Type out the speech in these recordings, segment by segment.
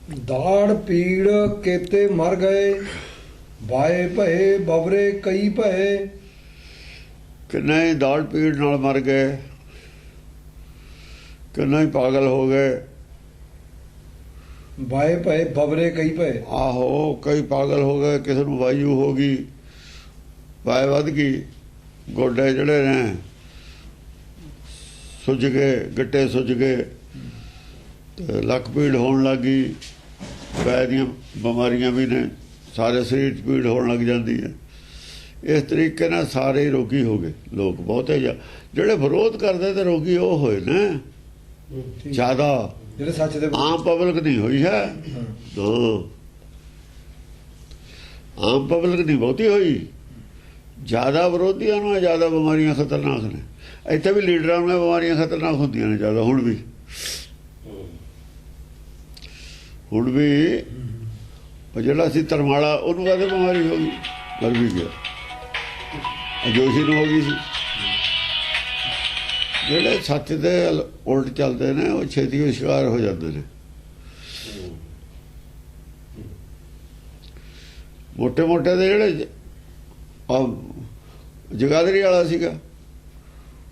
दाड़ पीड़ केते मर गए, बाए भये बवरे कई भये। किन्ने ही दाड़ पीड़ नाल मर गए, किन्ने ही पागल हो गए। बाए भये बवरे कई भये। आहो कई पागल हो गए, किसी ਨੂੰ ਵਾਯੂ ਹੋ ਗਈ, ਵਾਏ ਵੱਧ ਗਈ, ਗੋਡੇ ਜਿਹੜੇ ਨੇ ਸੁੱਜ ਗਏ, ਗਿੱਟੇ ਸੁੱਜ ਗਏ, ਤੇ ਲੱਕ ਪੀੜ ਹੋਣ ਲੱਗ ਗਈ। ਪੈਰ ਦੀਆਂ ਬਿਮਾਰੀਆਂ ਵੀ ਨੇ, ਸਾਰੇ ਸਰੀਰ 'ਚ ਪੀੜ ਹੋਣ ਲੱਗ ਜਾਂਦੀ ਹੈ। ਇਸ ਤਰੀਕੇ ਨਾਲ ਸਾਰੇ ਹੀ ਰੋਗੀ ਹੋ ਗਏ ਲੋਕ। ਬਹੁਤੇ ਜਿਹੜੇ ਵਿਰੋਧ ਕਰਦੇ ਤੇ ਰੋਗੀ ਉਹ ਹੋਏ ਨੇ ਜ਼ਿਆਦਾ, ਜਿਹੜੇ ਸੱਚ ਦੇ ਆਮ ਪਬਲਿਕ ਨਹੀਂ ਹੋਈ ਹੈ। ਆਮ ਪਬਲਿਕ ਨਹੀਂ ਬਹੁਤੀ ਹੋਈ, ਜ਼ਿਆਦਾ ਵਿਰੋਧੀਆਂ ਨੂੰ ਜ਼ਿਆਦਾ ਬਿਮਾਰੀਆਂ ਖਤਰਨਾਕ ਨੇ। ਇੱਥੇ ਵੀ ਲੀਡਰਾਂ ਨੂੰ ਬਿਮਾਰੀਆਂ ਖਤਰਨਾਕ ਹੁੰਦੀਆਂ ਨੇ ਜ਼ਿਆਦਾ। ਹੁਣ ਵੀ ਉਹ ਜਿਹੜਾ ਸੀ ਧਰਮਾਲਾ, ਉਹਨੂੰ ਕਾਹਦੇ ਬਿਮਾਰੀ ਹੋ ਗਈ, ਮਰ ਵੀ ਗਿਆ। ਜੋਸ਼ੀ ਨੂੰ ਹੋ ਗਈ ਸੀ। ਜਿਹੜੇ ਸੱਚ ਦੇ ਉਲਟ ਚੱਲਦੇ ਨੇ ਉਹ ਛੇਤੀ ਉਹ ਸ਼ਿਕਾਰ ਹੋ ਜਾਂਦੇ ਨੇ। ਮੋਟੇ ਮੋਟੇ ਦੇ ਜਿਹੜੇ ਜਗਾਦਰੀ ਵਾਲਾ ਸੀਗਾ,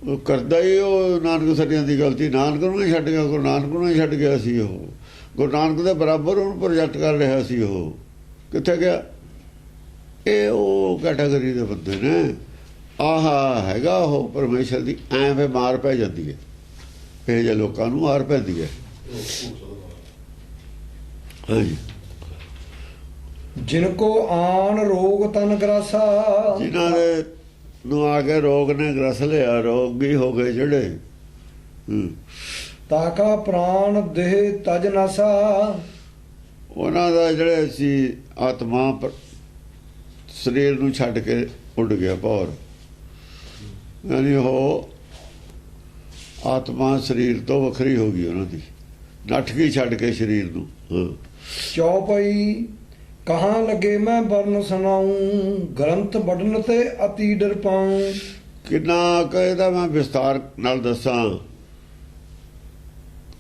ਉਹ ਕਰਦਾ ਹੀ ਉਹ ਨਾਨਕ ਸੱਜਿਆਂ ਦੀ ਗਲਤੀ। ਨਾਨਕ ਨੂੰ ਹੀ ਛੱਡ ਗਿਆ, ਗੁਰੂ ਨਾਨਕ ਨੂੰ ਹੀ ਛੱਡ ਗਿਆ ਸੀ। ਉਹ ਗੁਰੂ ਨਾਨਕ ਦੇ ਬਰਾਬਰ ਉਹਨੂੰ ਪ੍ਰੋਜੈਕਟ ਕਰ ਰਿਹਾ ਸੀ। ਉਹ ਕਿੱਥੇ ਗਿਆ? ਇਹ ਉਹ ਕੈਟਾਗਰੀ ਦੇ ਬੰਦੇ ਨੇ। ਆਹ ਹੈਗਾ ਉਹ ਪਰਮੇਸ਼ਰ ਦੀ ਐਵੇਂ ਮਾਰ ਪੈ ਜਾਂਦੀ ਹੈ। ਇਹ ਜਿਹੇ ਲੋਕਾਂ ਨੂੰ ਮਾਰ ਪੈਂਦੀ ਹੈ। ਹਾਂਜੀ। ਜਿनको ਆਨ ਰੋਗ ਤਨ ਗਰਾਸਾ, ਜਿਨ੍ਹਾਂ ਦੇ ਨੂੰ ਆ ਕੇ ਰੋਗ ਨੇ ਗਰਸ ਲਿਆ, ਰੋਗੀ ਹੋ ਗਏ ਜਿਹੜੇ। ਤਾਕਾ ਪ੍ਰਾਣ ਦੇਹ ਤਜ ਨਾਸਾ, ਉਹਨਾਂ ਦਾ ਜਿਹੜੇ ਸੀ ਆਤਮਾ ਸਰੀਰ ਨੂੰ ਛੱਡ ਕੇ ਉੱਡ ਗਿਆ ਭੌਰ। ਯਾਨੀ ਉਹ ਆਤਮਾ ਸਰੀਰ ਤੋਂ ਵੱਖਰੀ ਹੋ ਗਈ, ਉਹਨਾਂ ਦੀ ਨੱਠ ਗਈ ਛੱਡ ਕੇ ਸਰੀਰ ਨੂੰ। ਚੌਪਈ ਕਹਾਂ ਲੱਗੇ ਮੈਂ ਵਰਨ ਸੁਣਾਉ, ਗ੍ਰੰਥ ਵੱਢਣ ਤੇ ਅਤੀ ਡਰ ਪਾਉ। ਕਿੰਨਾ ਇਹਦਾ ਮੈਂ ਵਿਸਤਾਰ ਨਾਲ ਦੱਸਾਂ,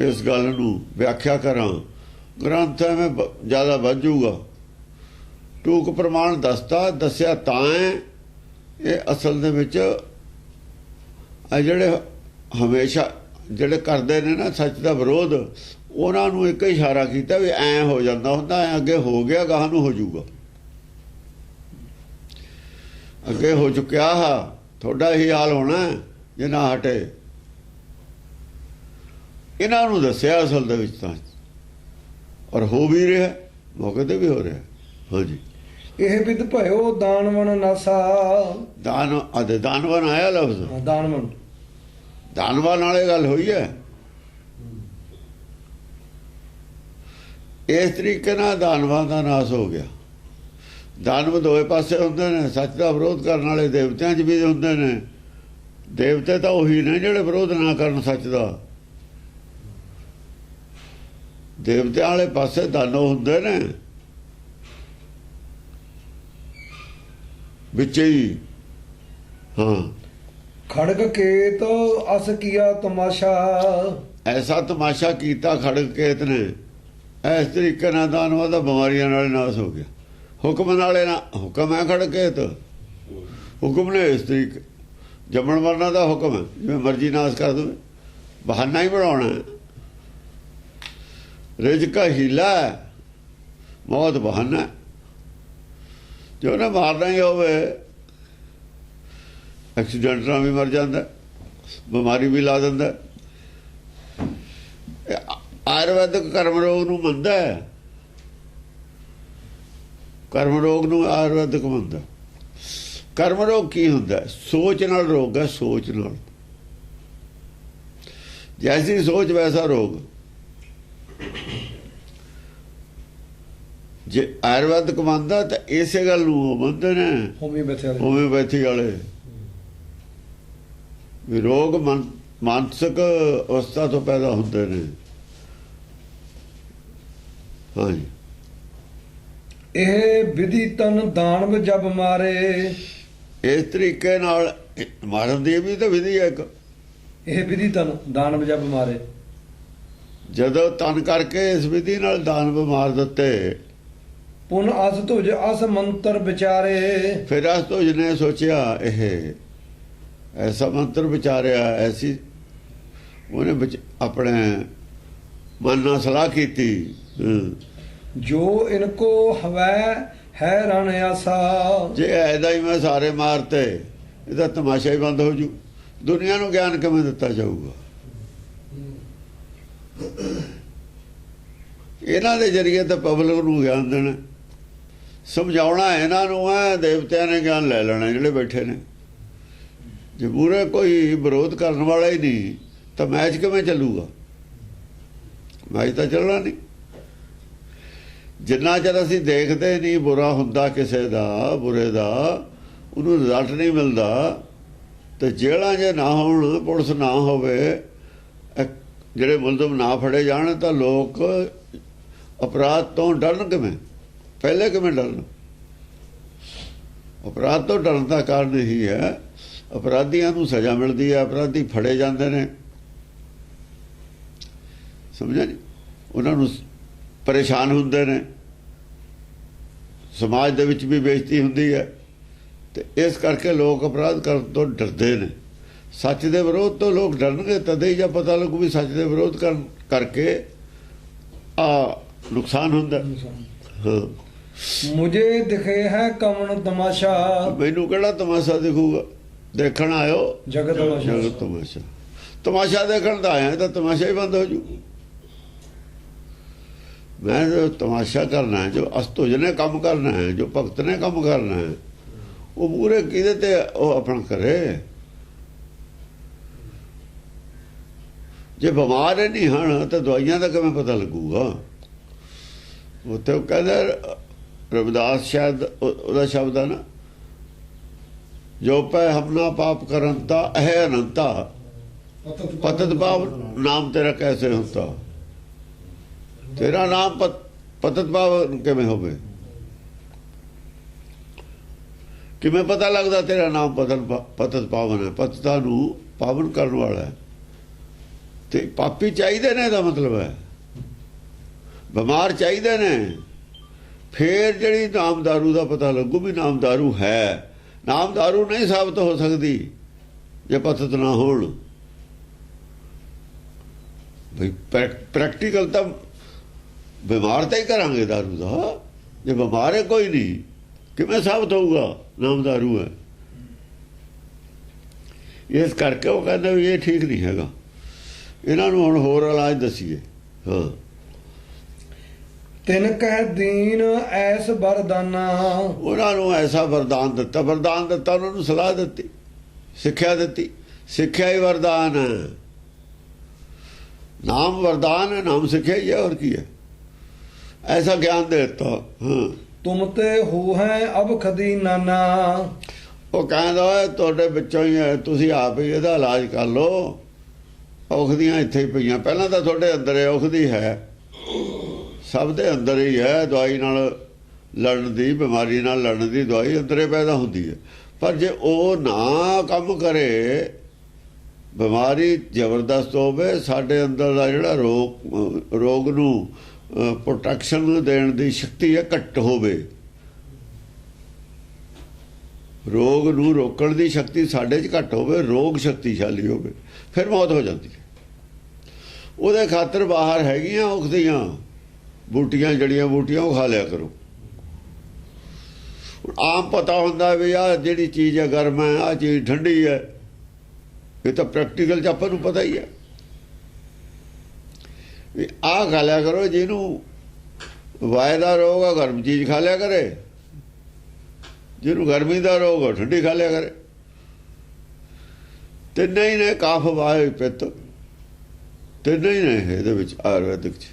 ਇਸ ਗੱਲ ਨੂੰ ਵਿਆਖਿਆ ਕਰਾਂ। ਗ੍ਰੰਥ ਐਵੇਂ ਜ਼ਿਆਦਾ ਵੱਧ ਜਾਊਗਾ। ਟੂਕ ਪ੍ਰਮਾਣ ਦੱਸਿਆ ਤਾਂ ਹੈ। ਇਹ ਅਸਲ ਦੇ ਵਿੱਚ ਆ ਜਿਹੜੇ ਹਮੇਸ਼ਾ ਜਿਹੜੇ ਕਰਦੇ ਨੇ ਨਾ ਸੱਚ ਦਾ ਵਿਰੋਧ, ਉਹਨਾਂ ਨੂੰ ਇੱਕ ਇਸ਼ਾਰਾ ਕੀਤਾ ਵੀ ਐਂ ਹੋ ਜਾਂਦਾ ਹੁੰਦਾ, ਐਂ ਅੱਗੇ ਹੋ ਗਿਆ, ਗਾਹਾਂ ਨੂੰ ਹੋ ਜਾਊਗਾ। ਅੱਗੇ ਹੋ ਚੁੱਕਿਆ, ਤੁਹਾਡਾ ਇਹੀ ਹਾਲ ਹੋਣਾ ਜੇ ਨਾ ਹਟੇ। ਇਹਨਾਂ ਨੂੰ ਦੱਸਿਆ ਅਸਲ ਦੇ ਵਿੱਚ ਤਾਂ, ਔਰ ਹੋ ਵੀ ਰਿਹਾ, ਮੌਕੇ ਤੇ ਵੀ ਹੋ ਰਿਹਾ। ਹਾਂਜੀ। ਇਹ ਵਿਦ ਭਇਓ ਦਾਨਵਨ ਨਾਸਾ। ਦਾਨਵਨ ਆਇਆ ਲਫ਼ਜ਼, ਦਾਨਵਨ ਦਾਨਵਾਨ ਨਾਲੇ ਗੱਲ ਹੋਈ ਹੈ। ਇਸ ਤਰੀਕੇ ਨਾਲ ਦਾਨਵਾਂ ਦਾ ਨਾਸ ਹੋ ਗਿਆ। ਦਾਨਵ ਦੋਏ ਪਾਸੇ ਹੁੰਦੇ ਨੇ। ਸੱਚ ਦਾ ਵਿਰੋਧ ਕਰਨ ਵਾਲੇ ਦੇਵਤਿਆਂ 'ਚ ਵੀ ਹੁੰਦੇ ਨੇ। ਦੇਵਤੇ ਤਾਂ ਉਹੀ ਨੇ ਜਿਹੜੇ ਵਿਰੋਧ ਨਾ ਕਰਨ ਸੱਚ ਦਾ। ਦੇਵਤਿਆਂ ਵਾਲੇ ਪਾਸੇ ਦਾਨਵ ਹੁੰਦੇ ਨੇ ਵਿੱਚ ਹੀ। ਖੜਗ ਕੇਤ ਅਸ ਕੀਆ ਤਮਾਸ਼ਾ, ਐਸਾ ਤਮਾਸ਼ਾ ਕੀਤਾ ਖੜਗ ਕੇਤ ਨੇ। ਇਸ ਤਰੀਕੇ ਨਾਲ ਦਾਨਵਾਂ ਦਾ ਬਿਮਾਰੀਆਂ ਨਾਲ ਨਾਸ ਹੋ ਗਿਆ। ਹੁਕਮ ਨਾਲੇ ਨਾ ਹੁਕਮ ਹੈ ਖੜਗ ਕੇਤ। ਹੁਕਮ ਨੇ ਇਸ ਤਰੀਕੇ ਜੰਮਣ ਮਰਨਾ ਦਾ ਹੁਕਮ ਹੈ, ਜਿਵੇਂ ਮਰਜ਼ੀ ਨਾਸ ਕਰ ਦੇਵੇ, ਬਹਾਨਾ ਹੀ ਬਣਾਉਣਾ। ਰਿਜ਼ਕ ਹੀਲਾ, ਮੌਤ ਬਹਾਨਾ। ਜੋ ਨਾ ਮਾਰਨਾ ਹੀ ਹੋਵੇ, ਐਕਸੀਡੈਂਟ ਨਾਲ ਵੀ ਮਰ ਜਾਂਦਾ, ਬਿਮਾਰੀ ਵੀ ਲਾ ਦਿੰਦਾ। ਆਯੁਰਵੈਦਿਕ ਕਰਮ ਰੋਗ ਨੂੰ ਮੰਨਦਾ ਹੈ। ਕਰਮ ਰੋਗ ਨੂੰ ਆਯੁਰਵੈਦਿਕ ਮੰਨਦਾ। ਕਰਮ ਰੋਗ ਕੀ ਹੁੰਦਾ? ਸੋਚ ਨਾਲ ਰੋਗ ਹੈ। ਸੋਚ ਨਾਲ, ਜੈਸੀ ਸੋਚ ਵੈਸਾ ਰੋਗ। ਜੇ ਆਯੁਰਵੈਦਿਕ ਮੰਨਦਾ ਤਾਂ ਇਸੇ ਗੱਲ ਨੂੰ ਮੰਨਦੇ ਨੇ ਹੋਮਿਓਪੈਥੀ ਵਾਲੇ ਵੀ ਰੋਗ ਮਾਨਸਿਕ ਅਵਸਥਾ ਤੋਂ ਪੈਦਾ ਹੁੰਦੇ ਨੇ। ਹਾਂਜੀ। ਇਹ ਵਿਧੀ ਤਨ ਦਾਨਵ ਜਬ ਮਾਰੇ। ਇਸ ਤਰੀਕੇ ਨਾਲ ਮਾਰਨ ਦੀ ਵੀ ਤਾਂ ਵਿਧੀ ਹੈ ਇੱਕ। ਇਹ ਵਿਧੀ ਤਨ ਦਾਨਵ ਜਬ ਮਾਰੇ। ਜਦੋਂ ਤਨ ਕਰਕੇ ਇਸ ਵਿਧੀ ਨਾਲ ਦਾਨਵ ਮਾਰ ਦਿੱਤੇ, ਪੁਨ ਅਸ ਤੁਜ ਅਸ ਮੰਤਰ ਵਿਚਾਰੇ। ਫਿਰ ਅਸਤੁਜ ਨੇ ਸੋਚਿਆ, ਇਹ ਐਸਾ ਮੰਤਰ ਵਿਚਾਰਿਆ, ਐਸੀ ਉਹਨੇ ਆਪਣੇ ਮਨ ਨਾਲ ਸਲਾਹ ਕੀਤੀ। ਜੋ ਇਨਕੋ ਹਵੈ ਹੈ ਰਣ ਆਸਾ। ਜੇ ਐਦਾ ਹੀ ਮੈਂ ਸਾਰੇ ਮਾਰਤੇ, ਇਹਦਾ ਤਮਾਸ਼ਾ ਹੀ ਬੰਦ ਹੋ ਜੂ। ਦੁਨੀਆ ਨੂੰ ਗਿਆਨ ਕਿਵੇਂ ਦਿੱਤਾ ਜਾਊਗਾ? ਇਹਨਾਂ ਦੇ ਜ਼ਰੀਏ ਤਾਂ ਪਬਲਿਕ ਨੂੰ ਗਿਆਨ ਦੇਣਾ, ਸਮਝਾਉਣਾ ਇਹਨਾਂ ਨੂੰ ਹੈ। ਦੇਵਤਿਆਂ ਨੇ ਗਿਆਨ ਲੈ ਲੈਣਾ ਜਿਹੜੇ ਬੈਠੇ ਨੇ। ਜੇ ਪੂਰੇ ਕੋਈ ਵਿਰੋਧ ਕਰਨ ਵਾਲਾ ਹੀ ਨਹੀਂ ਤਾਂ ਮੈਚ ਕਿਵੇਂ ਚੱਲੂਗਾ? ਮੈਚ ਤਾਂ ਚੱਲਣਾ ਨਹੀਂ। ਜਿੰਨਾ ਚਿਰ ਅਸੀਂ ਦੇਖਦੇ ਨਹੀਂ ਬੁਰਾ ਹੁੰਦਾ ਕਿਸੇ ਦਾ, ਬੁਰੇ ਦਾ, ਉਹਨੂੰ ਰਿਜ਼ਲਟ ਨਹੀਂ ਮਿਲਦਾ। ਤੇ ਜੇਲ੍ਹਾਂ ਜੇ ਨਾ ਹੋਣ, ਪੁਲਿਸ ਨਾ ਹੋਵੇ, ਜਿਹੜੇ ਮੁਲਜ਼ਮ ਨਾ ਫੜੇ ਜਾਣ, ਤਾਂ ਲੋਕ ਅਪਰਾਧ ਤੋਂ ਡਰਨ ਕਿਵੇਂ? ਪਹਿਲੇ ਕਿਵੇਂ ਡਰਨ? ਅਪਰਾਧ ਤੋਂ ਡਰਨ ਦਾ ਕਾਰਨ ਇਹੀ ਹੈ, ਅਪਰਾਧੀਆਂ ਨੂੰ ਸਜ਼ਾ ਮਿਲਦੀ ਹੈ, ਅਪਰਾਧੀ ਫੜੇ ਜਾਂਦੇ ਨੇ, ਸਮਝਿਆ ਨਹੀਂ? ਉਹਨਾਂ ਨੂੰ ਪਰੇਸ਼ਾਨ ਹੁੰਦੇ ਨੇ, ਸਮਾਜ ਦੇ ਵਿੱਚ ਵੀ ਬੇਇੱਜ਼ਤੀ ਹੁੰਦੀ ਹੈ। ਤੇ ਇਸ ਕਰਕੇ ਲੋਕ ਅਪਰਾਧ ਕਰਨ ਤੋਂ ਡਰਦੇ ਨੇ। ਸੱਚ ਦੇ ਵਿਰੋਧ ਤੋਂ ਲੋਕ ਡਰਨਗੇ ਤਦੇ ਹੀ ਜਾਂ ਪਤਾ ਲੱਗੂ ਵੀ ਸੱਚ ਦੇ ਵਿਰੋਧ ਕਰਕੇ ਆ ਨੁਕਸਾਨ ਹੁੰਦਾ। ਹਾਂ, ਮੁਝੇ ਦਿਖੇ ਹੈ ਕਵਣ ਤਮਾਸ਼ਾ। ਮੈਨੂੰ ਕਿਹੜਾ ਤਮਾਸ਼ਾ ਦਿਖੂਗਾ? ਦੇਖਣ ਆਇਓ ਜਗਤ ਤਮਾਸ਼ਾ। ਤਮਾਸ਼ਾ ਦੇਖਣ ਦਾ ਆਇਆ ਤਾਂ ਤਮਾਸ਼ਾ ਹੀ ਬੰਦ ਹੋ ਜੂ। ਮੈਂ ਜੋ ਤਮਾਸ਼ਾ ਕਰਨਾ ਹੈ, ਜੋ ਅਸਤੁਜ ਨੇ ਕੰਮ ਕਰਨਾ ਹੈ, ਜੋ ਭਗਤ ਨੇ ਕੰਮ ਕਰਨਾ ਹੈ, ਉਹ ਪੂਰੇ ਕਿਹਦੇ ਤੇ ਉਹ ਆਪਣਾ ਕਰੇ। ਜੇ ਬਿਮਾਰ ਨਹੀਂ ਹਨ ਤਾਂ ਦਵਾਈਆਂ ਦਾ ਕਿਵੇਂ ਪਤਾ ਲੱਗੂਗਾ? ਉੱਥੇ ਉਹ ਕਹਿੰਦਾ, ਰਵਿਦਾਸ ਸ਼ਾਇਦ ਉਹਦਾ ਸ਼ਬਦ ਹੈ ਨਾ, ਜੋ ਪੈ ਹਮਨਾ ਪਾਪ ਕਰਨ ਤਾ ਇਹ ਅਨੰਤਾ, ਪਤਤ ਪਾਪ ਨਾਮ ਤੇਰਾ ਕੈਸੇ ਹੁੰਦਾ? ਤੇਰਾ ਨਾਮ ਪਤਤ ਪਾਵਨ ਕਿਵੇਂ ਹੋਵੇ? ਕਿਵੇਂ ਪਤਾ ਲੱਗਦਾ ਤੇਰਾ ਨਾਮ ਪਤਤ ਪਾਵਨ ਹੈ? ਪਤਤਾ ਨੂੰ ਪਾਵਨ ਕਰਨ ਵਾਲਾ ਹੈ। ਤੇ ਪਾਪੀ ਚਾਹੀਦੇ ਨੇ, ਦਾ ਮਤਲਬ ਹੈ ਬਿਮਾਰ ਚਾਹੀਦੇ ਨੇ। ਫੇਰ ਜਿਹੜੀ ਨਾਮ ਦਾਰੂ ਦਾ ਪਤਾ ਲੱਗੂ ਵੀ ਨਾਮ ਦਾਰੂ ਹੈ। ਨਾਮ ਦਾਰੂ ਨਹੀਂ ਸਾਬਤ ਹੋ ਸਕਦੀ ਜੇ ਪਤਤ ਨਾ ਹੋਣ। ਬਈ ਪ੍ਰੈਕਟੀਕਲ ਤਾਂ ਬਿਮਾਰ ਤਾਂ ਹੀ ਕਰਾਂਗੇ ਦਾਰੂ ਦਾ। ਜੇ ਬਿਮਾਰ ਹੈ ਕੋਈ ਨਹੀਂ, ਕਿਵੇਂ ਸਾਬਤ ਹੋਊਗਾ ਨਾਮ ਦਾਰੂ ਹੈ? ਇਸ ਕਰਕੇ ਉਹ ਕਹਿੰਦੇ ਵੀ ਇਹ ਠੀਕ ਨਹੀਂ ਹੈਗਾ, ਇਹਨਾਂ ਨੂੰ ਹੁਣ ਹੋਰ ਇਲਾਜ ਦਸੀਏ। ਹਾਂ, ਤਿਨ ਕਹਿ ਦੀਨ ਐਸ ਵਰਦਾਨਾ। ਉਹਨਾਂ ਨੂੰ ਐਸਾ ਵਰਦਾਨ ਦਿੱਤਾ। ਵਰਦਾਨ ਦਿੱਤਾ, ਉਹਨਾਂ ਨੂੰ ਸਲਾਹ ਦਿੱਤੀ, ਸਿੱਖਿਆ ਦਿੱਤੀ। ਸਿੱਖਿਆ ਹੀ ਵਰਦਾਨ ਹੈ। ਨਾਮ ਵਰਦਾਨ ਹੈ, ਨਾਮ ਸਿੱਖਿਆ ਹੀ ਹੈ, ਹੋਰ ਕੀ ਹੈ? ਐਸਾ ਗਿਆਨ ਦੇ ਦਿੱਤਾ। ਹਾਂ, ਤੁਮ ਤੇ ਹੋ ਹੈ ਅਬ ਖਦੀ ਨਾਨਾ। ਉਹ ਕਹਿੰਦਾ ਤੁਹਾਡੇ ਵਿੱਚੋਂ ਹੀ ਹੈ, ਤੁਸੀਂ ਆਪ ਹੀ ਇਹਦਾ ਇਲਾਜ ਕਰ ਲਓ। ਔਖਦੀਆਂ ਇੱਥੇ ਹੀ ਪਈਆਂ। ਪਹਿਲਾਂ ਤਾਂ ਤੁਹਾਡੇ ਅੰਦਰ ਇਹ ਔਖਦੀ ਹੈ, ਸਭ ਦੇ ਅੰਦਰ ਹੀ ਹੈ। ਦਵਾਈ ਨਾਲ ਲੜਨ ਦੀ, ਬਿਮਾਰੀ ਨਾਲ ਲੜਨ ਦੀ ਦਵਾਈ ਅੰਦਰੇ ਪੈਦਾ ਹੁੰਦੀ ਹੈ। ਪਰ ਜੇ ਉਹ ਨਾ ਕੰਮ ਕਰੇ, ਬਿਮਾਰੀ ਜ਼ਬਰਦਸਤ ਹੋਵੇ, ਸਾਡੇ ਅੰਦਰ ਦਾ ਜਿਹੜਾ ਰੋਗ ਨੂੰ ਪ੍ਰੋਟੈਕਸ਼ਨ ਦੇਣ ਦੀ ਸ਼ਕਤੀ ਹੈ ਘੱਟ ਹੋਵੇ, ਰੋਗ ਨੂੰ ਰੋਕਣ ਦੀ ਸ਼ਕਤੀ ਸਾਡੇ 'ਚ ਘੱਟ ਹੋਵੇ, ਰੋਗ ਸ਼ਕਤੀਸ਼ਾਲੀ ਹੋਵੇ, ਫਿਰ ਮੌਤ ਹੋ ਜਾਂਦੀ ਹੈ। ਉਹਦੇ ਖਾਤਰ ਬਾਹਰ ਹੈਗੀਆਂ ਔਖਦੀਆਂ ਬੂਟੀਆਂ, ਜੜੀਆਂ ਬੂਟੀਆਂ, ਉਹ ਖਾ ਲਿਆ ਕਰੋ। ਆਮ ਪਤਾ ਹੁੰਦਾ ਵੀ ਆਹ ਜਿਹੜੀ ਚੀਜ਼ ਹੈ ਗਰਮ ਹੈ, ਆਹ ਚੀਜ਼ ਠੰਡੀ ਹੈ। ਇਹ ਤਾਂ ਪ੍ਰੈਕਟੀਕਲ 'ਚ ਆਪਾਂ ਨੂੰ ਪਤਾ ਹੀ ਹੈ ਵੀ ਆਹ ਖਾ ਲਿਆ ਕਰੋ। ਜਿਹਨੂੰ ਵਾਇ ਦਾ ਰੋਗ ਆ, ਗਰਮ ਚੀਜ਼ ਖਾ ਲਿਆ ਕਰੇ। ਜਿਹਨੂੰ ਗਰਮੀ ਦਾ ਰੋਗ ਆ, ਠੰਡੀ ਖਾ ਲਿਆ ਕਰੇ। ਤਿੰਨੇ ਹੀ ਨੇ, ਕਾਫ, ਵਾਇ, ਪਿੱਤ, ਤਿੰਨੇ ਹੀ ਨੇ ਇਹਦੇ ਵਿੱਚ ਆਯੁਰਵੈਦਿਕ 'ਚ।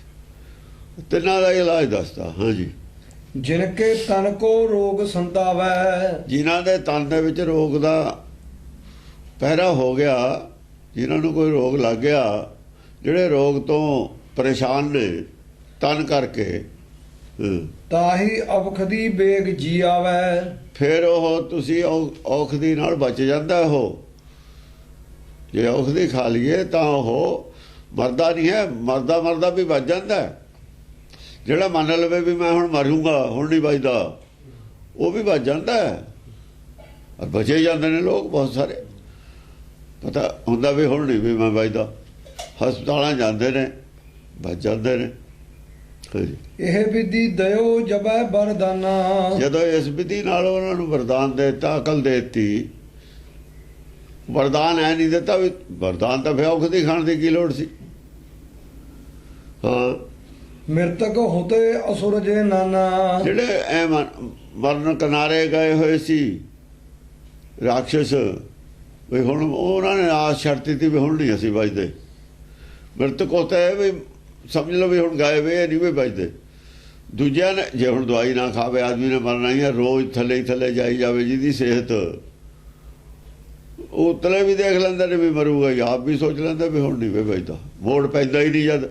ਤਿੰਨਾਂ ਦਾ ਇਲਾਜ ਦੱਸਦਾ। ਹਾਂਜੀ, ਜਿਨ ਕੇ ਤਨ ਕੋ ਰੋਗ ਸੰਤਾਵੈ। ਜਿਨ੍ਹਾਂ ਦੇ ਤਨ ਦੇ ਵਿੱਚ ਰੋਗ ਦਾ ਪਹਿਰਾ ਹੋ ਗਿਆ, ਜਿਨ੍ਹਾਂ ਨੂੰ ਕੋਈ ਰੋਗ ਲੱਗ ਗਿਆ, ਜਿਹੜੇ ਰੋਗ ਤੋਂ ਪਰੇਸ਼ਾਨ ਨੇ ਤਨ ਕਰਕੇ, ਤਾਹੀ ਅਵਖਦੀ ਬੇਗ ਜੀ ਆਵੈ। ਫਿਰ ਉਹ ਤੁਸੀਂ ਔਖਦੀ ਨਾਲ ਬਚ ਜਾਂਦਾ। ਉਹ ਜੇ ਔਖਦੀ ਖਾ ਲਈਏ ਤਾਂ ਉਹ ਮਰਦਾ ਨਹੀਂ ਹੈ, ਮਰਦਾ ਵੀ ਵੱਜ ਜਾਂਦਾ। ਜਿਹੜਾ ਮੰਨ ਲਵੇ ਵੀ ਮੈਂ ਹੁਣ ਮਰੂੰਗਾ, ਹੁਣ ਨਹੀਂ ਵੱਜਦਾ, ਉਹ ਵੀ ਵੱਜ ਜਾਂਦਾ। ਔਰ ਬਚੇ ਜਾਂਦੇ ਨੇ ਲੋਕ ਬਹੁਤ ਸਾਰੇ, ਪਤਾ ਹੁੰਦਾ ਵੀ ਹੁਣ ਨਹੀਂ ਵੀ ਮੈਂ ਵੱਜਦਾ, ਹਸਪਤਾਲਾਂ ਜਾਂਦੇ ਨੇ, ਵੱਜ ਜਾਂਦੇ ਨੇ। ਇਹ ਵਿਧੀ ਦਿਓ ਜਬੈ ਵਰਦਾਨਾ, ਜਦੋਂ ਇਸ ਵਿਧੀ ਨਾਲ ਉਹਨਾਂ ਨੂੰ ਵਰਦਾਨ ਦੇ ਦਿੱਤਾ, ਅਕਲ ਦੇ ਦਿੱਤੀ, ਵਰਦਾਨ ਐ ਨਹੀਂ ਦਿੱਤਾ ਵੀ ਵਰਦਾਨ ਤਾਂ ਫਿਰ ਔਖ ਦੀ ਖਾਣ ਦੀ ਕੀ ਲੋੜ ਸੀ। ਹਾਂ, ਮਿਰਤਕ ਹੋਤੇ ਅਸੁਰ ਜੇ ਨਾਨਾ, ਜਿਹੜੇ ਐ ਮਰਨ ਕਿਨਾਰੇ ਗਏ ਹੋਏ ਸੀ ਰਾਖਸ਼, ਵੀ ਹੁਣ ਉਹਨਾਂ ਨੇ ਆਸ ਛੱਡਤੀ ਸੀ ਵੀ ਹੁਣ ਨਹੀਂ ਅਸੀਂ ਬਚਦੇ। ਮਿਰਤਕ ਹੋਤਾ ਵੀ ਸਮਝ ਲਓ ਵੀ ਹੁਣ ਗਏ ਵੇ ਨਹੀਂ ਵੀ ਬਚਦੇ। ਦੂਜਿਆਂ ਨੇ ਜੇ ਹੁਣ ਦਵਾਈ ਨਾ ਖਾਵੇ ਆਦਮੀ ਨੇ ਮਰਨਾ ਹੀ ਹੈ, ਰੋਜ਼ ਥੱਲੇ ਹੀ ਥੱਲੇ ਜਾਈ ਜਾਵੇ, ਜਿਹਦੀ ਸਿਹਤ ਉਹ ਤਲੇ ਵੀ ਦੇਖ ਲੈਂਦੇ ਨੇ ਵੀ ਮਰੂਗਾ, ਆਪ ਵੀ ਸੋਚ ਲੈਂਦਾ ਵੀ ਹੁਣ ਨਹੀਂ ਵੇ ਬਚਦਾ, ਮੋੜ ਪੈਂਦਾ ਹੀ ਨਹੀਂ ਜਦ।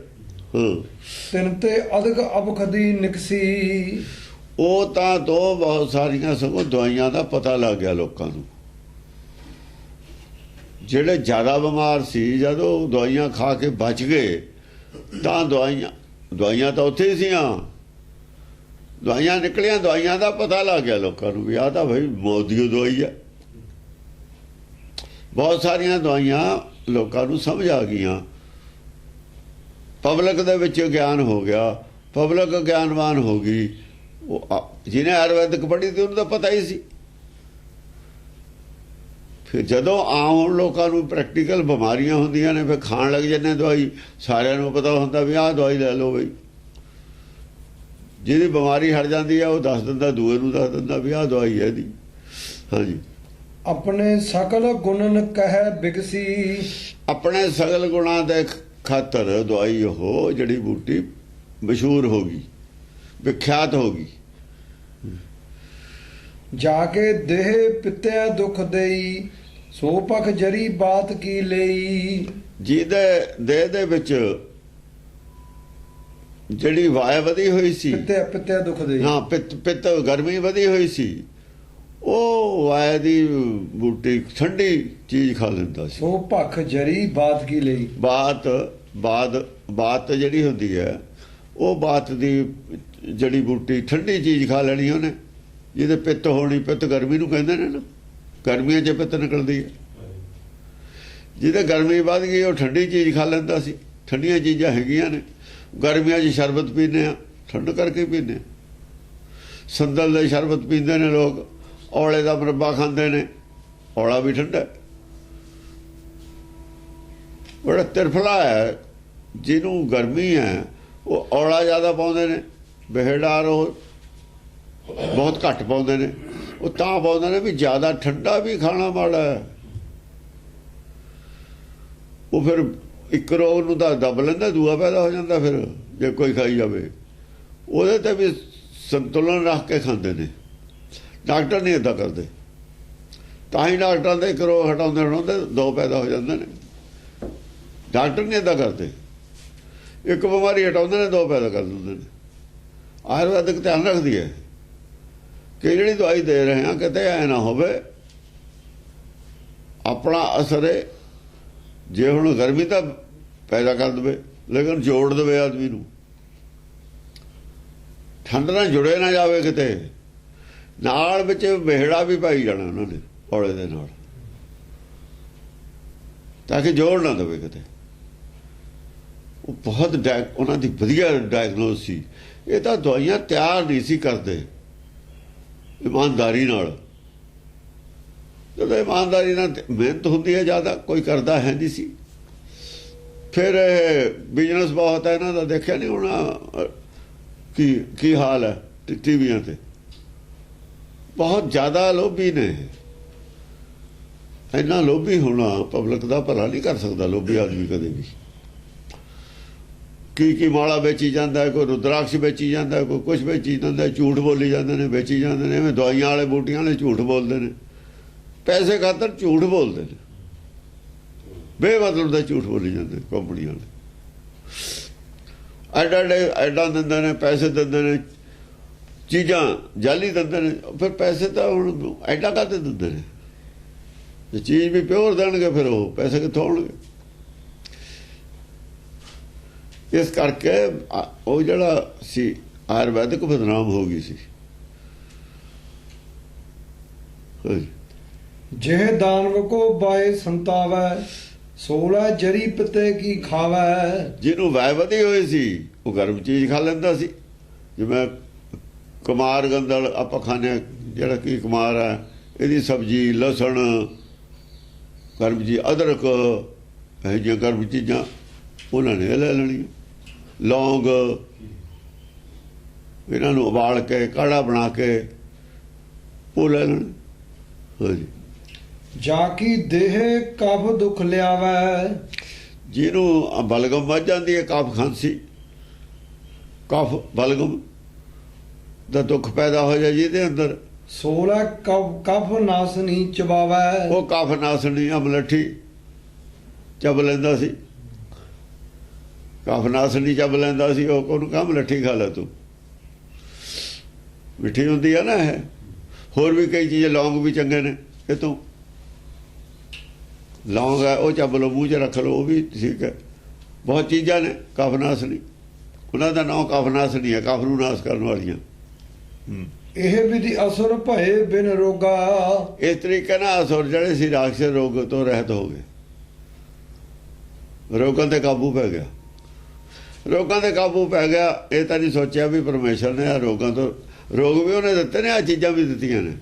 ਤਿੰਨ ਤੇ ਅਧਿਕ ਅਬਖਦੀ ਨਿਕਸੀ, ਉਹ ਤਾਂ ਦੋ ਬਹੁਤ ਸਾਰੀਆਂ ਸਗੋਂ ਦਵਾਈਆਂ ਦਾ ਪਤਾ ਲੱਗ ਗਿਆ ਲੋਕਾਂ ਨੂੰ। ਜਿਹੜੇ ਜ਼ਿਆਦਾ ਬਿਮਾਰ ਸੀ ਜਦੋਂ ਦਵਾਈਆਂ ਖਾ ਕੇ ਬਚ ਗਏ ਤਾਂ ਦਵਾਈਆਂ ਤਾਂ ਉੱਥੇ ਹੀ ਸੀਆਂ, ਦਵਾਈਆਂ ਨਿਕਲੀਆਂ, ਦਵਾਈਆਂ ਦਾ ਪਤਾ ਲੱਗ ਗਿਆ ਲੋਕਾਂ ਨੂੰ ਵੀ ਆਹ ਤਾਂ ਭਾਈ ਮੌਤ ਦੀ ਦਵਾਈ ਹੈ। ਬਹੁਤ ਸਾਰੀਆਂ ਦਵਾਈਆਂ ਲੋਕਾਂ ਨੂੰ ਸਮਝ ਆ ਗਈਆਂ, ਪਬਲਿਕ ਦੇ ਵਿੱਚ ਗਿਆਨ ਹੋ ਗਿਆ, ਪਬਲਿਕ ਗਿਆਨਵਾਨ ਹੋ ਗਈ। ਉਹ ਜਿਹਨੇ ਆਯੁਰਵੈਦਿਕ ਪੜ੍ਹੀ ਸੀ ਉਹਨੂੰ ਤਾਂ ਪਤਾ ਹੀ ਸੀ। ਫਿਰ ਜਦੋਂ ਆਮ ਲੋਕਾਂ ਨੂੰ ਪ੍ਰੈਕਟੀਕਲ ਬਿਮਾਰੀਆਂ ਹੁੰਦੀਆਂ ਨੇ, ਫਿਰ ਖਾਣ ਲੱਗ ਜਾਂਦੇ ਦਵਾਈ। ਸਾਰਿਆਂ ਨੂੰ ਪਤਾ ਹੁੰਦਾ ਵੀ ਆਹ ਦਵਾਈ ਲੈ ਲਓ ਬਈ, ਜਿਹਦੀ ਬਿਮਾਰੀ ਹਟ ਜਾਂਦੀ ਆ ਉਹ ਦੱਸ ਦਿੰਦਾ, ਦੂਏ ਨੂੰ ਦੱਸ ਦਿੰਦਾ ਵੀ ਆਹ ਦਵਾਈ ਹੈ ਇਹਦੀ। ਹਾਂਜੀ, ਆਪਣੇ ਸਕਲ ਗੁਣਨ ਕਹਿ ਬਿਗਸੀ, ਆਪਣੇ ਸਗਲ ਗੁਣਾਂ ਦੇ ਖਾਤਰ ਦਵਾਈ ਉਹ ਜੜੀ ਬੂਟੀ ਮਸ਼ਹੂਰ ਹੋ ਗਈ, ਵਿਖਿਆਤ ਹੋ ਗਈ। ਜਾ ਕੇ ਦੇਹ ਪਿੱਤਿਆ ਦੁਖ ਦੇਈ, ਸੋ ਪਖ ਜਰੀ ਬਾਤ ਕੀ ਲਈ। ਜਿਹਦੇ ਦੇਹ ਦੇ ਵਿੱਚ ਜਿਹੜੀ ਵਾਯ ਵਧੀ ਹੋਈ ਸੀ, ਪਿੱਤਿਆ ਦੁਖ ਦੇਈ, ਹਾਂ ਪਿੱਤ ਗਰਮੀ ਵਧੀ ਹੋਈ ਸੀ, ਉਹ ਵਾਯ ਦੀ ਬੂਟੀ ਠੰਡੀ ਚੀਜ਼ ਖਾ ਲੈਂਦਾ ਸੀ। ਸੋ ਪਖ ਜਰੀ ਬਾਤ ਕੀ ਲਈ। ਬਾਤ ਜਿਹੜੀ ਹੁੰਦੀ ਹੈ ਉਹ ਬਾਤ ਦੀ ਜੜੀ ਬੂਟੀ ਠੰਡੀ ਚੀਜ਼ ਖਾ ਲੈਣੀ ਉਹਨੇ, ਜਿਹਦੇ ਪਿੱਤ ਹੋਣੀ। ਪਿੱਤ ਗਰਮੀ ਨੂੰ ਕਹਿੰਦੇ ਨੇ ਨਾ, ਗਰਮੀਆਂ 'ਚ ਪਿੱਤ ਨਿਕਲਦੀ ਹੈ। ਜਿਹਦੇ ਗਰਮੀ ਵੱਧ ਗਈ ਉਹ ਠੰਡੀ ਚੀਜ਼ ਖਾ ਲੈਂਦਾ ਸੀ। ਠੰਡੀਆਂ ਚੀਜ਼ਾਂ ਹੈਗੀਆਂ ਨੇ, ਗਰਮੀਆਂ 'ਚ ਸ਼ਰਬਤ ਪੀਂਦੇ ਆ, ਠੰਡ ਕਰਕੇ ਪੀਂਦੇ। ਸੰਦਲ ਦੇ ਸ਼ਰਬਤ ਪੀਂਦੇ ਨੇ ਲੋਕ, ਔਲੇ ਦਾ ਮੁਰੱਬਾ ਖਾਂਦੇ ਨੇ, ਔਲਾ ਵੀ ਠੰਡਾ। ਬੜਾ ਤਿਰਫਲਾ ਹੈ, ਜਿਹਨੂੰ ਗਰਮੀ ਹੈ ਉਹ ਔਲਾ ਜ਼ਿਆਦਾ ਪਾਉਂਦੇ ਨੇ, ਬਹਿੜਾਰ ਉਹ ਬਹੁਤ ਘੱਟ ਪਾਉਂਦੇ ਨੇ। ਉਹ ਤਾਂ ਪਾਉਂਦੇ ਨੇ ਵੀ ਜ਼ਿਆਦਾ ਠੰਡਾ ਵੀ ਖਾਣਾ ਮਾੜਾ ਹੈ। ਉਹ ਫਿਰ ਇੱਕ ਰੋਗ ਨੂੰ ਤਾਂ ਦੱਬ ਲੈਂਦਾ, ਦੂਆ ਪੈਦਾ ਹੋ ਜਾਂਦਾ। ਫਿਰ ਜੇ ਕੋਈ ਖਾਈ ਜਾਵੇ ਉਹਦੇ ਤੇ ਵੀ ਸੰਤੁਲਨ ਰੱਖ ਕੇ ਖਾਂਦੇ ਨੇ। ਡਾਕਟਰ ਨਹੀਂ ਏਦਾਂ ਕਰਦੇ, ਤਾਂ ਹੀ ਡਾਕਟਰਾਂ ਦੇ ਇੱਕ ਰੋਗ ਹਟਾਉਂਦੇ ਦੋ ਪੈਦਾ ਹੋ ਜਾਂਦੇ ਨੇ। ਡਾਕਟਰ ਨਹੀਂ ਏਦਾਂ ਕਰਦੇ, ਇੱਕ ਬਿਮਾਰੀ ਹਟਾਉਂਦੇ ਨੇ ਦੋ ਪੈਦਾ ਕਰ ਦਿੰਦੇ ਨੇ। ਆਯੁਰਵੈਦਿਕ ਧਿਆਨ ਰੱਖਦੀ ਹੈ ਕਿ ਜਿਹੜੀ ਦਵਾਈ ਦੇ ਰਹੇ ਹਾਂ ਕਿਤੇ ਐ ਨਾ ਹੋਵੇ ਆਪਣਾ ਅਸਰ ਹੈ। ਜੇ ਹੁਣ ਗਰਮੀ ਤਾਂ ਪੈਦਾ ਕਰ ਦੇਵੇ, ਲੇਕਿਨ ਜੋੜ ਦੇਵੇ ਆਦਮੀ ਨੂੰ, ਠੰਡ ਨਾਲ ਜੁੜੇ ਨਾ ਜਾਵੇ ਕਿਤੇ, ਨਾਲ ਵਿੱਚ ਬਿਹੜਾ ਵੀ ਪਾਈ ਜਾਣਾ ਉਹਨਾਂ ਨੇ ਔਲੇ ਦੇ ਨਾਲ, ਤਾਂ ਕਿ ਜੋੜ ਨਾ ਦੇਵੇ ਕਿਤੇ। ਉਹ ਬਹੁਤ ਉਹਨਾਂ ਦੀ ਵਧੀਆ ਡਾਇਗਨੋਸ ਸੀ। ਇਹ ਤਾਂ ਦਵਾਈਆਂ ਤਿਆਰ ਨਹੀਂ ਸੀ ਕਰਦੇ ਇਮਾਨਦਾਰੀ ਨਾਲ। ਜਦੋਂ ਇਮਾਨਦਾਰੀ ਨਾਲ ਮਿਹਨਤ ਹੁੰਦੀ ਹੈ ਜ਼ਿਆਦਾ, ਕੋਈ ਕਰਦਾ ਹੈ ਨਹੀਂ ਸੀ। ਫਿਰ ਬਿਜ਼ਨਸ ਬਹੁਤ ਹੈ ਇਹਨਾਂ ਦਾ, ਦੇਖਿਆ ਨਹੀਂ ਹੁਣ ਕੀ ਹਾਲ ਹੈ ਟੀਵੀਆਂ ਤੇ। ਬਹੁਤ ਜ਼ਿਆਦਾ ਲੋਭੀ ਨੇ। ਇੰਨਾ ਲੋਭੀ ਹੋਣਾ ਪਬਲਿਕ ਦਾ ਭਲਾ ਨਹੀਂ ਕਰ ਸਕਦਾ ਲੋਭੀ ਆਦਮੀ ਕਦੇ ਵੀ। ਕੀ ਮਾਲਾ ਵੇਚੀ ਜਾਂਦਾ, ਕੋਈ ਰੁਦਰਾਕਸ਼ ਵੇਚੀ ਜਾਂਦਾ, ਕੋਈ ਕੁਛ ਵੇਚੀ ਜਾਂਦਾ, ਝੂਠ ਬੋਲੀ ਜਾਂਦੇ ਨੇ, ਵੇਚੀ ਜਾਂਦੇ ਨੇ। ਐਵੇਂ ਦਵਾਈਆਂ ਵਾਲੇ ਬੂਟੀਆਂ ਵਾਲੇ ਝੂਠ ਬੋਲਦੇ ਨੇ, ਪੈਸੇ ਖਾਤਰ ਝੂਠ ਬੋਲਦੇ ਨੇ, ਬੇਮਤਲਬ ਦਾ ਝੂਠ ਬੋਲੀ ਜਾਂਦੇ ਕੰਪਨੀ ਵਾਲੇ। ਐਡਾ ਦਿੰਦੇ ਨੇ, ਪੈਸੇ ਦਿੰਦੇ ਨੇ, ਚੀਜ਼ਾਂ ਜਾਲੀ ਦਿੰਦੇ ਨੇ। ਫਿਰ ਪੈਸੇ ਤਾਂ ਹੁਣ ਐਡਾ ਕਾਹਤੇ ਦਿੰਦੇ ਨੇ? ਜੇ ਚੀਜ਼ ਵੀ ਪਿਓਰ ਦੇਣਗੇ ਫਿਰ ਉਹ ਪੈਸੇ ਕਿੱਥੋਂ ਆਉਣਗੇ? ਇਸ ਕਰਕੇ ਉਹ ਜਿਹੜਾ ਸੀ ਆਯੁਰਵੈਦਿਕ ਬਦਨਾਮ ਹੋ ਗਈ ਸੀ। ਜਿਹ ਦਾਨਵ ਕੋ ਬਾਏ ਸੰਤਾਵੈ 16 ਜਰੀ ਪਤੇ ਕੀ ਖਾਵੈ। ਜਿਹਨੂੰ ਵੈ ਵਧੀ ਹੋਈ ਸੀ ਉਹ ਗਰਮ ਚੀਜ਼ ਖਾ ਲੈਂਦਾ ਸੀ। ਜਿਵੇਂ ਕੁਮਾਰ ਗੰਦਲ ਆਪਾਂ ਖਾਣੇ, ਜਿਹੜਾ ਕੀ ਕੁਮਾਰ ਹੈ, ਇਹਦੀ ਸਬਜ਼ੀ, ਲਸਣ, ਗਰਮ ਚੀਜ਼, ਅਦਰਕ, ਇਹ ਜਿਹੀਆਂ ਗਰਮ ਚੀਜ਼ਾਂ ਉਹਨਾਂ ਨੇ ਲੈ ਲੈਣੀਆਂ। ਲੌਂਗ, ਇਹਨਾਂ ਨੂੰ ਉਬਾਲ ਕੇ ਕਾੜਾ ਬਣਾ ਕੇ ਉਹ ਲੈ ਲੈਣ। ਹਾਂਜੀ। ਜਾ ਕੀ ਦੇਹ ਕਫ ਦੁਖ ਲਿਆਵੈ। ਜਿਹਨੂੰ ਬਲਗਮ ਵੱਜ ਜਾਂਦੀ ਹੈ, ਕਫ ਖਾਂਸੀ, ਕਫ ਬਲਗਮ ਦਾ ਦੁੱਖ ਪੈਦਾ ਹੋ ਜਾਏ ਜਿਹਦੇ ਅੰਦਰ, 16 ਕਫ ਨਾਸਨੀ ਚਬਾਵੈ। ਉਹ ਕਫ ਨਾਸਨੀ ਅਮਲੱਠੀ ਚੱਬ ਲੈਂਦਾ ਸੀ। ਕਫ ਨਾਸਨੀ ਚੱਬ ਲੈਂਦਾ ਸੀ। ਉਹ ਉਹਨੂੰ ਕਹਾ ਮਲੱਠੀ ਖਾ ਲੈ ਤੂੰ, ਮਿੱਠੀ ਹੁੰਦੀ ਹੈ ਨਾ ਇਹ। ਹੋਰ ਵੀ ਕਈ ਚੀਜ਼ਾਂ, ਲੌਂਗ ਵੀ ਚੰਗੇ ਨੇ। ਇਹ ਤੋਂ ਲੌਂਗ ਹੈ, ਉਹ ਚੱਬ ਲਓ, ਮੂੰਹ 'ਚ ਰੱਖ ਲਓ, ਉਹ ਵੀ ਠੀਕ ਹੈ। ਬਹੁਤ ਚੀਜ਼ਾਂ ਨੇ ਕਫ ਨਾਸਨੀ, ਉਹਨਾਂ ਦਾ ਨਾਮ ਕਫ ਨਾਸਨੀ ਹੈ, ਕਫ ਨੂੰ ਨਾਸ ਕਰਨ ਵਾਲੀਆਂ। ਇਹ ਵਿਧੀ ਅਸੁਰ ਭਏ ਬਿਨ ਰੋਗਾ। ਇਸ ਤਰੀਕੇ ਨਾਲ ਅਸੁਰ ਜਿਹੜੇ ਸੀ ਰਾਖਸ਼ ਰੋਗ ਤੋਂ ਰਹਿਤ ਹੋ ਗਏ। ਰੋਗਾਂ ਤੇ ਕਾਬੂ ਪੈ ਗਿਆ। ਰੋਗਾਂ ਤੇ ਕਾਬੂ ਪੈ ਗਿਆ। ਇਹ ਤਾਂ ਨਹੀਂ ਸੋਚਿਆ ਵੀ ਪਰਮੇਸ਼ਰ ਨੇ ਆ ਰੋਗਾਂ ਤੋਂ, ਰੋਗ ਵੀ ਉਹਨੇ ਦਿੱਤੇ ਨੇ, ਆ ਚੀਜ਼ਾਂ ਵੀ ਦਿੱਤੀਆਂ ਨੇ,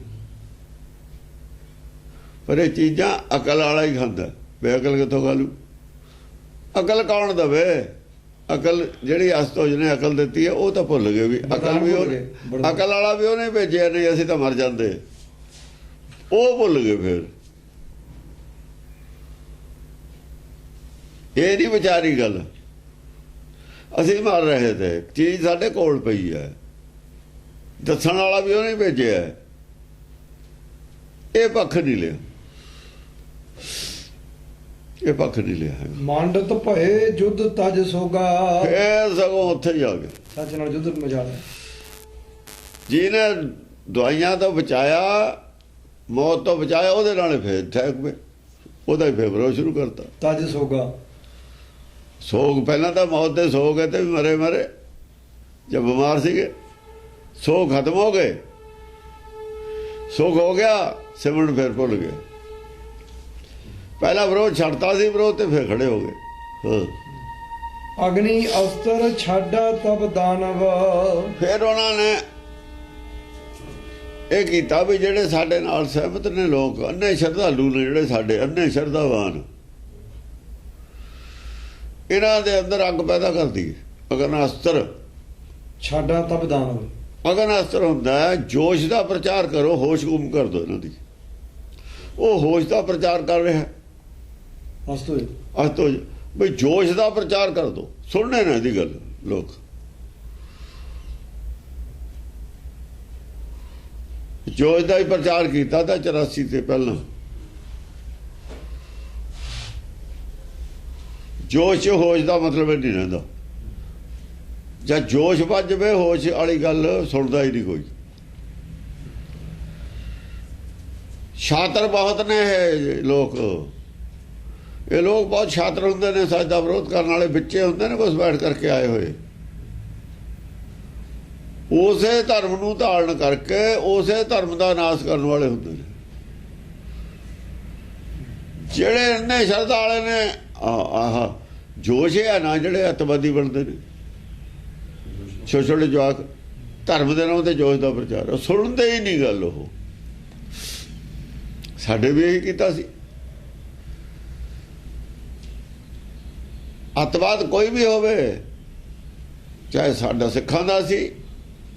ਪਰ ਇਹ ਚੀਜ਼ਾਂ ਅਕਲ ਵਾਲਾ ਹੀ ਖਾਂਦਾ। ਬੇਅਕਲ ਕਿੱਥੋਂ ਖਾ ਲੂ? ਅਕਲ ਕੌਣ ਦਵੇ? ਅਕਲ ਜਿਹੜੀ ਅਸਤੋਜ ਨੇ ਅਕਲ ਦਿੱਤੀ ਹੈ, ਉਹ ਤਾਂ ਭੁੱਲ ਗਏ ਵੀ ਅਕਲ ਵੀ ਉਹਨੇ, ਅਕਲ ਵਾਲਾ ਵੀ ਉਹਨੇ ਭੇਜਿਆ। ਨਹੀਂ ਅਸੀਂ ਤਾਂ ਮਰ ਜਾਂਦੇ, ਉਹ ਭੁੱਲ ਗਏ। ਫਿਰ ਇਹ ਨਹੀਂ ਵਿਚਾਰੀ ਗੱਲ। ਅਸੀਂ ਮਰ ਰਹੇ ਤੇ, ਚੀਜ਼ ਸਾਡੇ ਕੋਲ ਪਈ ਹੈ, ਦੱਸਣ ਵਾਲਾ ਵੀ ਉਹਨੇ ਭੇਜਿਆ। ਇਹ ਪੱਖ ਨਹੀਂ ਲਿਆ, ਇਹ ਪੱਖ ਨਹੀਂ ਲਿਆ। ਮੰਡਤ ਭਏ ਜੁੱਧ ਤਜ ਸੋਗਾ। ਫੇਰ ਸਗੋਂ ਉੱਥੇ ਹੀ ਆ ਗਏ। ਸੱਚ ਨਾਲ ਜੁੱਧ ਮਜਾ ਲਿਆ। ਜਿਹਨੇ ਦਵਾਈਆਂ ਤੋਂ ਬਚਾਇਆ, ਮੌਤ ਤੋਂ ਬਚਾਇਆ, ਉਹਦੇ ਨਾਲ ਫੇਰ ਠਹਿਕ ਪਏ। ਉਹਦਾ ਹੀ ਫੇਰ ਸ਼ੁਰੂ ਕਰਤਾ। ਤਜ ਸੋਗਾ, ਸੋਗ ਪਹਿਲਾਂ ਤਾਂ ਮੌਤ ਦੇ ਸੋਗ ਹੈ ਤੇ ਮਰੇ ਮਰੇ, ਜਦ ਬਿਮਾਰ ਸੀਗੇ ਸੋਗ ਖਤਮ ਹੋ ਗਏ। ਸੁਖ ਹੋ ਗਿਆ, ਸਿਮਰਨ ਫਿਰ ਭੁੱਲ ਗਏ। ਪਹਿਲਾ ਵਿਰੋਧ ਛੱਡਤਾ ਸੀ, ਵਿਰੋਧ ਤੇ ਫਿਰ ਖੜੇ ਹੋ ਗਏ। ਹਾਂ। ਅਗਨੀ ਅਸਤਰ ਛਾਡਾ ਤਬ ਦਾਨਵ। ਫਿਰ ਉਹਨਾਂ ਨੇ ਇਹ ਕੀਤਾ ਵੀ ਜਿਹੜੇ ਸਾਡੇ ਨਾਲ ਸਹਿਮਤ ਨੇ ਲੋਕ, ਅੰਨੇ ਸ਼ਰਧਾਲੂ ਨੇ, ਜਿਹੜੇ ਸਾਡੇ ਅੰਨੇ ਸ਼ਰਧਾਵਾਨ, ਇਹਨਾਂ ਦੇ ਅੰਦਰ ਅੱਗ ਪੈਦਾ ਕਰਦੀ। ਅਗਨ ਅਸਤਰ ਛਾਡਾ ਤਬ ਦਾਨਵ। ਅਗਨ ਅਸਤਰ ਹੁੰਦਾ ਜੋਸ਼ ਦਾ ਪ੍ਰਚਾਰ ਕਰੋ, ਹੋਸ਼ ਗੁੰਮ ਕਰ ਦੋ ਇਹਨਾਂ ਦੀ। ਉਹ ਹੋਸ਼ ਦਾ ਪ੍ਰਚਾਰ ਕਰ ਰਿਹਾ। ਅਸਤੋਜ ਬਈ ਜੋਸ਼ ਦਾ ਪ੍ਰਚਾਰ ਕਰ ਦੋ, ਸੁਣਨੇ ਨਾ ਇਹਦੀ ਗੱਲ ਲੋਕ। ਜੋਸ਼ ਦਾ ਹੀ ਪ੍ਰਚਾਰ ਕੀਤਾ ਤਾਂ 84 ਤੇ ਪਹਿਲਾਂ। ਜੋਸ਼ ਹੋਸ਼ ਦਾ ਮਤਲਬ ਨਹੀਂ ਰਹਿੰਦਾ। ਜਦ ਜੋਸ਼ ਵੱਜ ਜਵੇ, ਹੋਸ਼ ਵਾਲੀ ਗੱਲ ਸੁਣਦਾ ਹੀ ਨਹੀਂ ਕੋਈ। ਸ਼ਾਤਰ ਬਹੁਤ ਨੇ ਇਹ ਲੋਕ। ਇਹ ਲੋਕ ਬਹੁਤ ਸ਼ਾਤਰ ਹੁੰਦੇ ਨੇ, ਸੱਚ ਦਾ ਵਿਰੋਧ ਕਰਨ ਵਾਲੇ ਵਿੱਚੇ ਹੁੰਦੇ ਨੇ, ਬਸ ਬੈਠ ਕਰਕੇ ਆਏ ਹੋਏ। ਉਸੇ ਧਰਮ ਨੂੰ ਧਾਰਨ ਕਰਕੇ ਉਸੇ ਧਰਮ ਦਾ ਨਾਸ਼ ਕਰਨ ਵਾਲੇ ਹੁੰਦੇ ਨੇ। ਜਿਹੜੇ ਇੰਨੇ ਸ਼ਰਧਾ ਵਾਲੇ ਨੇ, ਆਹ ਜੋਸ਼ ਹੈ ਨਾ, ਜਿਹੜੇ ਅੱਤਵਾਦੀ ਬਣਦੇ ਨੇ, ਛੋਟੇ ਛੋਟੇ ਜਵਾਕ, ਧਰਮ ਦੇ ਨਾਮ ਤੇ ਜੋਸ਼ ਦਾ ਪ੍ਰਚਾਰ, ਸੁਣਦੇ ਹੀ ਨਹੀਂ ਗੱਲ। ਉਹ ਸਾਡੇ ਵੀ ਇਹੀ ਕੀਤਾ ਸੀ। ਅੱਤਵਾਦ ਕੋਈ ਵੀ ਹੋਵੇ, ਚਾਹੇ ਸਾਡਾ ਸਿੱਖਾਂ ਦਾ ਸੀ,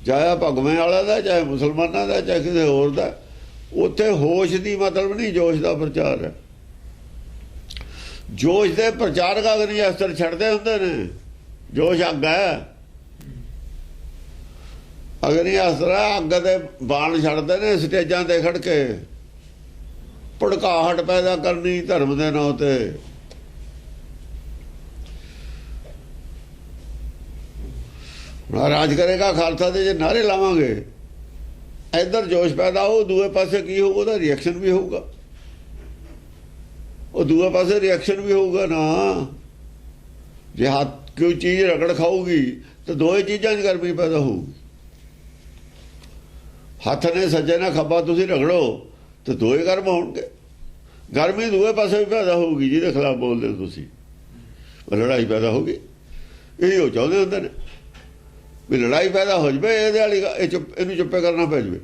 ਚਾਹੇ ਭਗਵੇਂ ਵਾਲਾ ਦਾ, ਚਾਹੇ ਮੁਸਲਮਾਨਾਂ ਦਾ, ਚਾਹੇ ਕਿਸੇ ਹੋਰ ਦਾ, ਉੱਥੇ ਹੋਸ਼ ਦੀ ਮਤਲਬ ਨਹੀਂ, ਜੋਸ਼ ਦਾ ਪ੍ਰਚਾਰ ਹੈ। ਜੋਸ਼ ਦੇ ਪ੍ਰਚਾਰਕ ਅਗਨੀ ਅਸਤਰ ਛੱਡਦੇ ਹੁੰਦੇ ਨੇ। ਜੋਸ਼ ਅੱਗ ਹੈ, ਅਗਨੀ ਅਸਤਰ ਅੱਗ ਦੇ ਬਾਣ ਛੱਡਦੇ ਨੇ ਸਟੇਜਾਂ ਤੇ ਖੜ ਕੇ, ਭੜਕਾਹਟ ਪੈਦਾ ਕਰਨੀ ਧਰਮ ਦੇ ਨਾਂ ਤੇ। ਰਾਜ ਕਰੇਗਾ ਖਾਲਸਾ ਦੇ ਜੇ ਨਾਰੇ ਲਾਵਾਂਗੇ, ਇੱਧਰ ਜੋਸ਼ ਪੈਦਾ ਹੋ, ਦੂਏ ਪਾਸੇ ਕੀ ਹੋਊਗਾ? ਉਹਦਾ ਰਿਐਕਸ਼ਨ ਵੀ ਹੋਊਗਾ। ਉਹ ਦੂਏ ਪਾਸੇ ਰਿਐਕਸ਼ਨ ਵੀ ਹੋਊਗਾ ਨਾ। ਜੇ ਹੱਥ ਕੋਈ ਚੀਜ਼ ਰਗੜ ਖਾਊਗੀ ਤਾਂ ਦੋਏ ਚੀਜ਼ਾਂ 'ਚ ਗਰਮੀ ਪੈਦਾ ਹੋਊਗੀ। ਹੱਥ ਨੇ ਸੱਜੇ ਨਾਲ ਖੱਬਾ ਤੁਸੀਂ ਰਗੜੋ ਤਾਂ ਦੋਏ ਗਰਮ ਹੋਣਗੇ। ਗਰਮੀ ਦੂਏ ਪਾਸੇ ਵੀ ਪੈਦਾ ਹੋਊਗੀ ਜਿਹਦੇ ਖਿਲਾਫ ਬੋਲਦੇ ਹੋ ਤੁਸੀਂ, ਲੜਾਈ ਪੈਦਾ ਹੋਊਗੀ। ਇਹੀ ਉਹ ਚਾਹੁੰਦੇ ਹੁੰਦੇ ਨੇ ਵੀ ਲੜਾਈ ਪੈਦਾ ਹੋ ਜਾਵੇ, ਇਹਦੇ ਵਾਲੀ ਇਹਨੂੰ ਚੁੱਪੇ ਕਰਨਾ ਪੈ ਜਾਵੇ।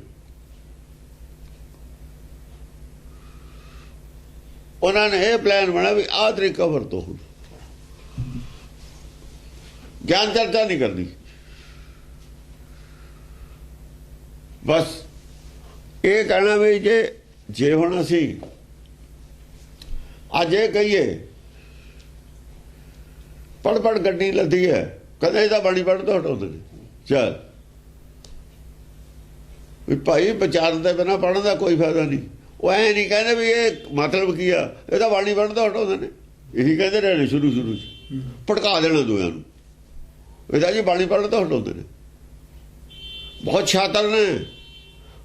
ਉਹਨਾਂ ਨੇ ਇਹ ਪਲਾਨ ਬਣਾਇਆ ਵੀ ਆਹ ਤਰੀਕਾ ਵਰਤੋ, ਹੁਣ ਗਿਆਨ ਚਰਚਾ ਨਹੀਂ ਕਰਨੀ। ਬਸ ਇਹ ਕਹਿਣਾ ਵੀ ਜੇ ਹੁਣ ਅਸੀਂ ਅੱਜ ਇਹ ਕਹੀਏ ਪੜ ਗੱਡੀ ਲੱਦੀ ਹੈ, ਕਦੇ ਤਾਂ ਬਾਣੀ ਪੜ੍ਹਨ ਤੋਂ ਹਟਾਉਂਦੇ ਨੇ। ਚੱਲ ਵੀ ਭਾਈ ਵਿਚਾਰਨ ਦੇ ਬਿਨਾਂ ਪੜ੍ਹਨ ਦਾ ਕੋਈ ਫਾਇਦਾ ਨਹੀਂ। ਉਹ ਐ ਨਹੀਂ ਕਹਿੰਦੇ ਵੀ ਇਹ ਮਤਲਬ ਕੀ ਆ, ਇਹ ਤਾਂ ਬਾਣੀ ਪੜ੍ਹਨ ਤੋਂ ਹਟਾਉਂਦੇ ਨੇ। ਇਹੀ ਕਹਿੰਦੇ ਰਹੇ ਨੇ ਸ਼ੁਰੂ 'ਚ ਭੜਕਾ ਦੇਣਾ ਦੋਆਂ ਨੂੰ, ਇਹਦਾ ਜੀ ਬਾਣੀ ਪੜ੍ਹਨ ਤੋਂ ਹਟਾਉਂਦੇ ਨੇ। ਬਹੁਤ ਸ਼ਾਤਰ ਨੇ,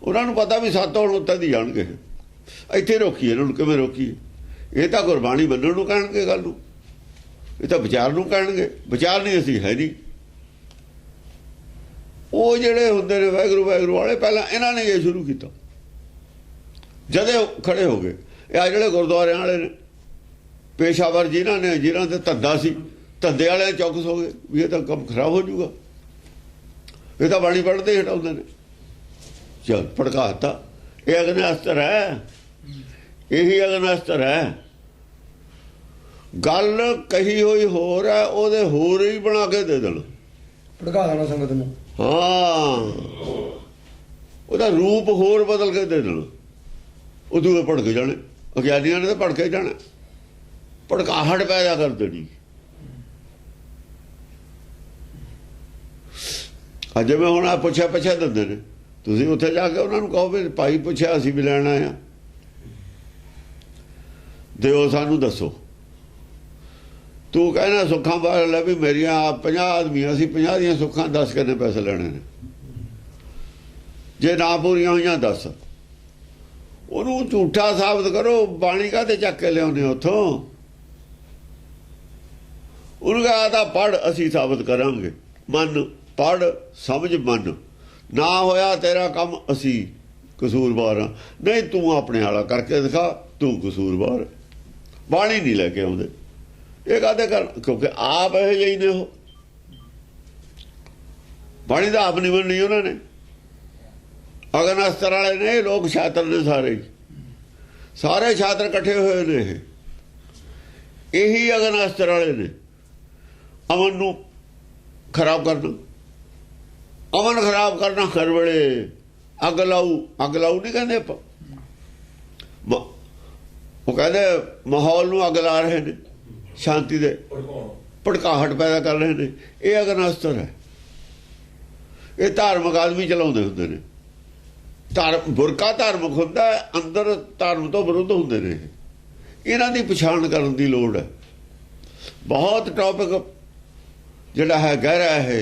ਉਹਨਾਂ ਨੂੰ ਪਤਾ ਵੀ ਸੱਤ ਹੁਣ ਉੱਤੇ ਦੀ ਜਾਣਗੇ। ਇੱਥੇ ਰੋਕੀਏ ਇਹਨਾਂ ਨੂੰ, ਕਿਵੇਂ ਰੋਕੀਏ? ਇਹ ਤਾਂ ਗੁਰਬਾਣੀ ਮੰਨਣ ਨੂੰ ਕਹਿਣਗੇ ਗੱਲ ਨੂੰ, ਇਹ ਤਾਂ ਵਿਚਾਰ ਨੂੰ ਕਹਿਣਗੇ। ਵਿਚਾਰ ਨਹੀਂ ਅਸੀਂ ਹੈ ਨਹੀਂ। ਉਹ ਜਿਹੜੇ ਹੁੰਦੇ ਨੇ ਵਾਹਿਗੁਰੂ ਵਾਹਿਗੁਰੂ ਵਾਲੇ, ਪਹਿਲਾਂ ਇਹਨਾਂ ਨੇ ਇਹ ਸ਼ੁਰੂ ਕੀਤਾ ਜਦੇ ਖੜੇ ਹੋ ਗਏ। ਇਹ ਆ ਜਿਹੜੇ ਗੁਰਦੁਆਰਿਆਂ ਵਾਲੇ ਨੇ ਪੇਸ਼ਾਵਰ, ਜਿਨ੍ਹਾਂ ਤੇ ਧੰਦਾ ਸੀ, ਧੰਦੇ ਵਾਲੇ ਚੌਕਸ ਹੋ ਗਏ ਵੀ ਇਹ ਤਾਂ ਕੰਮ ਖਰਾਬ ਹੋ ਜਾਊਗਾ, ਇਹ ਤਾਂ ਬਾਣੀ ਪੜ੍ਹਦੇ ਹੀ ਹਟਾਉਂਦੇ ਨੇ। ਚਲ ਭੜਕਾਤਾ। ਇਹ ਅਗਨ ਅਸਤਰ ਹੈ, ਇਹੀ ਅਗਨ ਅਸਤਰ ਹੈ। ਗੱਲ ਕਹੀ ਹੋਈ ਹੋਰ ਹੈ, ਉਹਦੇ ਹੋਰ ਹੀ ਬਣਾ ਕੇ ਦੇ ਦੇਣਾ, ਭੜਕਾ ਦੇਣਾ ਸੰਗਤ ਨੂੰ। ਹਾਂ, ਉਹਦਾ ਰੂਪ ਹੋਰ ਬਦਲ ਕੇ ਦੇ ਦੇਣਾ। ਉਹ ਦੂਏ ਭੜਕ ਜਾਣੇ, ਅਗਿਆਨੀਆਂ ਨੇ ਤਾਂ ਭੜਕੇ ਜਾਣਾ, ਭੜਕਾਹਟ ਪੈਦਾ ਕਰ ਦੇਣੀ। ਅੱਜ ਜਿਵੇਂ ਹੁਣ ਆ ਪੁੱਛਿਆ ਦਿੰਦੇ ਨੇ, ਤੁਸੀਂ ਉੱਥੇ ਜਾ ਕੇ ਉਹਨਾਂ ਨੂੰ ਕਹੋ ਵੀ ਭਾਈ ਪੁੱਛਿਆ ਅਸੀਂ ਵੀ ਲੈਣਾ ਆ, ਦਿਓ ਸਾਨੂੰ ਦੱਸੋ। ਤੂੰ ਕਹਿਣਾ ਸੁੱਖਾਂ ਬਾਰੇ ਲੈ ਵੀ ਮੇਰੀਆਂ 50 ਆਦਮੀਆਂ, ਅਸੀਂ 50 ਦੀਆਂ ਸੁੱਖਾਂ 10 ਕਿੰਨੇ ਪੈਸੇ ਲੈਣੇ ਨੇ, ਜੇ ਨਾ ਪੂਰੀਆਂ ਹੋਈਆਂ 10। ਉਹਨੂੰ ਝੂਠਾ ਸਾਬਤ ਕਰੋ। ਬਾਣੀ ਕਾਹਤੇ ਚੱਕ ਕੇ ਲਿਆਉਂਦੇ ਉੱਥੋਂ? ਉਹਨੂੰ ਕਹਾ ਤਾਂ ਪੜ੍ਹ, ਅਸੀਂ ਸਾਬਤ ਕਰਾਂਗੇ। ਮਨ ਪੜ੍ਹ, ਸਮਝ ਮੰਨ। ਨਾ ਹੋਇਆ ਤੇਰਾ ਕੰਮ, ਅਸੀਂ ਕਸੂਰਵਾਰ ਹਾਂ। ਨਹੀਂ, ਤੂੰ ਆਪਣੇ ਵਾਲਾ ਕਰਕੇ ਦਿਖਾ, ਤੂੰ ਕਸੂਰਵਾਰ। ਬਾਣੀ ਨਹੀਂ ਲੈ ਕੇ ਆਉਂਦੇ ਇਹ ਕਾਹਦੇ ਕਰ, ਕਿਉਂਕਿ ਆਪ ਇਹ ਜਿਹੀ ਨੇ। ਉਹ ਬਾਣੀ ਦਾ ਆਪ ਨਹੀਂ ਮੰਨਣੀ ਉਹਨਾਂ ਨੇ। ਅਗਨ ਅਸਤਰ ਵਾਲੇ ਨੇ, ਇਹ ਲੋਕ ਛਾਤਰ ਨੇ, ਸਾਰੇ ਛਾਤਰ ਇਕੱਠੇ ਹੋਏ ਨੇ। ਇਹੀ ਅਗਨ ਅਸਤਰ ਵਾਲੇ ਨੇ ਅਮਨ ਨੂੰ ਖਰਾਬ ਕਰਨਾ। ਅਮਨ ਖਰਾਬ ਕਰਨਾ ਹਰ ਵੇਲੇ। ਅੱਗ ਲਾਊ ਨਹੀਂ ਕਹਿੰਦੇ ਆਪਾਂ, ਉਹ ਕਹਿੰਦੇ ਮਾਹੌਲ ਨੂੰ ਅੱਗ ਲਾ ਰਹੇ ਨੇ, ਸ਼ਾਂਤੀ ਦੇ ਭੜਕਾਹਟ ਪੈਦਾ ਕਰ ਰਹੇ ਨੇ। ਇਹ ਅਗਨ ਅਸਤਰ ਹੈ। ਇਹ ਧਾਰਮਿਕ ਆਦਮੀ ਚਲਾਉਂਦੇ ਹੁੰਦੇ ਨੇ। ਬੁਰਕਾ ਧਾਰਮਿਕ ਹੁੰਦਾ, ਅੰਦਰ ਧਰਮ ਤੋਂ ਵਿਰੁੱਧ ਹੁੰਦੇ ਨੇ। ਇਹਨਾਂ ਦੀ ਪਛਾਣ ਕਰਨ ਦੀ ਲੋੜ ਹੈ। ਬਹੁਤ ਟੌਪਿਕ ਜਿਹੜਾ ਹੈ ਗਹਿਰਾ ਹੈ।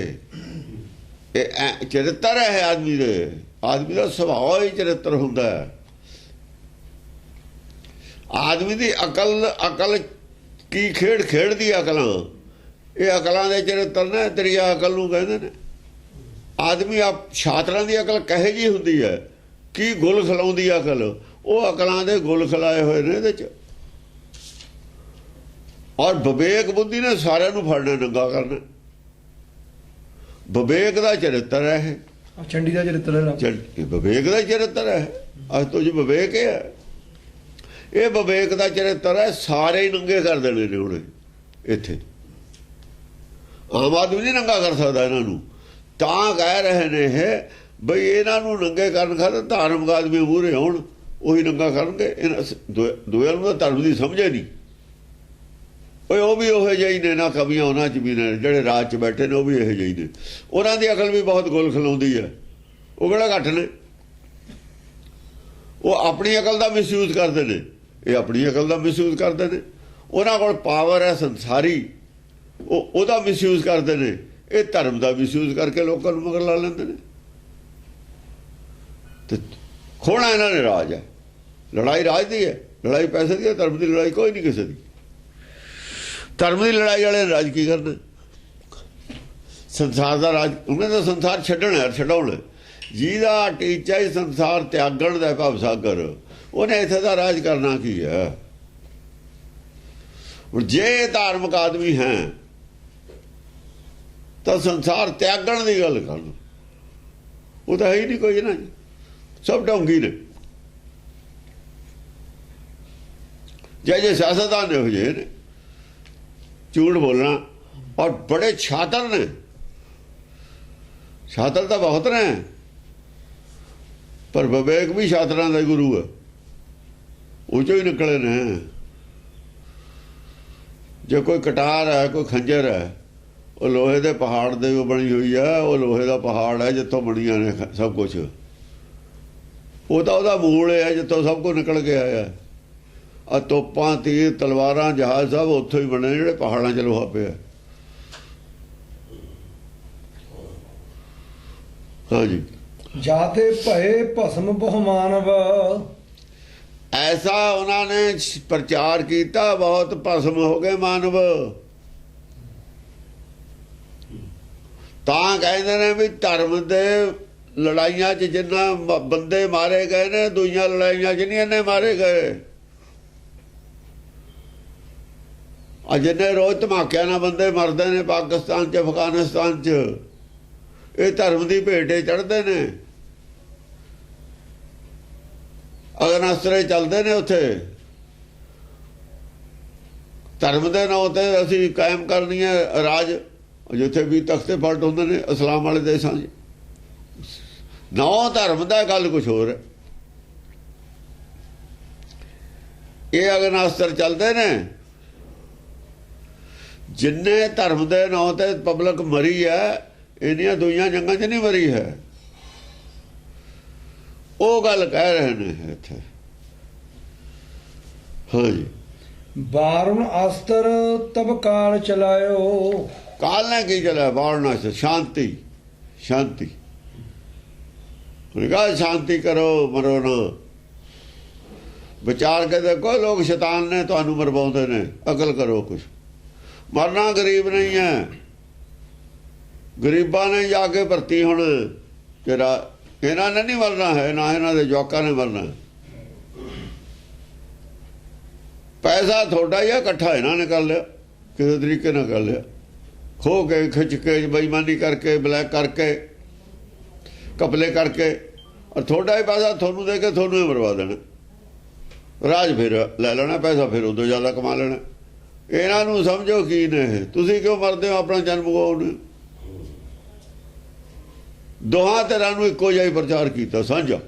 ਇਹ ਚਰਿੱਤਰ ਹੈ ਆਦਮੀ ਦਾ ਸੁਭਾਅ ਹੀ ਚਰਿੱਤਰ ਹੁੰਦਾ ਹੈ। ਆਦਮੀ ਦੀ ਅਕਲ ਕੀ ਖੇਡਦੀ ਅਕਲਾਂ, ਇਹ ਅਕਲਾਂ ਦੇ ਚਰਿੱਤਰ ਨੇ। ਤੇਰੀਆ ਅਕਲ ਨੂੰ ਕਹਿੰਦੇ ਨੇ। ਆਦਮੀ ਛਾਤਰਾਂ ਦੀ ਅਕਲ ਕਹੇ ਜਿਹੀ ਹੁੰਦੀ ਹੈ, ਕੀ ਗੁਲ ਖਿਲਾਉਂਦੀ ਅਕਲ। ਉਹ ਅਕਲਾਂ ਦੇ ਗੁਲ ਖਿਲਾਏ ਹੋਏ ਨੇ ਇਹਦੇ ਚ। ਔਰ ਵਿਵੇਕ ਬੁੱਧੀ ਨੇ ਸਾਰਿਆਂ ਨੂੰ ਫੜਨਾ, ਨੰਗਾ ਕਰਨਾ। ਵਿਵੇਕ ਦਾ ਚਰਿੱਤਰ ਹੈ ਇਹ। ਚੰਡੀ ਦਾ ਚਰਿੱਤਰ ਹੈ, ਵਿਵੇਕ ਦਾ ਚਰਿੱਤਰ ਹੈ। ਅੱਜ ਤੋਂ ਜੀ ਵਿਵੇਕ ਹੈ, ਇਹ ਵਿਵੇਕ ਦਾ ਚਰਿੱਤਰ ਹੈ। ਸਾਰੇ ਹੀ ਨੰਗੇ ਕਰ ਦੇਣੇ ਨੇ ਹੁਣ ਇੱਥੇ। ਆਮ ਆਦਮੀ ਨਹੀਂ ਨੰਗਾ ਕਰ ਸਕਦਾ ਇਹਨਾਂ ਨੂੰ। ਤਾਂ ਕਹਿ ਰਹੇ ਨੇ ਇਹ ਬਈ ਇਹਨਾਂ ਨੂੰ ਨੰਗੇ ਕਰਨ ਖਾਤਰ ਧਾਰਮਿਕ ਆਦਮੀ ਮੂਹਰੇ ਆਉਣ, ਉਹੀ ਨੰਗਾ ਕਰਨਗੇ। ਦੋਆਂ ਨੂੰ ਤਾਂ ਧਰਮ ਦੀ ਸਮਝ ਨਹੀਂ। ਉਹ ਵੀ ਉਹੋ ਜਿਹੇ ਨੇ ਨਾ, ਕਮੀਆਂ ਉਹਨਾਂ 'ਚ ਵੀ ਨੇ। ਜਿਹੜੇ ਰਾਜ 'ਚ ਬੈਠੇ ਨੇ ਉਹ ਵੀ ਇਹੋ ਜਿਹੇ ਨੇ। ਉਹਨਾਂ ਦੀ ਅਕਲ ਵੀ ਬਹੁਤ ਗੁਲ ਖਿਲਾਉਂਦੀ ਹੈ। ਉਹ ਕਿਹੜਾ ਘੱਟ ਨੇ। ਉਹ ਆਪਣੀ ਅਕਲ ਦਾ ਮਿਸਯੂਜ਼ ਕਰਦੇ ਨੇ, ਇਹ ਆਪਣੀ ਅਕਲ ਦਾ ਮਿਸਯੂਜ਼ ਕਰਦੇ ਨੇ। ਉਹਨਾਂ ਕੋਲ ਪਾਵਰ ਹੈ ਸੰਸਾਰੀ, ਉਹਦਾ ਮਿਸਯੂਜ਼ ਕਰਦੇ ਨੇ। ਇਹ ਧਰਮ ਦਾ ਮਿਸਯੂਜ਼ ਕਰਕੇ ਲੋਕਾਂ ਨੂੰ ਮਗਰ ਲਾ ਲੈਂਦੇ ਨੇ। ਤੇ ਖੋਣਾ ਇਹਨਾਂ ਨੇ ਰਾਜ ਹੈ। ਲੜਾਈ ਰਾਜ ਦੀ ਹੈ, ਲੜਾਈ ਪੈਸੇ ਦੀ ਹੈ। ਧਰਮ ਦੀ ਲੜਾਈ ਕੋਈ ਨਹੀਂ ਕਿਸੇ ਦੀ। ਧਰਮ ਦੀ ਲੜਾਈ ਵਾਲੇ ਰਾਜ ਕੀ ਕਰਨਾ? ਸੰਸਾਰ ਦਾ ਰਾਜ ਉਹਨੇ ਤਾਂ ਸੰਸਾਰ ਛੱਡਣਾ ਛਡਾਉਣਾ। ਜਿਹਦਾ ਟੀਚਾ ਹੀ ਸੰਸਾਰ ਤਿਆਗਣ ਦਾ ਭਵ ਸਾਗਰ, ਉਹਨੇ ਇੱਥੇ ਦਾ ਰਾਜ ਕਰਨਾ ਕੀ ਹੈ। ਹੁਣ ਜੇ ਧਾਰਮਿਕ ਆਦਮੀ ਹੈ ਤਾਂ ਸੰਸਾਰ ਤਿਆਗਣ ਦੀ ਗੱਲ ਕਰਨ, ਉਹ ਤਾਂ ਹੈ ਹੀ ਨਹੀਂ ਕੋਈ ਨਾ, ਸਭ ਢੋਂਗੀ ਨੇ। ਜੇ ਸਿਆਸਤਦਾਨ ਨੇ ਹੋ ਜੇ ਨੇ ਝੂਠ ਬੋਲਣਾ, ਔਰ ਬੜੇ ਛਾਤਰ ਨੇ, ਛਾਤਰ ਤਾਂ ਬਹੁਤ ਨੇ, ਪਰ ਵਿਵੇਕ ਵੀ ਛਾਤਰਾਂ ਦਾ ਗੁਰੂ ਹੈ, ਉਹ ਚੋਂ ਹੀ ਨਿਕਲੇ ਨੇ। ਜੇ ਕੋਈ ਕਟਾਰ ਹੈ, ਕੋਈ ਖੰਜਰ ਹੈ, ਉਹ ਲੋਹੇ ਦੇ ਪਹਾੜ ਦੇ ਬਣੀ ਹੋਈ ਹੈ, ਉਹ ਲੋਹੇ ਦਾ ਪਹਾੜ ਹੈ ਜਿੱਥੋਂ ਬਣੀਆਂ ਨੇ ਸਭ ਕੁਛ, ਉਹ ਤਾਂ ਉਹਦਾ ਮੂਲ ਹੈ ਜਿੱਥੋਂ ਸਭ ਕੁਝ ਨਿਕਲ ਕੇ ਆਇਆ। ਆ ਤੋਪਾਂ, ਤੀਰ, ਤਲਵਾਰਾਂ, ਜਹਾਜ਼ ਸਭ ਉੱਥੋਂ ਹੀ ਬਣੇ ਜਿਹੜੇ ਪਹਾੜਾਂ 'ਚ ਲੋਹਾ ਪਿਆ। ਹਾਂਜੀ, ਜਾਤੇ ਭਏ ਭਸਮ ਬਹੁ ਮਾਨਵ, ਐਸਾ ਉਹਨਾਂ ਨੇ ਪ੍ਰਚਾਰ ਕੀਤਾ, ਬਹੁਤ ਭਸਮ ਹੋ ਗਏ ਮਾਨਵ। ਤਾਂ ਕਹਿੰਦੇ ਨੇ ਵੀ ਧਰਮ ਦੇ ਲੜਾਈਆਂ 'ਚ ਜਿੰਨਾ ਬੰਦੇ ਮਾਰੇ ਗਏ ਨੇ, ਦੂਜੀਆਂ ਲੜਾਈਆਂ 'ਚ ਨਹੀਂ ਇੰਨੇ ਮਾਰੇ ਗਏ। ਆ ਜਿੰਨੇ ਰੋਜ਼ ਧਮਾਕਿਆਂ ਨਾਲ ਬੰਦੇ ਮਰਦੇ ਨੇ ਪਾਕਿਸਤਾਨ 'ਚ, ਅਫਗਾਨਿਸਤਾਨ 'ਚ, ਇਹ ਧਰਮ ਦੀ ਭੇਟੇ ਚੜ੍ਹਦੇ ਨੇ, ਅਗਨਾਸਤਰੇ ਚੱਲਦੇ ਨੇ ਉੱਥੇ। ਧਰਮ ਦੇ ਨਾਂ ਤੇ ਅਸੀਂ ਕਾਇਮ ਕਰਨੀ ਹੈ ਰਾਜ, ਜਿੱਥੇ ਵੀ ਤਖਤੇ ਪਲਟ ਹੁੰਦੇ ਨੇ ਇਸਲਾਮ ਵਾਲੇ ਦੇਸ਼ਾਂ 'ਚ। ਨਾਂ ਧਰਮ ਦਾ ਗੱਲ ਕੁਛ ਹੋਰ ਹੈ। ਇਹ ਅਗਨਾਸਤਰ ਚੱਲਦੇ ਨੇ। ਜਿੰਨੇ ਧਰਮ ਦੇ ਨਾਂ ਤੇ ਪਬਲਿਕ ਮਰੀ ਹੈ, ਇੰਨੀਆਂ ਦੁਨੀਆਂ ਜੰਗਾਂ 'ਚ ਨਹੀਂ ਮਰੀ ਹੈ। ਉਹ ਗੱਲ ਕਹਿ ਰਹੇ ਨੇ ਇੱਥੇ। ਹਾਂਜੀ, ਬਾਰੁਣ ਅਸਤਰ ਤਬ ਕਾਲ ਚਲਾਇਓ, ਕਾਲ ਨੇ ਕੀ ਚਲਾਇਆ? ਬਾਰੁਣ ਅਸਤਰ, ਸ਼ਾਂਤੀ, ਸ਼ਾਂਤੀ। ਉਹਨੇ ਸ਼ਾਂਤੀ ਕਰੋ, ਮਰੋ ਨਾ। ਵਿਚਾਰ ਕੇ ਦੇਖੋ, ਲੋਕ ਸ਼ੈਤਾਨ ਨੇ, ਤੁਹਾਨੂੰ ਮਰਵਾਉਂਦੇ ਨੇ। ਅਕਲ ਕਰੋ ਕੁਛ। ਮਰਨਾ ਗਰੀਬ ਨਹੀਂ ਹੈ, ਗਰੀਬਾਂ ਨੇ ਜਾ ਕੇ ਭਰਤੀ ਹੁਣ। ਜਿਹੜਾ ਇਹਨਾਂ ਨੇ ਨਹੀਂ ਮਰਨਾ ਹੈ, ਨਾ ਇਹਨਾਂ ਦੇ ਜਵਾਕਾਂ ਨੇ ਮਰਨਾ। ਪੈਸਾ ਤੁਹਾਡਾ ਹੀ ਇਕੱਠਾ ਇਹਨਾਂ ਨੇ ਕਰ ਲਿਆ, ਕਿਸੇ ਤਰੀਕੇ ਨਾਲ ਕਰ ਲਿਆ, ਖੋ ਕੇ, ਖਿੱਚ ਕੇ, ਬੇਈਮਾਨੀ ਕਰਕੇ, ਬਲੈਕ ਕਰਕੇ, ਕਪਲੇ ਕਰਕੇ, ਔਰ ਤੁਹਾਡਾ ਹੀ ਪੈਸਾ ਤੁਹਾਨੂੰ ਦੇ ਕੇ ਤੁਹਾਨੂੰ ਹੀ ਮਰਵਾ ਦੇਣਾ। ਰਾਜ ਫਿਰ ਲੈ ਲੈਣਾ, ਪੈਸਾ ਫਿਰ ਉਦੋਂ ਜ਼ਿਆਦਾ ਕਮਾ ਲੈਣਾ। ਇਹਨਾਂ ਨੂੰ ਸਮਝੋ ਕੀ ਨੇ। ਤੁਸੀਂ ਕਿਉਂ ਮਰਦੇ ਹੋ ਆਪਣਾ ਜਨਮ ਗਵਾਉਣ? ਦੋਹਾਂ ਤਰ੍ਹਾਂ ਨੂੰ ਇੱਕੋ ਜਿਹਾ ਹੀ ਪ੍ਰਚਾਰ ਕੀਤਾ, ਸਾਂਝਾ।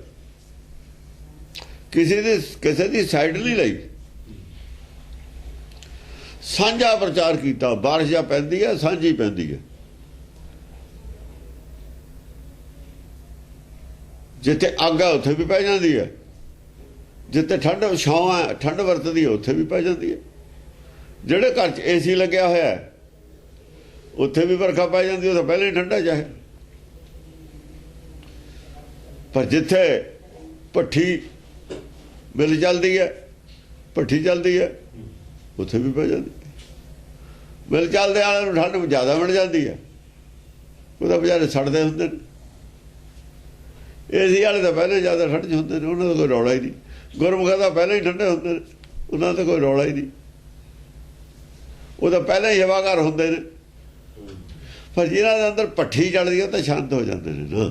ਕਿਸੇ ਦੀ ਸਾਈਡ ਨਹੀਂ ਲਈ, ਸਾਂਝਾ ਪ੍ਰਚਾਰ ਕੀਤਾ। ਬਾਰਿਸ਼ ਜਾਂ ਪੈਂਦੀ ਹੈ, ਸਾਂਝੀ ਪੈਂਦੀ ਹੈ। ਜਿੱਥੇ ਅੱਗ ਹੈ ਉੱਥੇ ਵੀ ਪੈ ਜਾਂਦੀ ਹੈ, ਜਿੱਥੇ ਠੰਡ ਛਾਂ ਹੈ, ਠੰਡ ਵਰਤਦੀ ਹੈ, ਉੱਥੇ ਵੀ ਪੈ ਜਾਂਦੀ ਹੈ। ਜਿਹੜੇ ਘਰ 'ਚ ਏਸੀ ਲੱਗਿਆ ਹੋਇਆ ਹੈ, ਉੱਥੇ ਵੀ ਵਰਖਾ ਪੈ ਜਾਂਦੀ, ਉਹ ਤਾਂ ਪਹਿਲਾਂ ਹੀ ਠੰਡਾ ਚਾਹੇ। ਪਰ ਜਿੱਥੇ ਭੱਠੀ ਬਿੱਲ ਚੱਲਦੀ ਹੈ, ਭੱਠੀ ਚੱਲਦੀ ਹੈ, ਉੱਥੇ ਵੀ ਪੈ ਜਾਂਦੀ। ਬਿੱਲ ਚੱਲਦੇ ਵਾਲਿਆਂ ਨੂੰ ਠੰਡ ਜ਼ਿਆਦਾ ਮਿਲ ਜਾਂਦੀ ਹੈ, ਉਹਦਾ ਵਿਚਾਰੇ ਸੜਦੇ ਹੁੰਦੇ ਨੇ। ਏਸੀ ਵਾਲੇ ਤਾਂ ਪਹਿਲਾਂ ਜ਼ਿਆਦਾ ਠੰਡ 'ਚ ਹੁੰਦੇ ਨੇ, ਉਹਨਾਂ ਦਾ ਕੋਈ ਰੌਲਾ ਹੀ ਨਹੀਂ। ਗੁਰਮੁਖਾਂ ਤਾਂ ਪਹਿਲਾਂ ਹੀ ਠੰਡੇ ਹੁੰਦੇ ਨੇ, ਉਹਨਾਂ ਦਾ ਕੋਈ ਰੌਲਾ ਹੀ ਨਹੀਂ। ਉਹ ਤਾਂ ਪਹਿਲਾਂ ਹੀ ਹਵਾਕਾਰ ਹੁੰਦੇ ਨੇ। ਪਰ ਜਿਹਨਾਂ ਦੇ ਅੰਦਰ ਭੱਠੀ ਚੱਲਦੀ ਹੈ ਤਾਂ ਸ਼ਾਂਤ ਹੋ ਜਾਂਦੇ ਨੇ ਨਾ।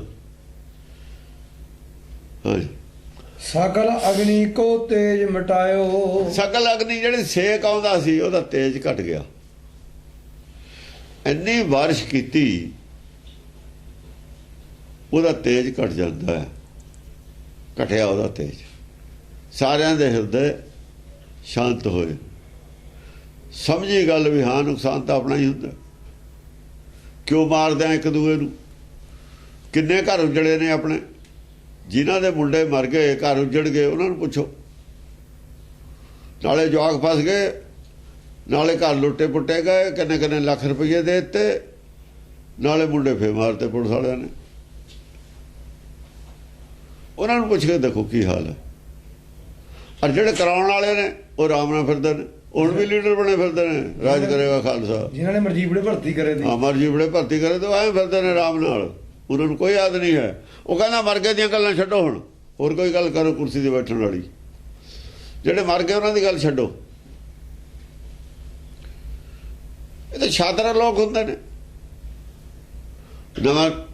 ਹਾਂਜੀ, ਸਕਲ ਅਗਨੀ ਕੋ ਤੇਜ ਮਿਟਾਇਓ, ਸਕਲ ਅਗਨੀ ਜਿਹੜੀ ਸੇਕ ਆਉਂਦਾ ਸੀ, ਉਹਦਾ ਤੇਜ ਘਟ ਗਿਆ। ਇੰਨੀ ਬਾਰਿਸ਼ ਕੀਤੀ, ਉਹਦਾ ਤੇਜ ਘਟ ਜਾਂਦਾ ਹੈ। ਘਟਿਆ ਉਹਦਾ ਤੇਜ। ਸਾਰਿਆਂ ਦੇ ਹਿਰਦੇ ਸ਼ਾਂਤ ਹੋਏ। ਸਮਝੀ ਗੱਲ ਵੀ ਹਾਂ, ਨੁਕਸਾਨ ਤਾਂ ਆਪਣਾ ਹੀ ਹੁੰਦਾ। ਕਿਉਂ ਮਾਰਦੇ ਆ ਇੱਕ ਦੂਏ ਨੂੰ? ਕਿੰਨੇ ਘਰ ਉਜੜੇ ਨੇ ਆਪਣੇ। ਜਿਨ੍ਹਾਂ ਦੇ ਮੁੰਡੇ ਮਰ ਗਏ, ਘਰ ਉਜੜ ਗਏ, ਉਹਨਾਂ ਨੂੰ ਪੁੱਛੋ। ਨਾਲੇ ਜਵਾਕ ਫਸ ਗਏ, ਨਾਲੇ ਘਰ ਲੁੱਟੇ ਪੁੱਟੇ ਗਏ, ਕਿੰਨੇ ਕਿੰਨੇ ਲੱਖ ਰੁਪਏ ਦੇ ਦਿੱਤੇ, ਨਾਲੇ ਮੁੰਡੇ ਫੇਰ ਮਾਰਤੇ ਪੁਲਿਸ ਵਾਲਿਆਂ ਨੇ। ਉਹਨਾਂ ਨੂੰ ਪੁੱਛ ਕੇ ਦੇਖੋ ਕੀ ਹਾਲ ਹੈ। ਔਰ ਜਿਹੜੇ ਕਰਾਉਣ ਵਾਲੇ ਨੇ, ਉਹ ਆਰਾਮ ਨਾਲ ਫਿਰਦੇ ਨੇ, ਹੁਣ ਵੀ ਲੀਡਰ ਬਣੇ ਫਿਰਦੇ ਨੇ, ਰਾਜ ਕਰੇਗਾ ਖਾਲਸਾ। ਜਿਨ੍ਹਾਂ ਨੇ ਮਰਜੀ ਬੜੇ ਭਰਤੀ ਕਰੇ ਦੀ ਮਰਜੀ ਬੜੇ ਭਰਤੀ ਕਰੇ ਤਾਂ ਆਏ ਫਿਰਦੇ ਨੇ ਆਰਾਮ ਨਾਲ, ਉਹਨਾਂ ਨੂੰ ਕੋਈ ਯਾਦ ਨਹੀਂ ਹੈ। ਉਹ ਕਹਿੰਦਾ ਮਰ ਗਏ ਦੀਆਂ ਗੱਲਾਂ ਛੱਡੋ, ਹੁਣ ਹੋਰ ਕੋਈ ਗੱਲ ਕਰੋ ਕੁਰਸੀ ਤੇ ਬੈਠਣ ਵਾਲੀ। ਜਿਹੜੇ ਮਰ ਗਏ ਉਹਨਾਂ ਦੀ ਗੱਲ ਛੱਡੋ। ਇਹ ਤਾਂ ਛਾਤਰਾ ਲੋਕ ਹੁੰਦੇ ਨੇ,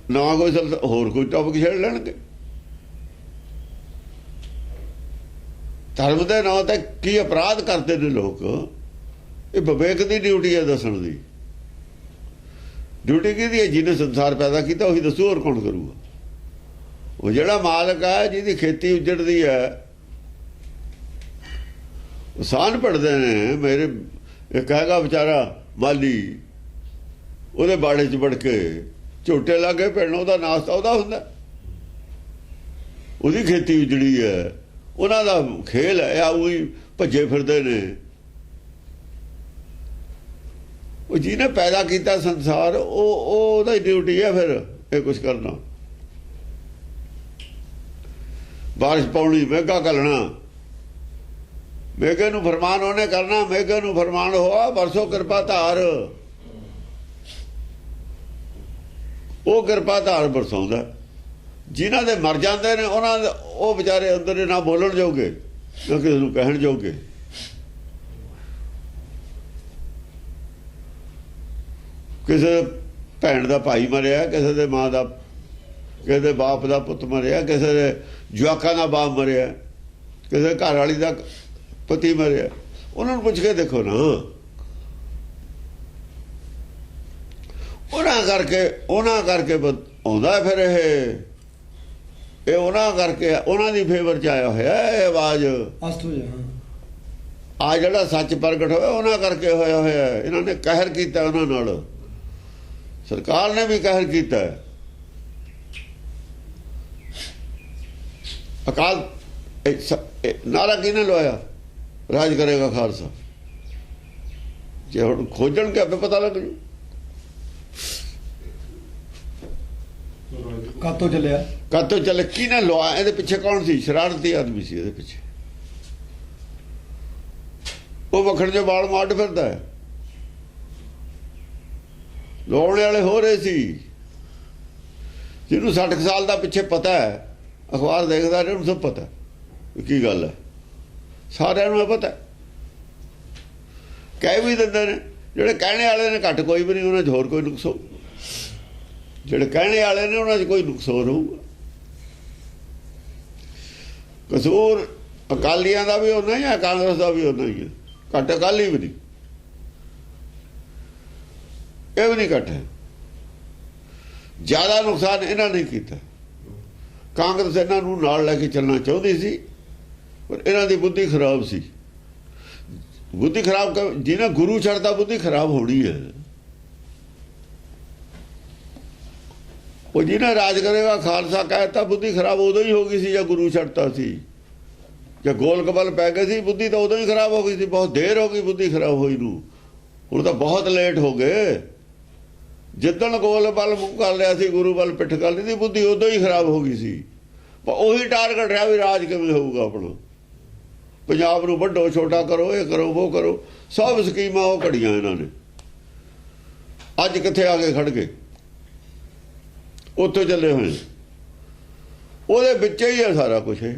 ਨਵਾਂ ਕੋਈ ਹੋਰ ਕੋਈ ਟੌਪਿਕ ਛੇੜ ਲੈਣਗੇ। ਧਰਮ ਦੇ ਨਾਂ ਤੇ ਕੀ ਅਪਰਾਧ ਕਰਦੇ ਨੇ ਲੋਕ, ਇਹ ਵਿਵੇਕ ਦੀ ਡਿਊਟੀ ਹੈ ਦੱਸਣ ਦੀ। ਡਿਊਟੀ ਕਿਹਦੀ ਹੈ? ਜਿਹਨੇ ਸੰਸਾਰ ਪੈਦਾ ਕੀਤਾ ਉਹੀ ਦੱਸੂ, ਹੋਰ ਕੌਣ ਕਰੂਗਾ? ਉਹ ਜਿਹੜਾ ਮਾਲਕ ਹੈ, ਜਿਹਦੀ ਖੇਤੀ ਉੱਜੜਦੀ ਹੈ, ਉਹ ਸਾਨ ਪੜਦੇ ਨੇ। ਮੇਰੇ ਇਹ ਕਹੇਗਾ ਵਿਚਾਰਾ ਮਾਲੀ, ਉਹਦੇ ਬਾੜੇ 'ਚ ਵੜ ਕੇ ਝੋਟੇ ਲਾਗੇ ਪੈਣ, ਉਹਦਾ ਨਾਸਤਾ ਉਹਦਾ ਹੁੰਦਾ, ਉਹਦੀ ਖੇਤੀ ਉੱਜੜੀ ਹੈ, ਉਹਨਾਂ ਦਾ ਖੇਲ ਹੈ। ਉਹੀ ਭੱਜੇ ਫਿਰਦੇ ਨੇ। ਉਹ ਜਿਹਨੇ ਪੈਦਾ ਕੀਤਾ ਸੰਸਾਰ, ਉਹਦਾ ਹੀ ਡਿਊਟੀ ਹੈ ਫਿਰ ਇਹ ਕੁਛ ਕਰਨਾ। ਬਾਰਿਸ਼ ਪਾਉਣੀ, ਮੇਘਾ ਘੱਲਣਾ, ਮੇਘੇ ਨੂੰ ਫਰਮਾਨ ਉਹਨੇ ਕਰਨਾ। ਮੇਘੇ ਨੂੰ ਫਰਮਾਨ ਹੋਆ ਬਰਸੋ ਕਿਰਪਾ ਧਾਰ, ਉਹ ਕਿਰਪਾ ਧਾਰ ਬਰਸਾਉਂਦਾ। ਜਿਨ੍ਹਾਂ ਦੇ ਮਰ ਜਾਂਦੇ ਨੇ ਉਹਨਾਂ ਦੇ ਉਹ ਵਿਚਾਰੇ ਅੰਦਰ ਨਾ ਬੋਲਣ ਜੋਗੇ, ਨਾ ਕਿਸੇ ਨੂੰ ਕਹਿਣ ਜੋਗੇ। ਕਿਸੇ ਭੈਣ ਦਾ ਭਾਈ ਮਰਿਆ, ਕਿਸੇ ਦੇ ਮਾਂ ਦਾ, ਕਿਸੇ ਦੇ ਬਾਪ ਦਾ ਪੁੱਤ ਮਰਿਆ, ਕਿਸੇ ਦੇ ਜਵਾਕਾਂ ਦਾ ਬਾਪ ਮਰਿਆ, ਕਿਸੇ ਘਰ ਵਾਲੀ ਦਾ ਪਤੀ ਮਰਿਆ। ਉਹਨਾਂ ਨੂੰ ਪੁੱਛ ਕੇ ਦੇਖੋ ਨਾ। ਉਹਨਾਂ ਕਰਕੇ ਆਉਂਦਾ ਫਿਰ ਇਹ ਉਹਨਾਂ ਕਰਕੇ, ਉਹਨਾਂ ਦੀ ਫੇਵਰ 'ਚ ਆਇਆ ਹੋਇਆ ਇਹ ਆਵਾਜ਼। ਆ ਜਿਹੜਾ ਸੱਚ ਪ੍ਰਗਟ ਹੋਇਆ ਉਹਨਾਂ ਕਰਕੇ ਹੋਇਆ ਹੋਇਆ। ਇਹਨਾਂ ਨੇ ਕਹਿਰ ਕੀਤਾ ਉਹਨਾਂ ਨਾਲ, ਸਰਕਾਰ ਨੇ ਵੀ ਕਹਿਰ ਕੀਤਾ। ਅਕਾਲ ਨਾਰਾ ਕਿਹਨੇ ਲਵਾਇਆ? ਰਾਜ ਕਰੇਗਾ ਖਾਲਸਾ। ਜੇ ਹੁਣ ਖੋਜਣ ਕੇ ਆਪੇ ਪਤਾ ਲੱਗ ਜੂ ਕਾਤੋਂ ਚੱਲੇ, ਕਿਹਨੇ ਲਵਾਇਆ? ਇਹਦੇ ਪਿੱਛੇ ਕੌਣ ਸੀ? ਸ਼ਰਾਰਤੀ ਆਦਮੀ ਸੀ ਇਹਦੇ ਪਿੱਛੇ। ਉਹ ਵਖਣ ਜੋ ਬਾਲ ਮਾਰ ਫਿਰਦਾ ਹੈ। ਲਾਉਣੇ ਵਾਲੇ ਹੋ ਰਹੇ ਸੀ। ਜਿਹਨੂੰ 60 ਸਾਲ ਦਾ ਪਿੱਛੇ ਪਤਾ ਹੈ, ਅਖਬਾਰ ਦੇਖਦਾ ਰਿਹਾ, ਉਹਨੂੰ ਸਭ ਪਤਾ ਕੀ ਗੱਲ ਹੈ। ਸਾਰਿਆਂ ਨੂੰ ਪਤਾ, ਕਹਿ ਵੀ ਦਿੰਦੇ ਨੇ। ਜਿਹੜੇ ਕਹਿਣੇ ਵਾਲੇ ਨੇ ਘੱਟ ਕੋਈ ਵੀ ਨਹੀਂ, ਉਹਨਾਂ 'ਚ ਹੋਰ ਕੋਈ ਨੁਕਸ ਹੋਊ। ਜਿਹੜੇ ਕਹਿਣੇ ਵਾਲੇ ਨੇ ਉਹਨਾਂ 'ਚ ਕੋਈ ਨੁਕਸ ਹੋਰ ਹੋਊਗਾ। ਕਸੂਰ ਅਕਾਲੀਆਂ ਦਾ ਵੀ ਉਹਨਾਂ ਹੀ ਹੈ, ਕਾਂਗਰਸ ਦਾ ਵੀ ਉਹਨਾਂ ਹੀ ਹੈ। ਘੱਟ ਅਕਾਲੀ ਵੀ ਨਹੀਂ, ਇਹ ਵੀ ਨਹੀਂ ਘੱਟ ਹੈ। ਜ਼ਿਆਦਾ ਨੁਕਸਾਨ ਇਹਨਾਂ ਨੇ ਕੀਤਾ। ਕਾਂਗਰਸ ਇਹਨਾਂ ਨੂੰ ਨਾਲ ਲੈ ਕੇ ਚੱਲਣਾ ਚਾਹੁੰਦੀ ਸੀ, ਪਰ ਇਹਨਾਂ ਦੀ ਬੁੱਧੀ ਖਰਾਬ ਸੀ। ਬੁੱਧੀ ਖਰਾਬ ਜਿਹਨੇ ਗੁਰੂ ਛੱਡਦਾ, ਬੁੱਧੀ ਖਰਾਬ ਹੋਣੀ ਹੈ। ਉਹ ਜਿਹਨੇ ਰਾਜ ਕਰੇਗਾ ਖਾਲਸਾ ਕਹਿਤਾ, ਬੁੱਧੀ ਖਰਾਬ ਉਦੋਂ ਹੀ ਹੋ ਗਈ ਸੀ ਜਾਂ ਗੁਰੂ ਛੱਡਤਾ ਸੀ, ਜਾਂ ਗੋਲ ਕਬਲ ਪੈ ਗਏ ਸੀ। ਬੁੱਧੀ ਤਾਂ ਉਦੋਂ ਹੀ ਖਰਾਬ ਹੋ ਗਈ ਸੀ। ਬਹੁਤ ਦੇਰ ਹੋ ਗਈ ਬੁੱਧੀ ਖਰਾਬ ਹੋਈ ਨੂੰ। ਹੁਣ ਤਾਂ ਬਹੁਤ ਲੇਟ ਹੋ ਗਏ। ਜਿੱਦਣ ਗੋਲ ਬਲ ਮੂੰਹ ਕਰ ਲਿਆ ਸੀ, ਗੁਰੂ ਬਲ ਪਿੱਠ ਕਰ ਲਈ ਸੀ, ਬੁੱਧੀ ਉਦੋਂ ਹੀ ਖਰਾਬ ਹੋ ਗਈ ਸੀ। ਪਰ ਉਹੀ ਟਾਰਗੇਟ ਰਿਹਾ ਵੀ ਰਾਜ ਕਿਵੇਂ ਹੋਊਗਾ ਆਪਣਾ। ਪੰਜਾਬ ਨੂੰ ਵੱਡੋ ਛੋਟਾ ਕਰੋ, ਇਹ ਕਰੋ ਉਹ ਕਰੋ, ਸਭ ਸਕੀਮਾਂ ਉਹ ਘੜੀਆਂ ਇਹਨਾਂ ਨੇ। ਅੱਜ ਕਿੱਥੇ ਆ ਕੇ ਖੜ ਗਏ? ਉੱਥੋਂ ਚੱਲੇ ਹੋਏ। ਉਹਦੇ ਵਿੱਚ ਹੀ ਹੈ ਸਾਰਾ ਕੁਛ। ਇਹ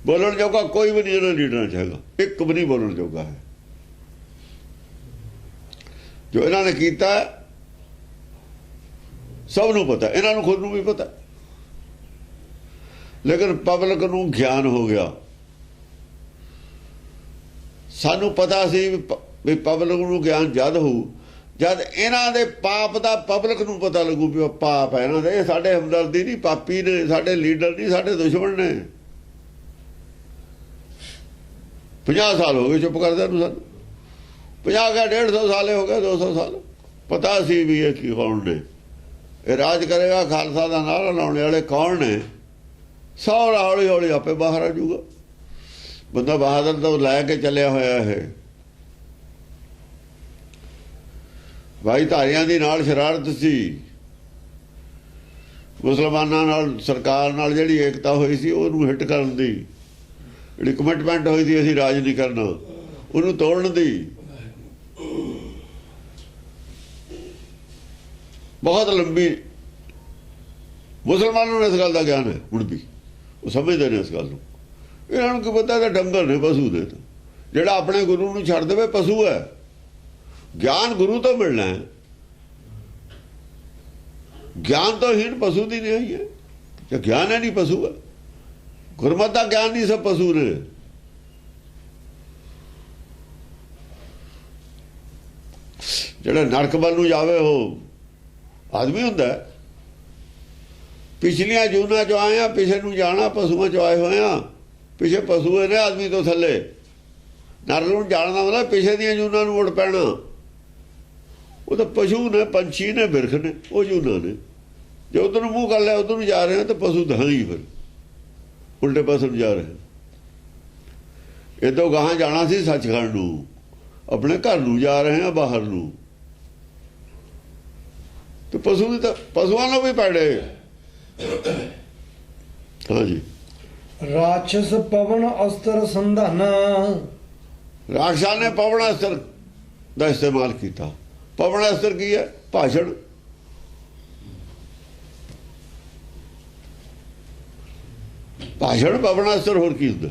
ਬੋਲਣ ਜੋਗਾ ਕੋਈ ਵੀ ਨਹੀਂ ਇਹਨਾਂ ਲੀਡਰਾਂ 'ਚ ਹੈਗਾ, ਇੱਕ ਵੀ ਨਹੀਂ ਬੋਲਣ ਜੋਗਾ ਹੈ। ਜੋ ਇਹਨਾਂ ਨੇ ਕੀਤਾ ਸਭ ਨੂੰ ਪਤਾ, ਇਹਨਾਂ ਨੂੰ ਖੁਦ ਨੂੰ ਵੀ ਪਤਾ। ਲੇਕਿਨ ਪਬਲਿਕ ਨੂੰ ਗਿਆਨ ਹੋ ਗਿਆ। ਸਾਨੂੰ ਪਤਾ ਸੀ ਵੀ ਪਬਲਿਕ ਨੂੰ ਗਿਆਨ ਜਦ ਹੋਊ ਜਦ ਇਹਨਾਂ ਦੇ ਪਾਪ ਦਾ ਪਬਲਿਕ ਨੂੰ ਪਤਾ ਲੱਗੂ ਵੀ ਉਹ ਪਾਪ ਹੈ ਇਹਨਾਂ ਦੇ। ਇਹ ਸਾਡੇ ਹਮਦਰਦੀ ਨਹੀਂ, ਪਾਪੀ ਨੇ, ਸਾਡੇ ਲੀਡਰ ਨਹੀਂ, ਸਾਡੇ ਦੁਸ਼ਮਣ ਨੇ। 50 ਸਾਲ ਹੋ ਗਏ ਚੁੱਪ ਕਰਦੇ ਨੂੰ। ਸਾਨੂੰ 50 ਗਿਆ 150 ਸਾਲ ਹੋ ਗਏ, 200 ਸਾਲ। ਪਤਾ ਸੀ ਵੀ ਇਹ ਕੀ ਕੌਣ ਨੇ। ਇਹ ਰਾਜ ਕਰੇਗਾ ਖਾਲਸਾ ਦਾ ਨਾਰਾ ਲਾਉਣ ਵਾਲੇ ਕੌਣ ਨੇ। ਸਾਰਾ ਹੌਲੀ ਹੌਲੀ ਆਪੇ ਬਾਹਰ ਆ ਜਾਊਗਾ। ਬੰਦਾ ਬਹਾਦਰ ਤੋਂ ਲੈ ਕੇ ਚੱਲਿਆ ਹੋਇਆ ਹੈ। ਭਾਈ ਧਾਰੀਆਂ ਦੀ ਨਾਲ ਸ਼ਰਾਰਤ ਸੀ। ਮੁਸਲਮਾਨਾਂ ਨਾਲ ਸਰਕਾਰ ਨਾਲ ਜਿਹੜੀ ਏਕਤਾ ਹੋਈ ਸੀ ਉਹਨੂੰ ਹਿੱਟ ਕਰਨ ਦੀ। ਜਿਹੜੀ ਕਮਿਟਮੈਂਟ ਹੋਈ ਸੀ ਅਸੀਂ ਰਾਜ ਨਹੀਂ ਕਰਨਾ, ਉਹਨੂੰ ਤੋੜਨ ਦੀ ਬਹੁਤ ਲੰਬੀ। ਮੁਸਲਮਾਨਾਂ ਨੂੰ ਇਸ ਗੱਲ ਦਾ ਗਿਆਨ ਹੈ, ਹੁਣ ਵੀ ਉਹ ਸਮਝਦੇ ਨੇ ਇਸ ਗੱਲ ਨੂੰ। ਇਹਨਾਂ ਨੂੰ ਕੀ ਪਤਾ ਤਾਂ ਡੰਗਰ ਨੇ ਪਸ਼ੂ ਦੇ, ਤਾਂ ਜਿਹੜਾ ਆਪਣੇ ਗੁਰੂ ਨੂੰ ਛੱਡ ਦੇਵੇ ਪਸ਼ੂ ਹੈ। ਗਿਆਨ ਗੁਰੂ ਤੋਂ ਮਿਲਣਾ ਹੈ, ਗਿਆਨ ਤੋਂ ਹੀਣ ਪਸ਼ੂ ਦੀ ਨਹੀਂ ਹੈ। ਜੇ ਗਿਆਨ ਹੈ ਨਹੀਂ ਪਸ਼ੂ ਹੈ, ਗੁਰਮਤਿ ਦਾ ਗਿਆਨ ਨਹੀਂ, ਸਭ ਪਸ਼ੂ ਨੇ। ਜਿਹੜਾ ਨਰਕ ਵੱਲ ਨੂੰ ਜਾਵੇ ਉਹ ਆਦਮੀ ਹੁੰਦਾ। ਪਿਛਲੀਆਂ ਜੂਨਾਂ ਚੋਂ ਆਏ ਆ, ਪਿਛੇ ਨੂੰ ਜਾਣਾ, ਪਸ਼ੂਆਂ ਚੋਂ ਆਏ ਹੋਏ ਆ। ਪਿਛੇ ਪਸ਼ੂ ਨੇ ਆਦਮੀ ਤੋਂ ਥੱਲੇ। ਨਰਕ ਨੂੰ ਜਾਣ ਦਾ ਮਤਲਬ ਪਿਛੇ ਦੀਆਂ ਜੂਨਾਂ ਨੂੰ ਮੁੜ ਪੈਣਾ। ਉਹ ਤਾਂ ਪਸ਼ੂ ਨੇ, ਪੰਛੀ ਨੇ, ਬਿਰਖ ਨੇ, ਉਹ ਜੂਨਾਂ ਨੇ। ਜੇ ਉਧਰ ਨੂੰ ਮੂੰਹ ਕਰ ਲਿਆ ਉਧਰ ਨੂੰ ਜਾ ਰਹੇ ਤਾਂ ਪਸ਼ੂ ਦਹਾਂਗੀ, ਫਿਰ ਉਲਟੇ ਪਾਸੇ ਨੂੰ ਜਾ ਰਹੇ। ਇਹ ਤੋਂ ਗਾਹਾਂ ਜਾਣਾ ਸੀ ਸੱਚਖੰਡ ਨੂੰ, ਆਪਣੇ ਘਰ ਨੂੰ ਜਾ ਰਹੇ ਆ, ਬਾਹਰ ਨੂੰ। ਤੇ ਪਸ਼ੂ ਵੀ ਤਾਂ ਪਸ਼ੂਆਂ ਨੂੰ ਵੀ ਪੈੜੇ। ਹਾਂਜੀ। ਰਾਖਸ਼ ਪਵਨ ਅਸਤਰ ਸੰਧਾਨਾ, ਰਾਖਸ਼ਾਂ ਨੇ ਪਵਨ ਅਸਤਰ ਦਾ ਇਸਤੇਮਾਲ ਕੀਤਾ। ਪਵਨ ਅਸਤਰ ਕੀ ਹੈ? ਭਾਸ਼ਣ। ਭਾਸ਼ਣ ਪਵਨ ਅਸਤਰ, ਹੋਰ ਕੀ ਹੁੰਦਾ?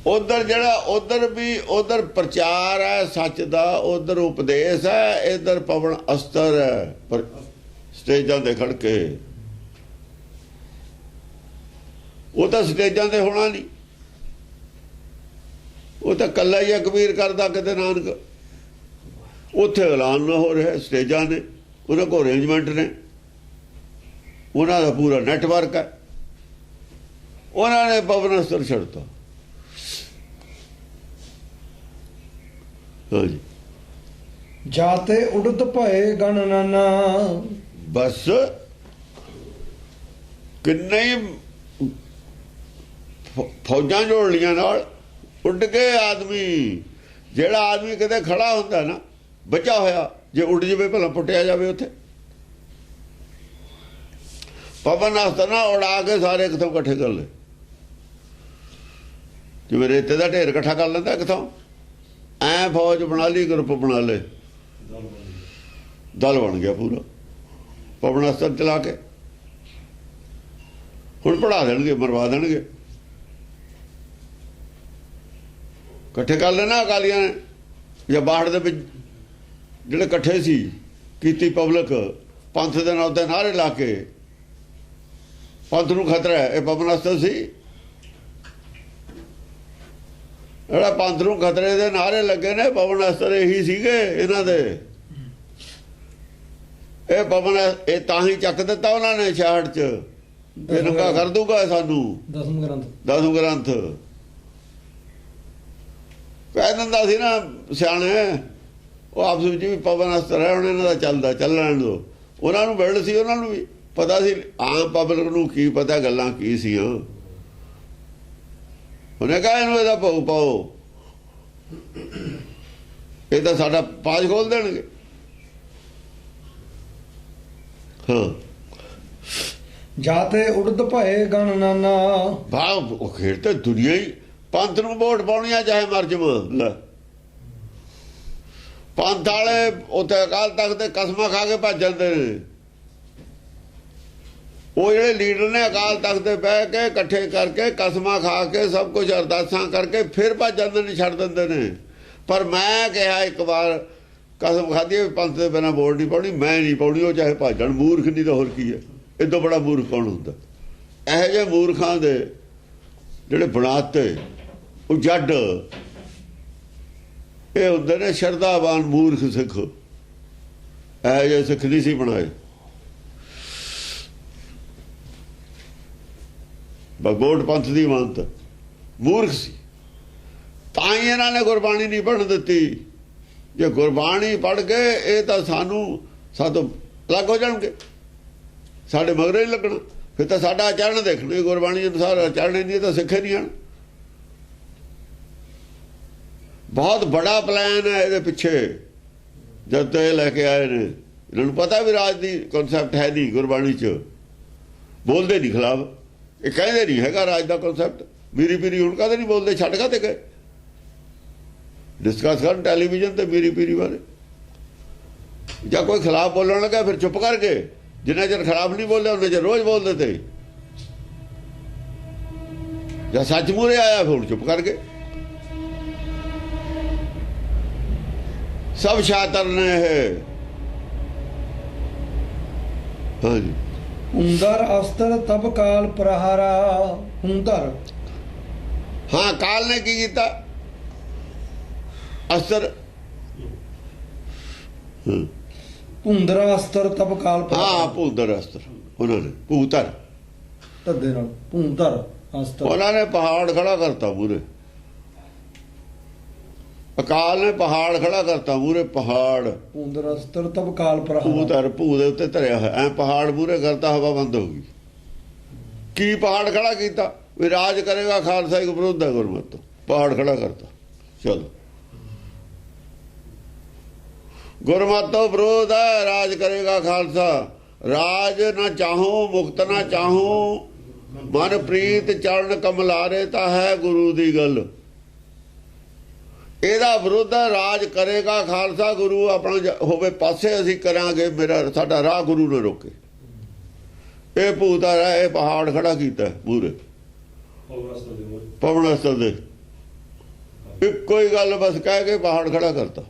ਉਧਰ ਜਿਹੜਾ ਉਧਰ ਵੀ ਉਧਰ ਪ੍ਰਚਾਰ ਹੈ ਸੱਚ ਦਾ, ਉਧਰ ਉਪਦੇਸ਼ ਹੈ, ਇਧਰ ਪਵਨ ਅਸਤਰ ਹੈ। ਪਰ ਸਟੇਜਾਂ ਤੇ ਖੜ ਕੇ ਉਹ ਤਾਂ ਸਟੇਜਾਂ ਤੇ ਹੋਣਾ ਨਹੀਂ, ਉਹ ਤਾਂ ਕੱਲਾ ਹੀ ਕਬੀਰ ਕਰਦਾ ਕਿਤੇ ਨਾਨਕ। ਉੱਥੇ ਐਲਾਨ ਨਾ ਹੋ ਰਿਹਾ, ਸਟੇਜਾਂ ਨੇ, ਉਹਨਾਂ ਕੋਲ ਅਰੇਂਜਮੈਂਟ ਨੇ, ਉਹਨਾਂ ਦਾ ਪੂਰਾ ਨੈਟਵਰਕ ਹੈ। ਉਹਨਾਂ ਨੇ ਪਵਨ ਅਸਤਰ ਛੱਡਤਾ। ਹਾਂਜੀ। ਜਾਤੇ ਉਡਤ ਭਏ ਗਣ ਨਾਨਾ, ਬਸ ਕਿੰਨੇ ਹੀ ਫੌਜਾਂ ਜੋੜ ਲੀਆਂ ਨਾਲ, ਉੱਡ ਕੇ ਆਦਮੀ। ਜਿਹੜਾ ਆਦਮੀ ਕਿਤੇ ਖੜਾ ਹੁੰਦਾ ਨਾ ਬਚਾ ਹੋਇਆ, ਜੇ ਉੱਡ ਜਾਵੇ ਭਲਾ ਪੁੱਟਿਆ ਜਾਵੇ ਉੱਥੇ। ਪਵਨ ਅਸਤਰ ਨਾ ਉਡਾ ਕੇ ਸਾਰੇ ਕਿਥੋਂ ਇਕੱਠੇ ਕਰ ਲਏ, ਜਿਵੇਂ ਰੇਤੇ ਦਾ ਢੇਰ ਇਕੱਠਾ ਕਰ ਲੈਂਦਾ ਕਿਥੋਂ, ਐ ਫੌਜ ਬਣਾ ਲਈ, ਗਰੁੱਪ ਬਣਾ ਲਏ, ਦਲ ਬਣ ਗਿਆ ਪੂਰਾ। ਪਵਨ ਅਸਤਰ ਚਲਾ ਕੇ ਹੁਣ ਪੜਾ ਦੇਣਗੇ, ਮਰਵਾ ਦੇਣਗੇ। ਇਕੱਠੇ ਕਰ ਲੈਣਾ ਅਕਾਲੀਆਂ ਨੇ, ਜਾਂ ਬਾਹਰ ਦੇ ਵਿੱਚ ਜਿਹੜੇ ਇਕੱਠੇ ਸੀ ਕੀਤੀ ਪਬਲਿਕ, ਪੰਥ ਦੇ ਨਾਂ ਦੇ ਨਾਅਰੇ ਲਾ ਕੇ, ਪੰਥ ਨੂੰ ਖਤਰਾ ਹੈ, ਇਹ ਪਵਨ ਅਸਤਰ ਸੀ। ਜਿਹੜਾ ਪੰਥ ਨੂੰ ਖਤਰੇ ਦੇ ਨਾਅਰੇ ਲੱਗੇ ਨੇ, ਪਵਨ ਅਸਤਰ ਇਹੀ ਸੀਗੇ ਇਹਨਾਂ ਦੇ। ਇਹ ਪਵਨ ਇਹ ਤਾਂ ਹੀ ਚੱਕ ਦਿੱਤਾ ਉਹਨਾਂ ਨੇ 66 ਚ, ਇਹ ਨੰਗਾ ਕਰ ਦੂਗਾ ਸਾਨੂੰ। ਦਸਮ ਗ੍ਰੰਥ ਕਹਿ ਦਿੰਦਾ ਸੀ ਨਾ ਸਿਆਣੇ, ਉਹ ਆਪਸ ਵਿੱਚ ਵੀ ਪਵਨ ਅਸਤਰ ਹੈ, ਹੁਣ ਇਹਨਾਂ ਦਾ ਚੱਲਦਾ, ਚੱਲਣ ਦੋ। ਉਹਨਾਂ ਨੂੰ ਬਿਲਡ ਸੀ, ਉਹਨਾਂ ਨੂੰ ਵੀ ਪਤਾ ਸੀ। ਆਮ ਪਬਲਿਕ ਨੂੰ ਕੀ ਪਤਾ ਗੱਲਾਂ ਕੀ ਸੀ। ਉਹਨੇ ਕਹਾ ਇਹਨੂੰ ਇਹਦਾ ਭਾਉ ਪਾਓ, ਇਹ ਤਾਂ ਸਾਡਾ ਪਾਜ ਖੋਲ ਦੇਣਗੇ। ਹਾਂ। ਜਾਤੇ ਉਡਤ ਭਏ ਗਣ ਨਾਨਾ, ਭਾਵ ਉਹ ਖੇਡ ਤੇ ਦੁਨੀਆ ਹੀ ਪੰਥ ਨੂੰ ਵੋਟ ਪਾਉਣੀ ਆ, ਚਾਹੇ ਮਰ ਜਾਵਾਂ। ਲੈ ਪੰਥ ਵਾਲੇ ਉੱਥੇ ਅਕਾਲ ਤਖਤ ਤੇ ਕਸਮਾਂ ਖਾ ਕੇ ਭੱਜ ਜਾਂਦੇ ਨੇ। ਉਹ ਜਿਹੜੇ ਲੀਡਰ ਨੇ ਅਕਾਲ ਤਖਤ ਤੇ ਬਹਿ ਕੇ ਇਕੱਠੇ ਕਰਕੇ ਕਸਮਾਂ ਖਾ ਕੇ ਸਭ ਕੁਝ ਅਰਦਾਸਾਂ ਕਰਕੇ ਫਿਰ ਭੱਜ ਜਾਂਦੇ ਨੇ, ਛੱਡ ਦਿੰਦੇ ਨੇ। ਪਰ ਮੈਂ ਕਿਹਾ ਇੱਕ ਵਾਰ ਕਸਮ ਖਾਧੀ ਵੀ ਪੰਥ ਦੇ ਬਿਨਾਂ ਵੋਟ ਨਹੀਂ ਪਾਉਣੀ, ਮੈਂ ਨਹੀਂ ਪਾਉਣੀ, ਉਹ ਚਾਹੇ ਭੱਜਣ। ਮੂਰਖ ਨਹੀਂ ਤਾਂ ਹੋਰ ਕੀ ਹੈ? ਇਹ ਤੋਂ ਬੜਾ ਮੂਰਖ ਕੌਣ ਹੁੰਦਾ? ਇਹੋ ਜਿਹੇ ਮੂਰਖਾਂ ਦੇ ਜਿਹੜੇ ਬਣਾਤੇ ਉਹ ਜੱਡ, ਇਹ ਹੁੰਦੇ ਨੇ ਸ਼ਰਧਾਵਾਨ ਮੂਰਖ ਸਿੱਖ। ਇਹੋ ਜਿਹੇ ਸਿੱਖ ਨਹੀਂ ਸੀ ਬਣਾਏ। ਵੋਟ ਪੰਥ ਦੀ ਮੰਨਤ ਮੂਰਖ ਸੀ, ਤਾਂ ਹੀ ਇਹਨਾਂ ਨੇ ਗੁਰਬਾਣੀ ਨਹੀਂ ਪੜ੍ਹਨ ਦਿੱਤੀ। ਜੇ ਗੁਰਬਾਣੀ ਪੜ੍ਹ ਕੇ ਇਹ ਤਾਂ ਸਾਤੋਂ ਅਲੱਗ ਹੋ ਜਾਣਗੇ, ਸਾਡੇ ਮਗਰੇ ਹੀ ਲੱਗਣਾ। ਫਿਰ ਤਾਂ ਸਾਡਾ ਆਚਰਣ ਦੇਖਣਾ ਗੁਰਬਾਣੀ ਅਨੁਸਾਰ ਆਚਰਣ ਨਹੀਂ ਤਾਂ ਸਿੱਖੇ ਨਹੀਂ ਹਨ। ਬਹੁਤ ਬੜਾ ਪਲਾਨ ਹੈ ਇਹਦੇ ਪਿੱਛੇ। ਜਦ ਤੋਂ ਇਹ ਲੈ ਕੇ ਆਏ ਨੇ, ਇਹਨਾਂ ਨੂੰ ਪਤਾ ਵੀ ਰਾਜ ਦੀ ਕਨਸੈਪਟ ਹੈ ਨਹੀਂ ਗੁਰਬਾਣੀ 'ਚ, ਬੋਲਦੇ ਨਹੀਂ ਖਿਲਾਫ। ਇਹ ਕਹਿੰਦੇ ਨਹੀਂ ਹੈਗਾ ਰਾਜ ਦਾ ਕਨਸੈਪਟ। ਮੀਰੀ ਪੀਰੀ ਹੁਣ ਕਾਹਦੇ ਨਹੀਂ ਬੋਲਦੇ, ਛੱਡ ਕਾਹਤੇ ਗਏ? ਡਿਸਕਸ ਕਰਨ ਟੈਲੀਵਿਜ਼ਨ ਤੇ ਮੀਰੀ ਪੀਰੀ ਬਾਰੇ। ਜਾਂ ਕੋਈ ਖਿਲਾਫ ਬੋਲਣ ਲੱਗਾ ਫਿਰ ਚੁੱਪ ਕਰ ਗਏ, ਜਿੰਨਾ ਚਿਰ ਖਿਲਾਫ ਨਹੀਂ ਬੋਲਿਆ ਉਹਨੇ ਚਿਰ ਰੋਜ਼ ਬੋਲਦੇ ਤੇ। ਜਾਂ ਸੱਚ ਮੂਹਰੇ ਆਇਆ ਫਿਰ ਚੁੱਪ ਕਰ ਗਏ। ਸਭ ਸ਼ਾਤਰ ਨੇ ਇਹ। ਹਾਂਜੀ, ਹੁੰਦਰ ਅਸਤਰ ਤਬ ਕਾਲ ਪ੍ਰਹਾਰਾ। ਹੁੰਦਰ, ਹਾਂ, ਕਾਲ ਨੇ ਕੀ ਕੀਤਾ? ਅਸਤਰ, ਹੁੰਦਰਾ ਅਸਤਰ ਤਬ ਕਾਲ ਹਾਂ, ਪ੍ਰਹਾਰਾ। ਭੂਦਰ ਅਸਤਰ, ਉਹਨਾਂ ਨੇ ਭੂਤਰ, ਧੱਦੇ ਨਾਲ ਹੁੰਦਰ ਅਸਤਰ। ਉਹਨਾਂ ਨੇ ਪਹਾੜ ਖੜਾ ਕਰਤਾ ਮੂਰੇ। ਅਕਾਲ ਨੇ ਪਹਾੜ ਖੜਾ ਕਰਤਾ ਮੂਰੇ, ਪਹਾੜ। ਹੁੰਦਰ ਅਸਤਰ ਤਬ ਕਾਲ ਪ੍ਰਹਾਰਾ। ਭੂਤਰ, ਭੂ ਦੇ ਉੱਤੇ ਧਰਿਆ ਹੋਇਆ, ਐ ਪਹਾੜ ਮੂਰੇ ਕਰਤਾ, ਹਵਾ ਬੰਦ ਹੋ ਗਈ। ਕੀ ਪਹਾੜ ਖੜਾ ਕੀਤਾ? ਵੀ ਰਾਜ ਕਰੇਗਾ ਖਾਲਸਾ ਇੱਕ ਵਿਰੋਧ ਹੈ ਗੁਰਮਤਿ। ਪਹਾੜ ਖੜਾ ਕਰਤਾ। ਚਲੋ, ਗੁਰਮਤਿ ਤੋਂ ਵਿਰੋਧ ਹੈ, ਰਾਜ ਕਰੇਗਾ ਖਾਲਸਾ। ਰਾਜ ਨਾ ਚਾਹੋ, ਮੁਕਤ ਨਾ ਚਾਹੋ, ਮਨ ਪ੍ਰੀਤ ਚਰਨ ਕਮਲਾਰੇ, ਤਾਂ ਹੈ ਗੁਰੂ ਦੀ ਗੱਲ। ਇਹਦਾ ਵਿਰੋਧ ਹੈ, ਰਾਜ ਕਰੇਗਾ ਖਾਲਸਾ। ਗੁਰੂ ਆਪਣਾ ਹੋਵੇ ਪਾਸੇ, ਅਸੀਂ ਕਰਾਂਗੇ, ਮੇਰਾ ਸਾਡਾ ਰਾਹ ਗੁਰੂ ਨੇ ਰੋਕੇ। ਇਹ ਭੂਤਾ ਹੈ, ਇਹ ਪਹਾੜ ਖੜਾ ਕੀਤਾ ਮੂਰੇ ਪਵਨ ਅਸਤਰ ਦੇ। ਇੱਕੋ ਹੀ ਗੱਲ ਬਸ ਕਹਿ ਕੇ ਪਹਾੜ ਖੜਾ ਕਰਤਾ।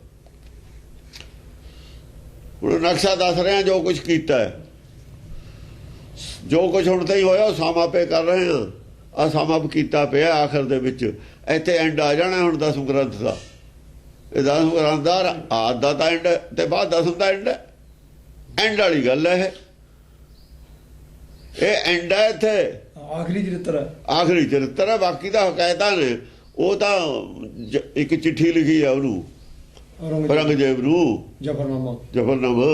ਹੁਣ ਨਕਸ਼ਾ ਦੱਸ ਰਿਹਾ ਜੋ ਕੁਝ ਕੀਤਾ ਹੈ, ਜੋ ਕੁਝ ਹੁਣ ਤਾਈਂ ਹੋਇਆ ਉਹ ਸਾਮਾਪੇ ਕਰ ਰਹੇ ਹਾਂ। ਆ ਸਾਮਾਪ ਕੀਤਾ ਪਿਆ ਆਖਰ ਦੇ ਵਿੱਚ। ਇੱਥੇ ਐਂਡ ਆ ਜਾਣਾ ਹੁਣ 10ਵੇਂ ਗ੍ਰੰਥ ਦਾ। ਇਹ 10ਵੇਂ ਗ੍ਰੰਥ ਦਾ ਆਦ ਦਾ ਤਾਂ ਐਂਡ ਤੇ ਬਾਅਦ 10ਵੇਂ ਦਾ ਐਂਡ। ਐਂਡ ਵਾਲੀ ਗੱਲ ਹੈ ਇਹ ਐਂਡ ਹੈ। ਇੱਥੇ ਆਖਰੀ ਚਰਿੱਤਰ ਹੈ, ਆਖਰੀ ਚਰਿੱਤਰ ਹੈ। ਬਾਕੀ ਤਾਂ ਹਕਾਇਤਾਂ ਨੇ। ਉਹ ਤਾਂ ਇੱਕ ਚਿੱਠੀ ਲਿਖੀ ਆ ਉਹਨੂੰ, ਔਰੰਗਜ਼ੇਬ ਨੂੰ, ਜਫਰਨਾਮਾ। ਜਫਰਨਾਮਾ।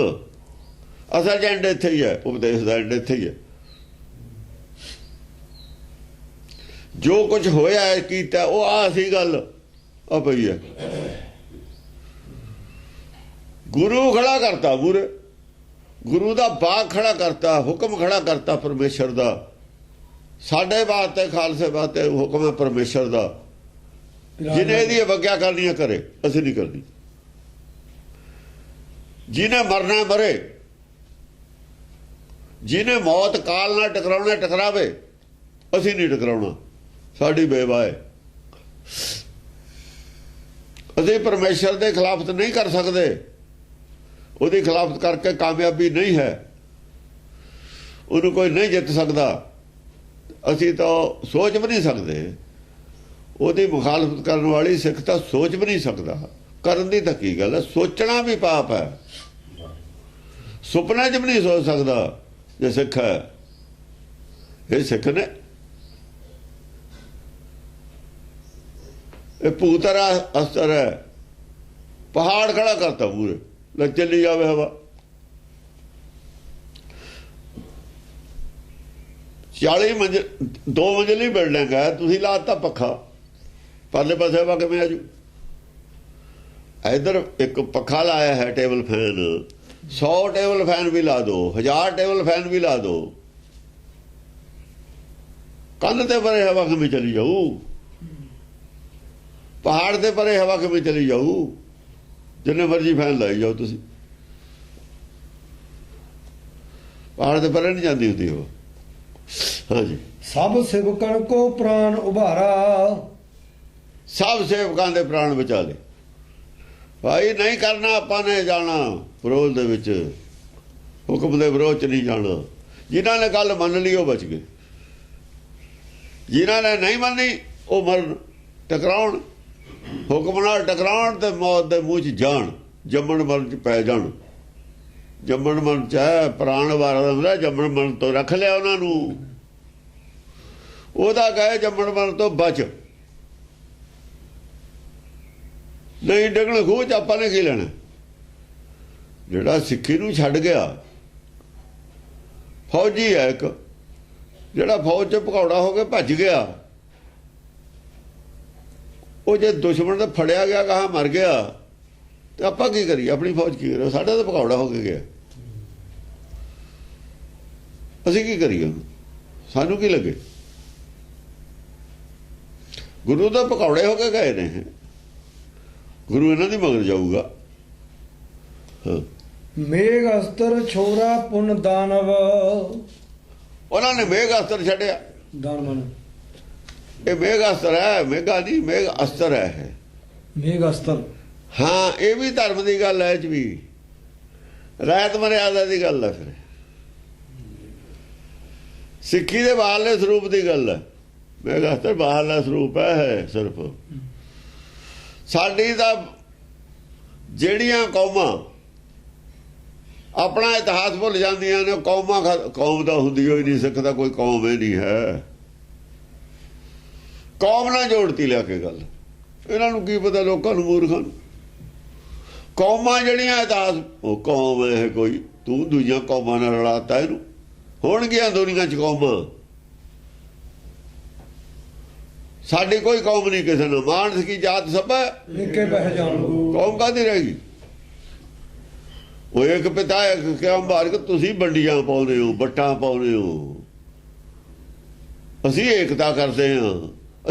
ਅਸਲ ਚ ਐਂਡ ਇੱਥੇ ਹੀ ਹੈ, ਉਪਦੇਸ਼ ਦਾ ਐਂਡ ਇੱਥੇ ਹੀ ਹੈ। ਜੋ ਕੁਝ ਹੋਇਆ ਕੀਤਾ ਉਹ ਆ ਸੀ ਗੱਲ ਆ ਪਈ ਹੈ। ਗੁਰੂ ਖੜਾ ਕਰਤਾ ਮੂਰੇ, ਗੁਰੂ ਦਾ ਬਾਗ ਖੜਾ ਕਰਤਾ, ਹੁਕਮ ਖੜਾ ਕਰਤਾ ਪਰਮੇਸ਼ਰ ਦਾ। ਸਾਡੇ ਵਾਸਤੇ, ਖਾਲਸੇ ਵਾਸਤੇ ਹੁਕਮ ਹੈ ਪਰਮੇਸ਼ਰ ਦਾ। ਜਿਹਨੇ ਇਹਦੀ ਅਵੱਗਿਆ ਕਰਨੀ ਹੈ ਕਰੇ, ਅਸੀਂ ਨਹੀਂ ਕਰਨੀ। ਜਿਹਨੇ ਮਰਨਾ ਮਰੇ, ਜਿਹਨੇ ਮੌਤ ਕਾਲ ਨਾਲ ਟਕਰਾਉਣਾ ਟਕਰਾਵੇ, ਅਸੀਂ ਨਹੀਂ ਟਕਰਾਉਣਾ। ਸਾਡੀ ਬੇਵਾ ਹੈ। ਅਸੀਂ ਪਰਮੇਸ਼ਰ ਦੇ ਖਿਲਾਫਤ ਨਹੀਂ ਕਰ ਸਕਦੇ। ਉਹਦੀ ਖਿਲਾਫਤ ਕਰਕੇ ਕਾਮਯਾਬੀ ਨਹੀਂ ਹੈ। ਉਹਨੂੰ ਕੋਈ ਨਹੀਂ ਜਿੱਤ ਸਕਦਾ। ਅਸੀਂ ਤਾਂ ਸੋਚ ਵੀ ਨਹੀਂ ਸਕਦੇ। ਉਹਦੀ ਮੁਖਾਲਫਤ ਕਰਨ ਵਾਲੀ ਸਿੱਖ ਤਾਂ ਸੋਚ ਵੀ ਨਹੀਂ ਸਕਦਾ। ਕਰਨ ਦੀ ਤਾਂ ਕੀ ਗੱਲ ਹੈ, ਸੋਚਣਾ ਵੀ ਪਾਪ ਹੈ। ਸੁਪਨੇ 'ਚ ਵੀ ਨਹੀਂ ਸੋਚ ਸਕਦਾ ਜੇ ਸਿੱਖ ਹੈ। ਇਹ ਸਿੱਖ ਨੇ। ਇਹ ਭੂਤਰਾ ਅਸਤਰ ਹੈ, ਪਹਾੜ ਖੜਾ ਕਰਤਾ ਪੂਰੇ। ਲੈ ਚੱਲੀ ਜਾਵੇ ਹਵਾ। 40 ਮੰਜ਼ਿਲ 2 ਮੰਜ਼ਿਲੀ ਬਿਲਡਿੰਗ ਹੈ, ਤੁਸੀਂ ਲਾਤਾ ਪੱਖਾ, ਪਰਲੇ ਪਾਸੇ ਹਵਾ ਕਿਵੇਂ ਆਜੂ? ਇਧਰ ਇੱਕ ਪੱਖਾ ਲਾਇਆ ਹੈ, ਟੇਬਲ ਫੈਨ। 100 ਟੇਬਲ ਫੈਨ ਵੀ ਲਾ ਦੋ, 1000 ਟੇਬਲ ਫੈਨ ਵੀ ਲਾ ਦੋ, ਕੰਨ ਤੇ ਪਰੇ ਹਵਾ ਕਿਵੇਂ ਚਲੀ ਜਾਊ? ਪਹਾੜ ਦੇ ਪਰੇ ਹਵਾ ਕਿਵੇਂ ਚਲੀ ਜਾਊ? ਜਿੰਨੇ ਮਰਜੀ ਫੈਨ ਲਾਈ ਜਾਓ ਤੁਸੀਂ, ਪਹਾੜ ਦੇ ਪਰੇ ਨਹੀਂ ਜਾਂਦੀ ਹੁੰਦੀ ਉਹ। ਹਾਂਜੀ, ਸਭ ਸੇਵਕਾਂ ਕੋ ਪ੍ਰਾਣ ਉਭਾਰਾ। ਸਭ ਸੇਵਕਾਂ ਦੇ ਪ੍ਰਾਣ ਬਚਾ ਲਏ। ਭਾਈ ਨਹੀਂ ਕਰਨਾ ਆਪਾਂ ਨੇ ਜਾਣਾ ਵਿਰੋਧ ਦੇ ਵਿੱਚ, ਹੁਕਮ ਦੇ ਵਿਰੋਧ ਚ ਨਹੀਂ ਜਾਣਾ। ਜਿਨ੍ਹਾਂ ਨੇ ਗੱਲ ਮੰਨ ਲਈ ਉਹ ਬਚ ਗਏ, ਜਿਨ੍ਹਾਂ ਨੇ ਨਹੀਂ ਮੰਨੀ ਉਹ ਮਰਨ, ਟਕਰਾਉਣ, ਹੁਕਮ ਨਾਲ ਟਕਰਾਉਣ ਤੇ ਮੌਤ ਦੇ ਮੂੰਹ 'ਚ ਜਾਣ, ਜੰਮਣ ਮਰਨ 'ਚ ਪੈ ਜਾਣ। ਜੰਮਣ ਮਰਨ 'ਚ ਹੈ ਪ੍ਰਾਣ ਵਾਰਾ ਹੁੰਦਾ, ਜੰਮਣ ਮਰਨ ਤੋਂ ਰੱਖ ਲਿਆ ਉਹਨਾਂ ਨੂੰ। ਉਹਦਾ ਕਹੇ ਜੰਮਣ ਮਰਨ ਤੋਂ ਬਚ, ਨਹੀਂ ਡਿੱਗਣ ਖੂਹ 'ਚ ਆਪਾਂ ਨੇ ਕੀ ਲੈਣਾ। ਜਿਹੜਾ ਸਿੱਖੀ ਨੂੰ ਛੱਡ ਗਿਆ, ਫੌਜੀ ਹੈ ਇੱਕ, ਜਿਹੜਾ ਫੌਜ 'ਚ ਭਗੌੜਾ ਹੋ ਕੇ ਭੱਜ ਗਿਆ, ਉਹ ਜੇ ਦੁਸ਼ਮਣ ਦਾ ਫੜਿਆ ਗਿਆ, ਕਹਾ ਮਰ ਗਿਆ, ਤੇ ਆਪਾਂ ਕੀ ਕਰੀਏ? ਆਪਣੀ ਫੌਜ ਕੀ ਕਰੇ? ਸਾਡਾ ਤਾਂ ਭਗੌੜਾ ਹੋ ਕੇ ਗਿਆ, ਅਸੀਂ ਕੀ ਕਰੀਏ? ਸਾਨੂੰ ਕੀ ਲੱਗੇ? ਗੁਰੂ ਦਾ ਪਕੌੜੇ ਹੋ ਕੇ ਗਏ ਨੇ, ਗੁਰੂ ਇਹਨਾਂ ਦੀ ਮਗਰ ਜਾਊਗਾ। ਹਾਂ, ਮੇਘ ਅਸਤਰ ਛੋਰਾ ਪੁਨ ਦਾਨਵ। ਉਹਨਾਂ ਨੇ ਮੇਘ ਅਸਤਰ ਛੱਡਿਆ। ਦਾਨਵਨ ਇਹ ਮੇਘ ਅਸਤਰ ਹੈ, ਮੇਘਾ ਨਹੀਂ, ਮੇਘ ਅਸਤਰ ਹੈ। ਮੇਘ ਅਸਤਰ। ਹਾਂ, ਇਹ ਵੀ ਧਰਮ ਦੀ ਗੱਲ ਹੈ, ਇਹ 'ਚ ਵੀ ਰਹਿਤ ਮਰਿਆਦਾ ਦੀ ਗੱਲ ਹੈ। ਫਿਰ ਸਿੱਖੀ ਦੇ ਬਾਹਰਲੇ ਸਰੂਪ ਦੀ ਗੱਲ ਹੈ। ਮੇਘ ਅਸਤਰ ਬਾਹਰਲਾ ਸਰੂਪ ਹੈ ਸਿਰਫ। ਸਾਡੀ ਤਾਂ ਜਿਹੜੀਆਂ ਕੌਮਾਂ ਆਪਣਾ ਇਤਿਹਾਸ ਭੁੱਲ ਜਾਂਦੀਆਂ ਨੇ, ਕੌਮ ਦਾ ਹੁੰਦੀ ਹੋਈ ਨਹੀਂ, ਸਿੱਖ ਦਾ ਕੋਈ ਕੌਮ ਹੀ ਨਹੀਂ ਹੈ। ਕੌਮ ਨਾਲ ਜੋੜਤੀ ਲਿਆ ਕੇ ਗੱਲ, ਇਹਨਾਂ ਨੂੰ ਕੀ ਪਤਾ, ਲੋਕਾਂ ਨੂੰ, ਮੂਰਖਾਂ ਨੂੰ। ਕੌਮਾਂ ਜਿਹੜੀਆਂ ਇਤਿਹਾਸ, ਉਹ ਕੌਮ ਹੈ ਕੋਈ, ਤੂੰ ਦੂਜੀਆਂ ਕੌਮਾਂ ਨਾਲ ਰਲਾਤਾ ਇਹਨੂੰ। ਹੋਣਗੀਆਂ ਦੁਨੀਆਂ 'ਚ ਕੌਮਾਂ, ਸਾਡੀ ਕੋਈ ਕੌਮ ਨਹੀਂ ਕਿਸੇ ਨੂੰ। ਮਾਨਸ ਕੀ ਜਾਤ ਸਭ ਨਿੱਕੇ ਪਹਿਚਾਨ। ਕੌਮ ਕਾਹਦੀ ਰਹੇਗੀ? ਉਹ ਇੱਕ ਪਿਤਾ ਇੱਕ ਕਿਉਂ ਮਾਰਕ, ਤੁਸੀਂ ਵੰਡੀਆਂ ਪਾਉਂਦੇ ਹੋ, ਵੱਟਾਂ ਪਾਉਂਦੇ ਹੋ, ਅਸੀਂ ਏਕਤਾ ਕਰਦੇ ਹਾਂ।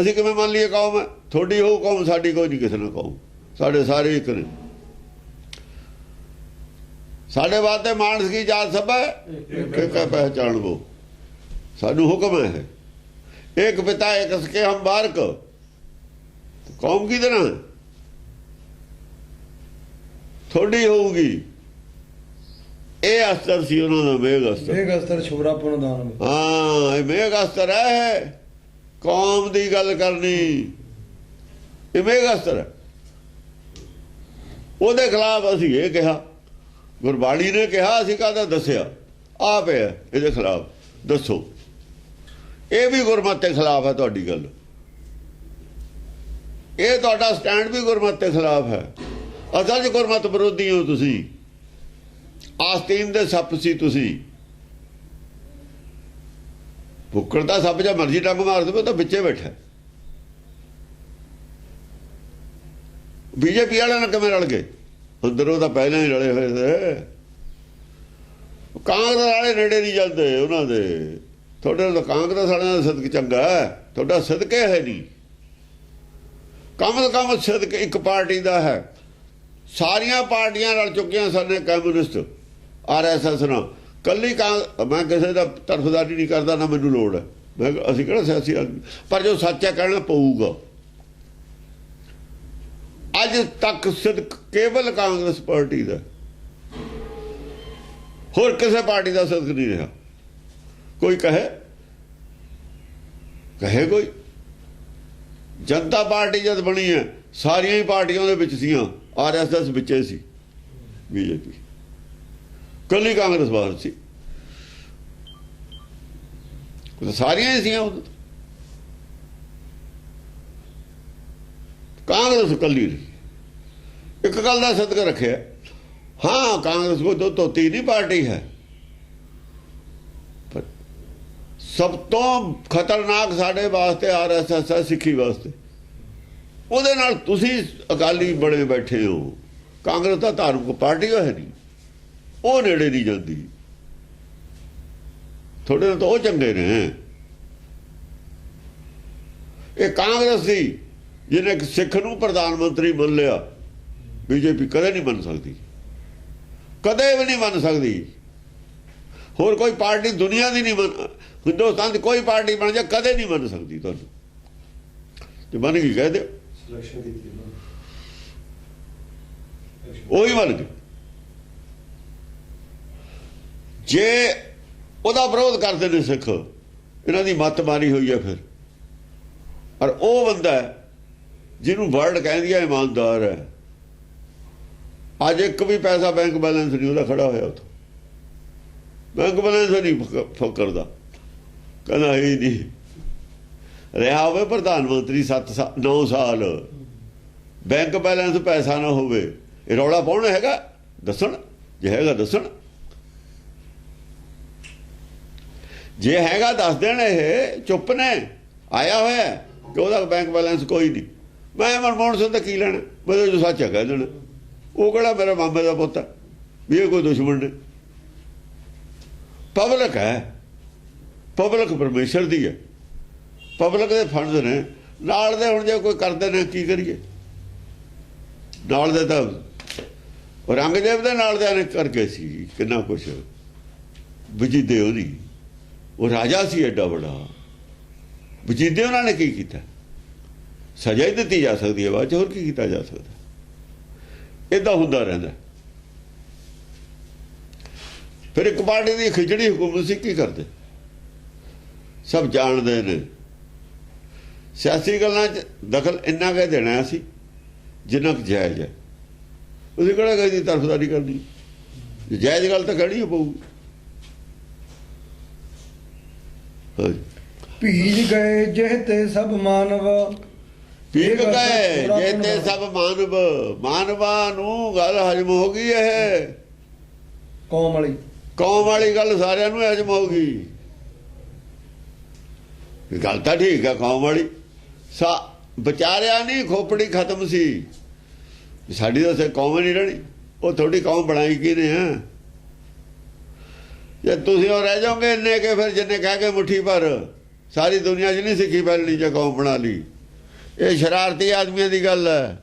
ਅਸੀਂ ਕਿਵੇਂ ਮੰਨ ਲਈਏ ਕੌਮ ਹੈ? ਤੁਹਾਡੀ ਹੋਊ ਕੌਮ, ਸਾਡੀ ਕੋਈ ਨਹੀਂ ਕਿਸੇ ਨਾਲ ਕੌਮ, ਸਾਡੇ ਸਾਰੇ ਇੱਕ ਨੇ। ਸਾਡੇ ਵਾਸਤੇ ਮਾਨਸ ਕੀ ਜਾਤ ਸਭ ਇੱਕ ਪਹਿਚਾਨ ਵੋ, ਸਾਨੂੰ ਹੁਕਮ ਹੈ। ਇੱਕ ਪਿਤਾ ਇੱਕ ਸਕੇ ਹਮ ਬਾਰਕ, ਕੌਮ ਕੀ ਤਰ੍ਹਾਂ ਥੋੜੀ ਹੋਊਗੀ। ਇਹ ਅਸਤਰ ਸੀ ਉਹਨਾਂ ਦਾ, ਮੇਘ ਅਸਤਰ। ਮੇਘ ਅਸਤਰ ਛੋਰਾ ਪੁਨ ਦਾਨਵ। ਹਾਂ, ਇਹ ਮੇਘ ਅਸਤਰ ਹੈ। ਕੌਮ ਦੀ ਗੱਲ ਕਰਨੀ, ਇਹ ਮੇਘ ਅਸਤਰ ਹੈ। ਉਹਦੇ ਖਿਲਾਫ ਅਸੀਂ ਇਹ ਕਿਹਾ, ਗੁਰਬਾਣੀ ਨੇ ਕਿਹਾ, ਅਸੀਂ ਕਾਹਦਾ ਦੱਸਿਆ? ਆਪ ਹੈ ਇਹਦੇ ਖਿਲਾਫ ਦੱਸੋ। ਇਹ ਵੀ ਗੁਰਮਤਿ ਦੇ ਖਿਲਾਫ ਹੈ ਤੁਹਾਡੀ ਗੱਲ, ਇਹ ਤੁਹਾਡਾ ਸਟੈਂਡ ਵੀ ਗੁਰਮਤਿ ਦੇ ਖਿਲਾਫ ਹੈ। ਅਸਲ 'ਚ ਗੁਰਮਤਿ ਵਿਰੋਧੀ ਹੋ ਤੁਸੀਂ, ਆਸਤੀਨ ਦੇ ਸੱਪ ਸੀ ਤੁਸੀਂ। ਭੁੱਕੜ ਦਾ ਸੱਪ ਜਾਂ ਮਰਜ਼ੀ ਡੰਗ ਮਾਰ ਦੇਵੇ ਤਾਂ ਵਿੱਚੇ ਬੈਠਾ। ਬੀਜੇਪੀ ਵਾਲਿਆਂ ਨਾਲ ਕਿਵੇਂ ਰਲ ਗਏ? ਅੰਦਰੋਂ ਤਾਂ ਪਹਿਲਾਂ ਹੀ ਰਲੇ ਹੋਏ ਸੀ। ਕਾਂਗਰਸ ਵਾਲੇ ਨੇੜੇ ਨਹੀਂ ਜਾਂਦੇ ਉਹਨਾਂ ਦੇ। ਤੁਹਾਡੇ ਨਾਲ ਕਾਂਗਰਸ ਵਾਲਿਆਂ ਦਾ ਸਦਕ ਚੰਗਾ ਹੈ, ਤੁਹਾਡਾ ਸਦਕੇ ਹੈ ਨਹੀਂ। ਕਮ ਤੋਂ ਕਮ ਸਦਕ ਇੱਕ ਪਾਰਟੀ ਦਾ ਹੈ। ਸਾਰੀਆਂ ਪਾਰਟੀਆਂ ਰਲ ਚੁੱਕੀਆਂ ਸਾਡੇ, ਕਮਿਊਨਿਸਟ, RSS ਨਾਲ। ਕੱਲੀ ਮੈਂ ਕਿਸੇ ਦਾ ਤਰਫਦਾਰੀ ਨਹੀਂ ਕਰਦਾ, ਨਾ ਮੈਨੂੰ ਲੋੜ ਹੈ। ਮੈਂ ਅਸੀਂ ਕਿਹੜਾ ਸਿਆਸੀ ਆਦਮੀ, ਪਰ ਜੋ ਸੱਚ ਹੈ ਕਹਿਣਾ ਪਊਗਾ। ਅੱਜ ਤੱਕ ਸਿਰਫ ਕੇਵਲ ਕਾਂਗਰਸ ਪਾਰਟੀ ਦਾ, ਹੋਰ ਕਿਸੇ ਪਾਰਟੀ ਦਾ ਸਦਕ ਨਹੀਂ ਰਿਹਾ। ਕੋਈ ਕਹੇ ਕੋਈ ਜਨਤਾ ਪਾਰਟੀ ਜਦ ਬਣੀ ਹੈ, ਸਾਰੀਆਂ ਹੀ ਪਾਰਟੀਆਂ ਦੇ ਵਿੱਚ ਸੀਆਂ, RSS ਵਿੱਚੇ ਸੀ, BJP ਕੱਲੀ ਕਾਂਗਰਸ ਬਾਹਰ ਸੀ, ਸਾਰੀਆਂ ਹੀ ਸੀਆਂ ਉਦੋਂ। ਕਾਂਗਰਸ ਕੱਲੀ ਰਹੀ। ਇੱਕ ਗੱਲ ਦਾ ਸਦਕ ਰੱਖਿਆ, ਹਾਂ ਕਾਂਗਰਸ ਕੋਈ ਦੋ तीन ਪਾਰਟੀ ਹੈ, ਪਰ ਸਭ ਤੋਂ ਖਤਰਨਾਕ ਸਾਡੇ ਵਾਸਤੇ RSS ਹੈ, ਸਿੱਖੀ ਵਾਸਤੇ। ਉਹਦੇ ਨਾਲ ਤੁਸੀਂ ਅਕਾਲੀ ਬੜੇ ਬੈਠੇ ਹੋ। ਕਾਂਗਰਸ ਤਾਂ ਧਾਰਮਿਕ ਪਾਰਟੀ ਹੈ ਨਹੀਂ, ਉਹ ਨੇੜੇ ਨਹੀਂ ਜਾਂਦੀ। ਥੋੜੇ ਨਾਲ ਤਾਂ ਉਹ ਚੰਗੇ ਨੇ। ਇਹ ਕਾਂਗਰਸ ਸੀ ਜਿਹਨੇ ਇੱਕ ਸਿੱਖ ਨੂੰ ਪ੍ਰਧਾਨ ਮੰਤਰੀ ਮੰਨ ਲਿਆ। BJP ਕਦੇ ਨਹੀਂ ਮੰਨ ਸਕਦੀ, ਕਦੇ ਵੀ ਨਹੀਂ ਮੰਨ ਸਕਦੀ। ਹੋਰ ਕੋਈ ਪਾਰਟੀ ਦੁਨੀਆ ਦੀ ਨਹੀਂ ਹਿੰਦੁਸਤਾਨ ਦੀ ਕੋਈ ਪਾਰਟੀ ਬਣ ਜਾ, ਕਦੇ ਨਹੀਂ ਮੰਨ ਸਕਦੀ ਤੁਹਾਨੂੰ। ਤੇ ਮੰਨ ਗਈ ਕਹਿ ਦਿਓ, ਉਹੀ ਮੰਨ ਗਏ। ਜੇ ਉਹਦਾ ਵਿਰੋਧ ਕਰਦੇ ਨੇ ਸਿੱਖ, ਇਹਨਾਂ ਦੀ ਮੱਤ ਮਾਰੀ ਹੋਈ ਹੈ ਫਿਰ। ਔਰ ਉਹ ਬੰਦਾ ਜਿਹਨੂੰ ਵਰਲਡ ਕਹਿੰਦੀ ਹੈ ਇਮਾਨਦਾਰ ਹੈ, ਅੱਜ ਇੱਕ ਵੀ ਪੈਸਾ ਬੈਂਕ ਬੈਲੈਂਸ ਨਹੀਂ ਉਹਦਾ ਖੜਾ ਹੋਇਆ। ਉੱਥੋਂ ਬੈਂਕ ਬੈਲੈਂਸ ਨਹੀਂ ਫਕਰਦਾ, ਕਹਿੰਦਾ ਹੀ ਨਹੀਂ ਰਿਹਾ। ਹੋਵੇ ਪ੍ਰਧਾਨ ਮੰਤਰੀ 9 ਸਾਲ, ਬੈਂਕ ਬੈਲੈਂਸ ਪੈਸਾ ਨਾ ਹੋਵੇ, ਇਹ ਰੌਲਾ ਪਾਉਣਾ ਹੈਗਾ? ਦੱਸਣ, ਜੇ ਹੈਗਾ ਦੱਸਣ, ਜੇ ਹੈਗਾ ਦੱਸ ਦੇਣ। ਇਹ ਚੁੱਪ ਨੇ, ਆਇਆ ਹੋਇਆ ਕਿ ਉਹਦਾ ਬੈਂਕ ਬੈਲੈਂਸ ਕੋਈ ਨਹੀਂ। ਮੈਂ ਮਨਮੋਹਨ ਸਿੰਘ ਦਾ ਕੀ ਲੈਣਾ, ਮੈਂ ਜੋ ਸੱਚ ਹੈ ਕਹਿ ਦੇਣਾ। ਉਹ ਕਿਹੜਾ ਮੇਰਾ ਮਾਮੇ ਦਾ ਪੁੱਤ ਹੈ ਵੀ ਇਹ ਕੋਈ ਦੁਸ਼ਮਣ ਨੇ? ਪਬਲਿਕ ਹੈ, ਪਬਲਿਕ ਪਰਮੇਸ਼ਰ ਦੀ ਹੈ, ਪਬਲਿਕ ਦੇ ਫੰਡ ਨੇ। ਨਾਲ ਦੇ ਹੁਣ ਜੇ ਕੋਈ ਕਰਦੇ ਨੇ ਕੀ ਕਰੀਏ? ਨਾਲ ਦੇ ਤਾਂ ਔਰੰਗਜ਼ੇਬ ਦੇ ਨਾਲ ਦੇ ਨੇ ਕਰਕੇ ਸੀ ਕਿੰਨਾ ਕੁਛ ਵਜੀਦੇ ਉਹਦੀ, ਉਹ ਰਾਜਾ ਸੀ ਐਡਾ ਵੱਡਾ, ਵਜੀਦੇ ਉਹਨਾਂ ਨੇ ਕੀ ਕੀਤਾ? ਸਜ਼ਾ ਹੀ ਦਿੱਤੀ ਜਾ ਸਕਦੀ ਹੈ ਬਾਅਦ 'ਚ, ਹੋਰ ਕੀ ਕੀਤਾ ਜਾ ਸਕਦਾ? ਏਦਾਂ ਹੁੰਦਾ ਰਹਿੰਦਾ। ਫਿਰ ਇੱਕ ਪਾਰਟੀ ਦੀ ਖਿਚੜੀ ਹੁਕੂਮਤ ਸੀ, ਕੀ ਕਰਦੇ? ਸਭ ਜਾਣਦੇ ਨੇ। ਸਿਆਸੀ ਗੱਲਾਂ 'ਚ ਦਖਲ ਇੰਨਾ ਕੁ ਦੇਣਾ ਸੀ ਜਿੰਨਾ ਕੁ ਜਾਇਜ਼ ਹੈ। ਤੁਸੀਂ ਕਿਹੜਾ ਕਿਸੇ ਦੀ ਤਰਫਦਾਰੀ ਕਰਨੀ? ਜਾਇਜ਼ ਗੱਲ ਤਾਂ ਕਰਨੀ ਪਊਗੀ। ਭੀਜ ਗਏ ਜਿਹ ਤੇ ਸਭ ਮਾਨਵ, ਭੀਗ ਗਏ ਜੇ ਤੇ ਸਭ ਮਾਨਵ। ਮਾਨਵਾਂ ਨੂੰ ਗੱਲ ਹਜਮ ਹੋ ਗਈ। ਇਹ ਕੌਮ ਵਾਲੀ ਗੱਲ ਸਾਰਿਆਂ ਨੂੰ ਹਜਮ ਹੋ ਗਈ। ਗੱਲ ਤਾਂ ਠੀਕ ਹੈ, ਕੌਮ ਵਾਲੀ ਵਿਚਾਰਿਆ ਨਹੀਂ, ਖੋਪੜੀ ਖਤਮ ਸੀ। ਸਾਡੀ ਤਾਂ ਕੌਮ ਨਹੀਂ ਰਹਿਣੀ। ਉਹ ਥੋੜੀ ਕੌਮ ਬਣਾਈ ਕਿਹਨੇ ਹੈ? ਜੇ ਤੁਸੀਂ ਉਹ ਰਹਿ ਜਾਓਗੇ ਇੰਨੇ ਕੇ, ਫਿਰ ਜਿੰਨੇ ਕਹਿ ਕੇ ਮੁੱਠੀ ਪਰ ਸਾਰੀ ਦੁਨੀਆ 'ਚ ਨਹੀਂ ਸਿੱਖੀ ਫੈਲਣੀ ਜੇ ਕੌਮ ਬਣਾ ਲਈ। ਇਹ ਸ਼ਰਾਰਤੀ ਆਦਮੀਆਂ ਦੀ ਗੱਲ ਹੈ।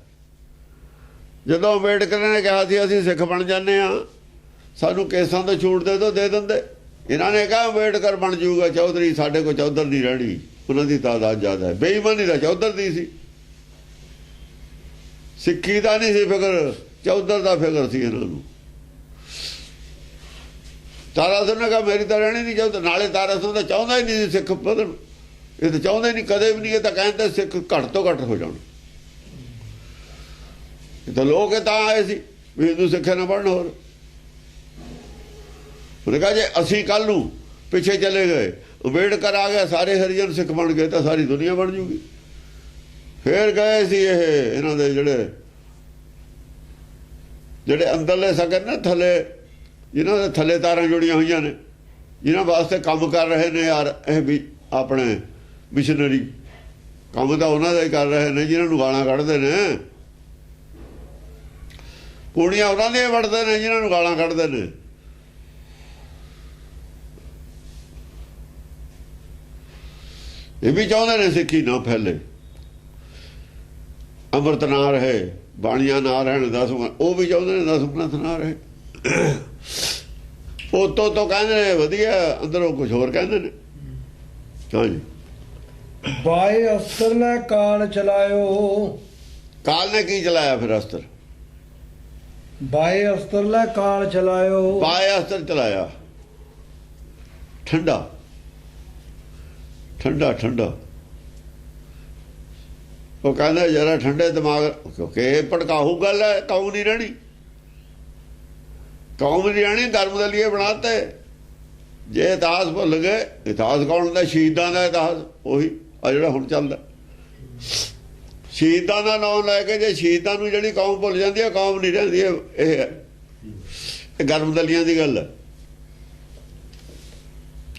ਜਦੋਂ ਅੰਬੇਡਕਰ ਨੇ ਕਿਹਾ ਸੀ ਅਸੀਂ ਸਿੱਖ ਬਣ ਜਾਂਦੇ ਹਾਂ, ਸਾਨੂੰ ਕੇਸਾਂ ਤੋਂ ਛੂਟ ਦੇ ਦਿੰਦੇ। ਇਹਨਾਂ ਨੇ ਕਿਹਾ ਅੰਬੇਡਕਰ ਬਣ ਜਾਊਗਾ ਚੌਧਰੀ, ਸਾਡੇ ਕੋਲ ਚੌਧਰ ਨਹੀਂ ਰਹਿਣੀ, ਉਹਨਾਂ ਦੀ ਤਾਦਾਦ ਜ਼ਿਆਦਾ ਹੈ। ਬੇਈਮਾਨੀ ਦਾ ਚੌਧਰ ਦੀ ਸੀ, ਸਿੱਖੀ ਦਾ ਨਹੀਂ ਸੀ ਫਿਕਰ, ਚੌਧਰ ਦਾ ਫਿਕਰ ਸੀ ਇਹਨਾਂ ਨੂੰ। ਤਾਰਾ ਸਿੰਘ ਨੇ ਕਿਹਾ ਮੇਰੀ ਤਾਂ ਰਹਿਣੀ ਨਹੀਂ ਚੌਧਰ। ਨਾਲੇ ਤਾਰਾ ਸਿੰਘ ਤਾਂ ਚਾਹੁੰਦਾ ਹੀ ਨਹੀਂ ਸੀ ਸਿੱਖ ਵਧਣ, ਇਹ ਤਾਂ ਚਾਹੁੰਦੇ ਨਹੀਂ ਕਦੇ ਵੀ ਨਹੀਂ। ਇਹ ਤਾਂ ਕਹਿੰਦੇ ਸਿੱਖ ਘੱਟ ਤੋਂ ਘੱਟ ਹੋ ਜਾਣ। ਇਹ ਤਾਂ ਲੋਕ ਤਾਂ ਆਏ ਸੀ ਵੀ ਹਿੰਦੂ ਸਿੱਖਿਆ ਨਾ ਪੜ੍ਹਨ। ਹੋਰ ਉਹਨੇ ਕਿਹਾ ਜੇ ਅਸੀਂ ਕੱਲ ਨੂੰ ਪਿੱਛੇ ਚਲੇ ਗਏ, ਅੰਬੇਡਕਰ ਆ ਗਿਆ, ਸਾਰੇ ਹਰੀਜਨ ਸਿੱਖ ਬਣ ਗਏ, ਤਾਂ ਸਾਰੀ ਦੁਨੀਆ ਬਣ ਜੂਗੀ। ਫੇਰ ਗਏ ਸੀ ਇਹ ਇਹਨਾਂ ਦੇ ਜਿਹੜੇ ਅੰਦਰਲੇ ਸਕਰ ਨਾ ਥੱਲੇ, ਜਿਨ੍ਹਾਂ ਦੇ ਥੱਲੇ ਤਾਰਾਂ ਜੁੜੀਆਂ ਹੋਈਆਂ ਨੇ, ਜਿਨ੍ਹਾਂ ਵਾਸਤੇ ਕੰਮ ਕਰ ਰਹੇ ਨੇ ਯਾਰ ਇਹ ਵੀ ਆਪਣੇ ਮਿਸ਼ਨਰੀ, ਕੰਮ ਤਾਂ ਉਹਨਾਂ ਦਾ ਹੀ ਕਰ ਰਹੇ ਨੇ, ਜਿਨ੍ਹਾਂ ਨੂੰ ਗਾਲਾਂ ਕੱਢਦੇ ਨੇ। ਪੂੜੀਆਂ ਉਹਨਾਂ ਦੀਆਂ ਵੜਦੇ ਨੇ ਜਿਨ੍ਹਾਂ ਨੂੰ ਗਾਲਾਂ ਕੱਢਦੇ ਨੇ। ਇਹ ਵੀ ਚਾਹੁੰਦੇ ਨੇ ਸਿੱਖੀ ਨਾ ਫੈਲੇ, ਅੰਮ੍ਰਿਤ ਨਾ ਰਹੇ, ਬਾਣੀਆਂ ਨਾ ਰਹਿਣ, ਉਹ ਵੀ ਚਾਹੁੰਦੇ ਨੇ ਦਸ ਪੰਥ ਨਾ ਰਹੇ। ਉਤੋਂ ਤੋਂ ਕਹਿੰਦੇ ਨੇ ਵਧੀਆ, ਅੰਦਰੋਂ ਕੁਝ ਹੋਰ ਕਹਿੰਦੇ ਨੇ। ਹਾਂਜੀ, ਬਾਏ ਅਸਤਰ ਨੇ ਕਾਲ ਚਲਾਇਓ। ਕਾਲ ਨੇ ਕੀ ਚਲਾਇਆ ਫਿਰ? ਅਸਤਰ ਬਾਏ ਅਸਤਰ ਲੈ ਕਾਲ ਚਲਾਇਓ। ਬਾਏ ਅਸਤਰ ਚਲਾਇਆ, ਠੰਡਾ ਠੰਡਾ ਠੰਡਾ। ਉਹ ਕਹਿੰਦਾ ਜਰਾ ਠੰਡੇ ਦਿਮਾਗ, ਕਿਉਂਕਿ ਇਹ ਭੜਕਾਊ ਗੱਲ ਹੈ। ਕੌਮ ਨਹੀਂ ਰਹਿਣੀ, ਕੌਮ ਨਹੀਂ ਰਹਿਣੀ, ਗਰਮ ਦਲੀਏ ਬਣਾਤੇ। ਜੇ ਇਤਿਹਾਸ ਭੁੱਲ ਗਏ, ਇਤਿਹਾਸ ਕੌਣ ਦਾ? ਸ਼ਹੀਦਾਂ ਦਾ ਇਤਿਹਾਸ, ਉਹੀ ਆ ਜਿਹੜਾ ਹੁਣ ਚੱਲਦਾ। ਸ਼ਹੀਦਾਂ ਦਾ ਨਾਮ ਲੈ ਕੇ ਜੇ ਸ਼ਹੀਦਾਂ ਨੂੰ ਜਿਹੜੀ ਕੌਮ ਭੁੱਲ ਜਾਂਦੀ ਹੈ, ਕੌਮ ਨਹੀਂ ਰਹਿੰਦੀ। ਇਹ ਗਰਮ ਦਲੀਆਂ ਦੀ ਗੱਲ ਹੈ।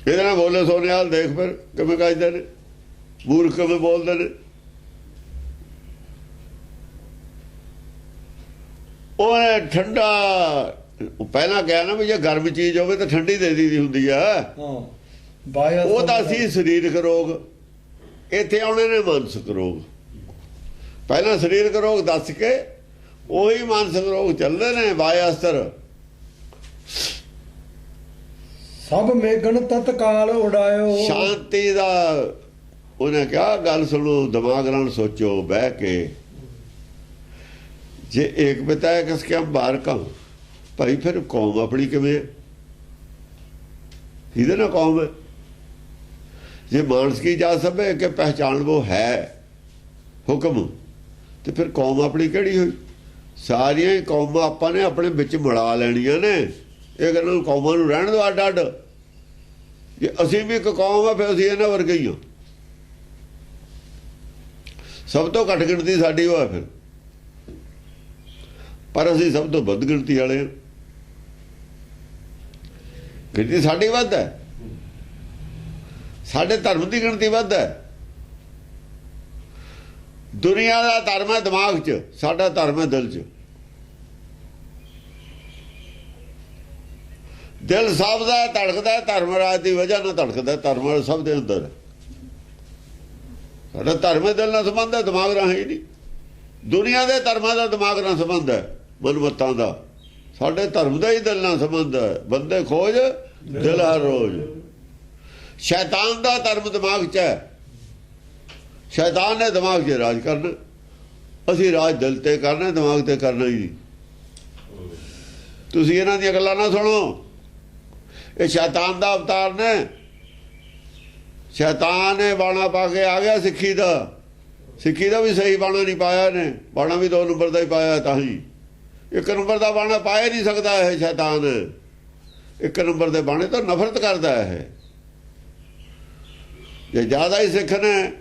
ਇਹਦੇ ਨਾਲ ਬੋਲੇ ਸੋਨਿਆਲ ਦੇਖ ਫਿਰ ਕਿਵੇਂ ਕੱਜਦੇ ਨੇ, ਮੂਰਖ ਕਿਵੇਂ ਬੋਲਦੇ ਨੇ। ਉਹਨੇ ਠੰਡਾ ਪਹਿਲਾਂ ਕਿਹਾ ਨਾ ਵੀ ਜੇ ਗਰਮ ਚੀਜ਼ ਹੋਵੇ ਤਾਂ ਠੰਡੀ ਦੇ ਦੀ ਹੁੰਦੀ ਆ। ਉਹ ਤਾਂ ਸੀ ਸਰੀਰਕ ਰੋਗ, ਇੱਥੇ ਆਉਣੇ ਨੇ ਮਾਨਸਿਕ ਰੋਗ। ਪਹਿਲਾਂ ਸਰੀਰਕ ਰੋਗ ਦੱਸ ਕੇ ਉਹੀ ਮਾਨਸਿਕ ਰੋਗ ਚੱਲਦੇ ਨੇ। ਬਾਏ ਅਸਤਰ ਸਭ ਮੇਗਣ ਤਤਕਾਲ ਉਡਾਇਓ। ਸ਼ਾਂਤੀ ਦਾ ਉਹਨੇ ਕਿਹਾ ਗੱਲ ਸੁਣੋ, ਦਿਮਾਗ ਨਾਲ ਸੋਚੋ ਬਹਿ ਕੇ। ਜੇ ਏਕ ਪਿਤਾ ਹੈ ਕਿਸ ਕੇ ਬਾਹਰ ਕਾ ਭਾਈ, ਫਿਰ ਕੌਮ ਆਪਣੀ ਕਿਵੇਂ ਹੈ? ਇਹਦੇ ਨਾਲ ਕੌਮ ਹੈ। ਜੇ ਮਾਨਸ ਕੀ ਜਾ ਸਭੇ ਕਿ ਪਹਿਚਾਨ ਉਹ ਹੈ ਹੁਕਮ, ਤੇ ਫਿਰ ਕੌਮ ਆਪਣੀ ਕਿਹੜੀ ਹੋਈ? ਸਾਰੀਆਂ ਹੀ ਕੌਮਾਂ ਆਪਾਂ ਨੇ ਆਪਣੇ ਵਿੱਚ ਮਿਲਾ ਲੈਣੀਆਂ ਨੇ। ਇਹ ਗੱਲ ਕੌਮਾਂ ਨੂੰ ਰਹਿਣ ਦਿਓ ਅੱਡ ਅੱਡ। ਜੇ ਅਸੀਂ ਵੀ ਇੱਕ ਕੌਮ ਆ, ਫਿਰ ਅਸੀਂ ਇਹਨਾਂ ਵਰਗੇ ਹੀ ਹਾਂ। ਸਭ ਤੋਂ ਘੱਟ ਗਿਣਤੀ ਸਾਡੀ ਉਹ ਹੈ ਫਿਰ, ਪਰ ਅਸੀਂ ਸਭ ਤੋਂ ਵੱਧ ਗਿਣਤੀ ਵਾਲੇ ਹਾਂ। ਗਿਣਤੀ ਸਾਡੀ ਵੱਧ ਹੈ, ਸਾਡੇ ਧਰਮ ਦੀ ਗਿਣਤੀ ਵੱਧ ਹੈ। ਦੁਨੀਆ ਦਾ ਧਰਮ ਹੈ ਦਿਮਾਗ 'ਚ, ਸਾਡਾ ਧਰਮ ਹੈ ਦਿਲ 'ਚ। ਦਿਲ ਸਭ ਦਾ ਧੜਕਦਾ, ਧਰਮ ਰਾਜ ਦੀ ਵਜ੍ਹਾ ਨਾਲ ਧੜਕਦਾ। ਧਰਮ ਸਭ ਦੇ ਅੰਦਰ ਸਾਡਾ ਧਰਮ ਦੇ ਦਿਲ ਨਾਲ ਸੰਬੰਧ ਹੈ, ਦਿਮਾਗ ਨਾਲ ਹੀ ਨਹੀਂ। ਦੁਨੀਆ ਦੇ ਧਰਮਾਂ ਦਾ ਦਿਮਾਗ ਨਾਲ ਸੰਬੰਧ ਹੈ, ਮਨਮਤਾਂ ਦਾ। ਸਾਡੇ ਧਰਮ ਦਾ ਹੀ ਦਿਲ ਨਾਲ ਸੰਬੰਧ ਹੈ। ਬੰਦੇ ਖੋਜ ਦਿਲ ਹਰ ਰੋਜ਼। ਸ਼ੈਤਾਨ ਦਾ ਧਰਮ ਦਿਮਾਗ 'ਚ ਹੈ। ਸ਼ੈਤਾਨ ਨੇ ਦਿਮਾਗ 'ਚ ਰਾਜ ਕਰਨਾ। ਅਸੀਂ ਰਾਜ ਦਿਲ ਤੇ ਕਰਨਾ, ਦਿਮਾਗ ਤੇ ਕਰਨਾ ਹੀ ਨਹੀਂ। ਤੁਸੀਂ ਇਹਨਾਂ ਦੀਆਂ ਗੱਲਾਂ ਨਾ ਸੁਣੋ। ਇਹ ਸ਼ੈਤਾਨ ਦਾ ਅਵਤਾਰ ਨੇ। ਸ਼ੈਤਾਨ ਨੇ ਬਾਣਾ ਪਾ ਕੇ ਆ ਗਿਆ ਸਿੱਖੀ ਦਾ। ਸਿੱਖੀ ਦਾ ਵੀ ਸਹੀ ਬਾਣਾ ਨਹੀਂ ਪਾਇਆ ਨੇ। ਬਾਣਾ ਵੀ 2 ਨੰਬਰ ਦਾ ਹੀ ਪਾਇਆ। ਤਾਂ ਹੀ 1 ਨੰਬਰ ਦਾ ਬਾਣਾ ਪਾਇਆ ਨਹੀਂ ਸਕਦਾ ਇਹ ਸ਼ੈਤਾਨ। 1 ਨੰਬਰ ਦੇ ਬਾਣੇ ਤੋਂ ਨਫ਼ਰਤ ਕਰਦਾ ਹੈ। ਜੇ ਜ਼ਿਆਦਾ ਹੀ ਸਿੱਖ ਨੇ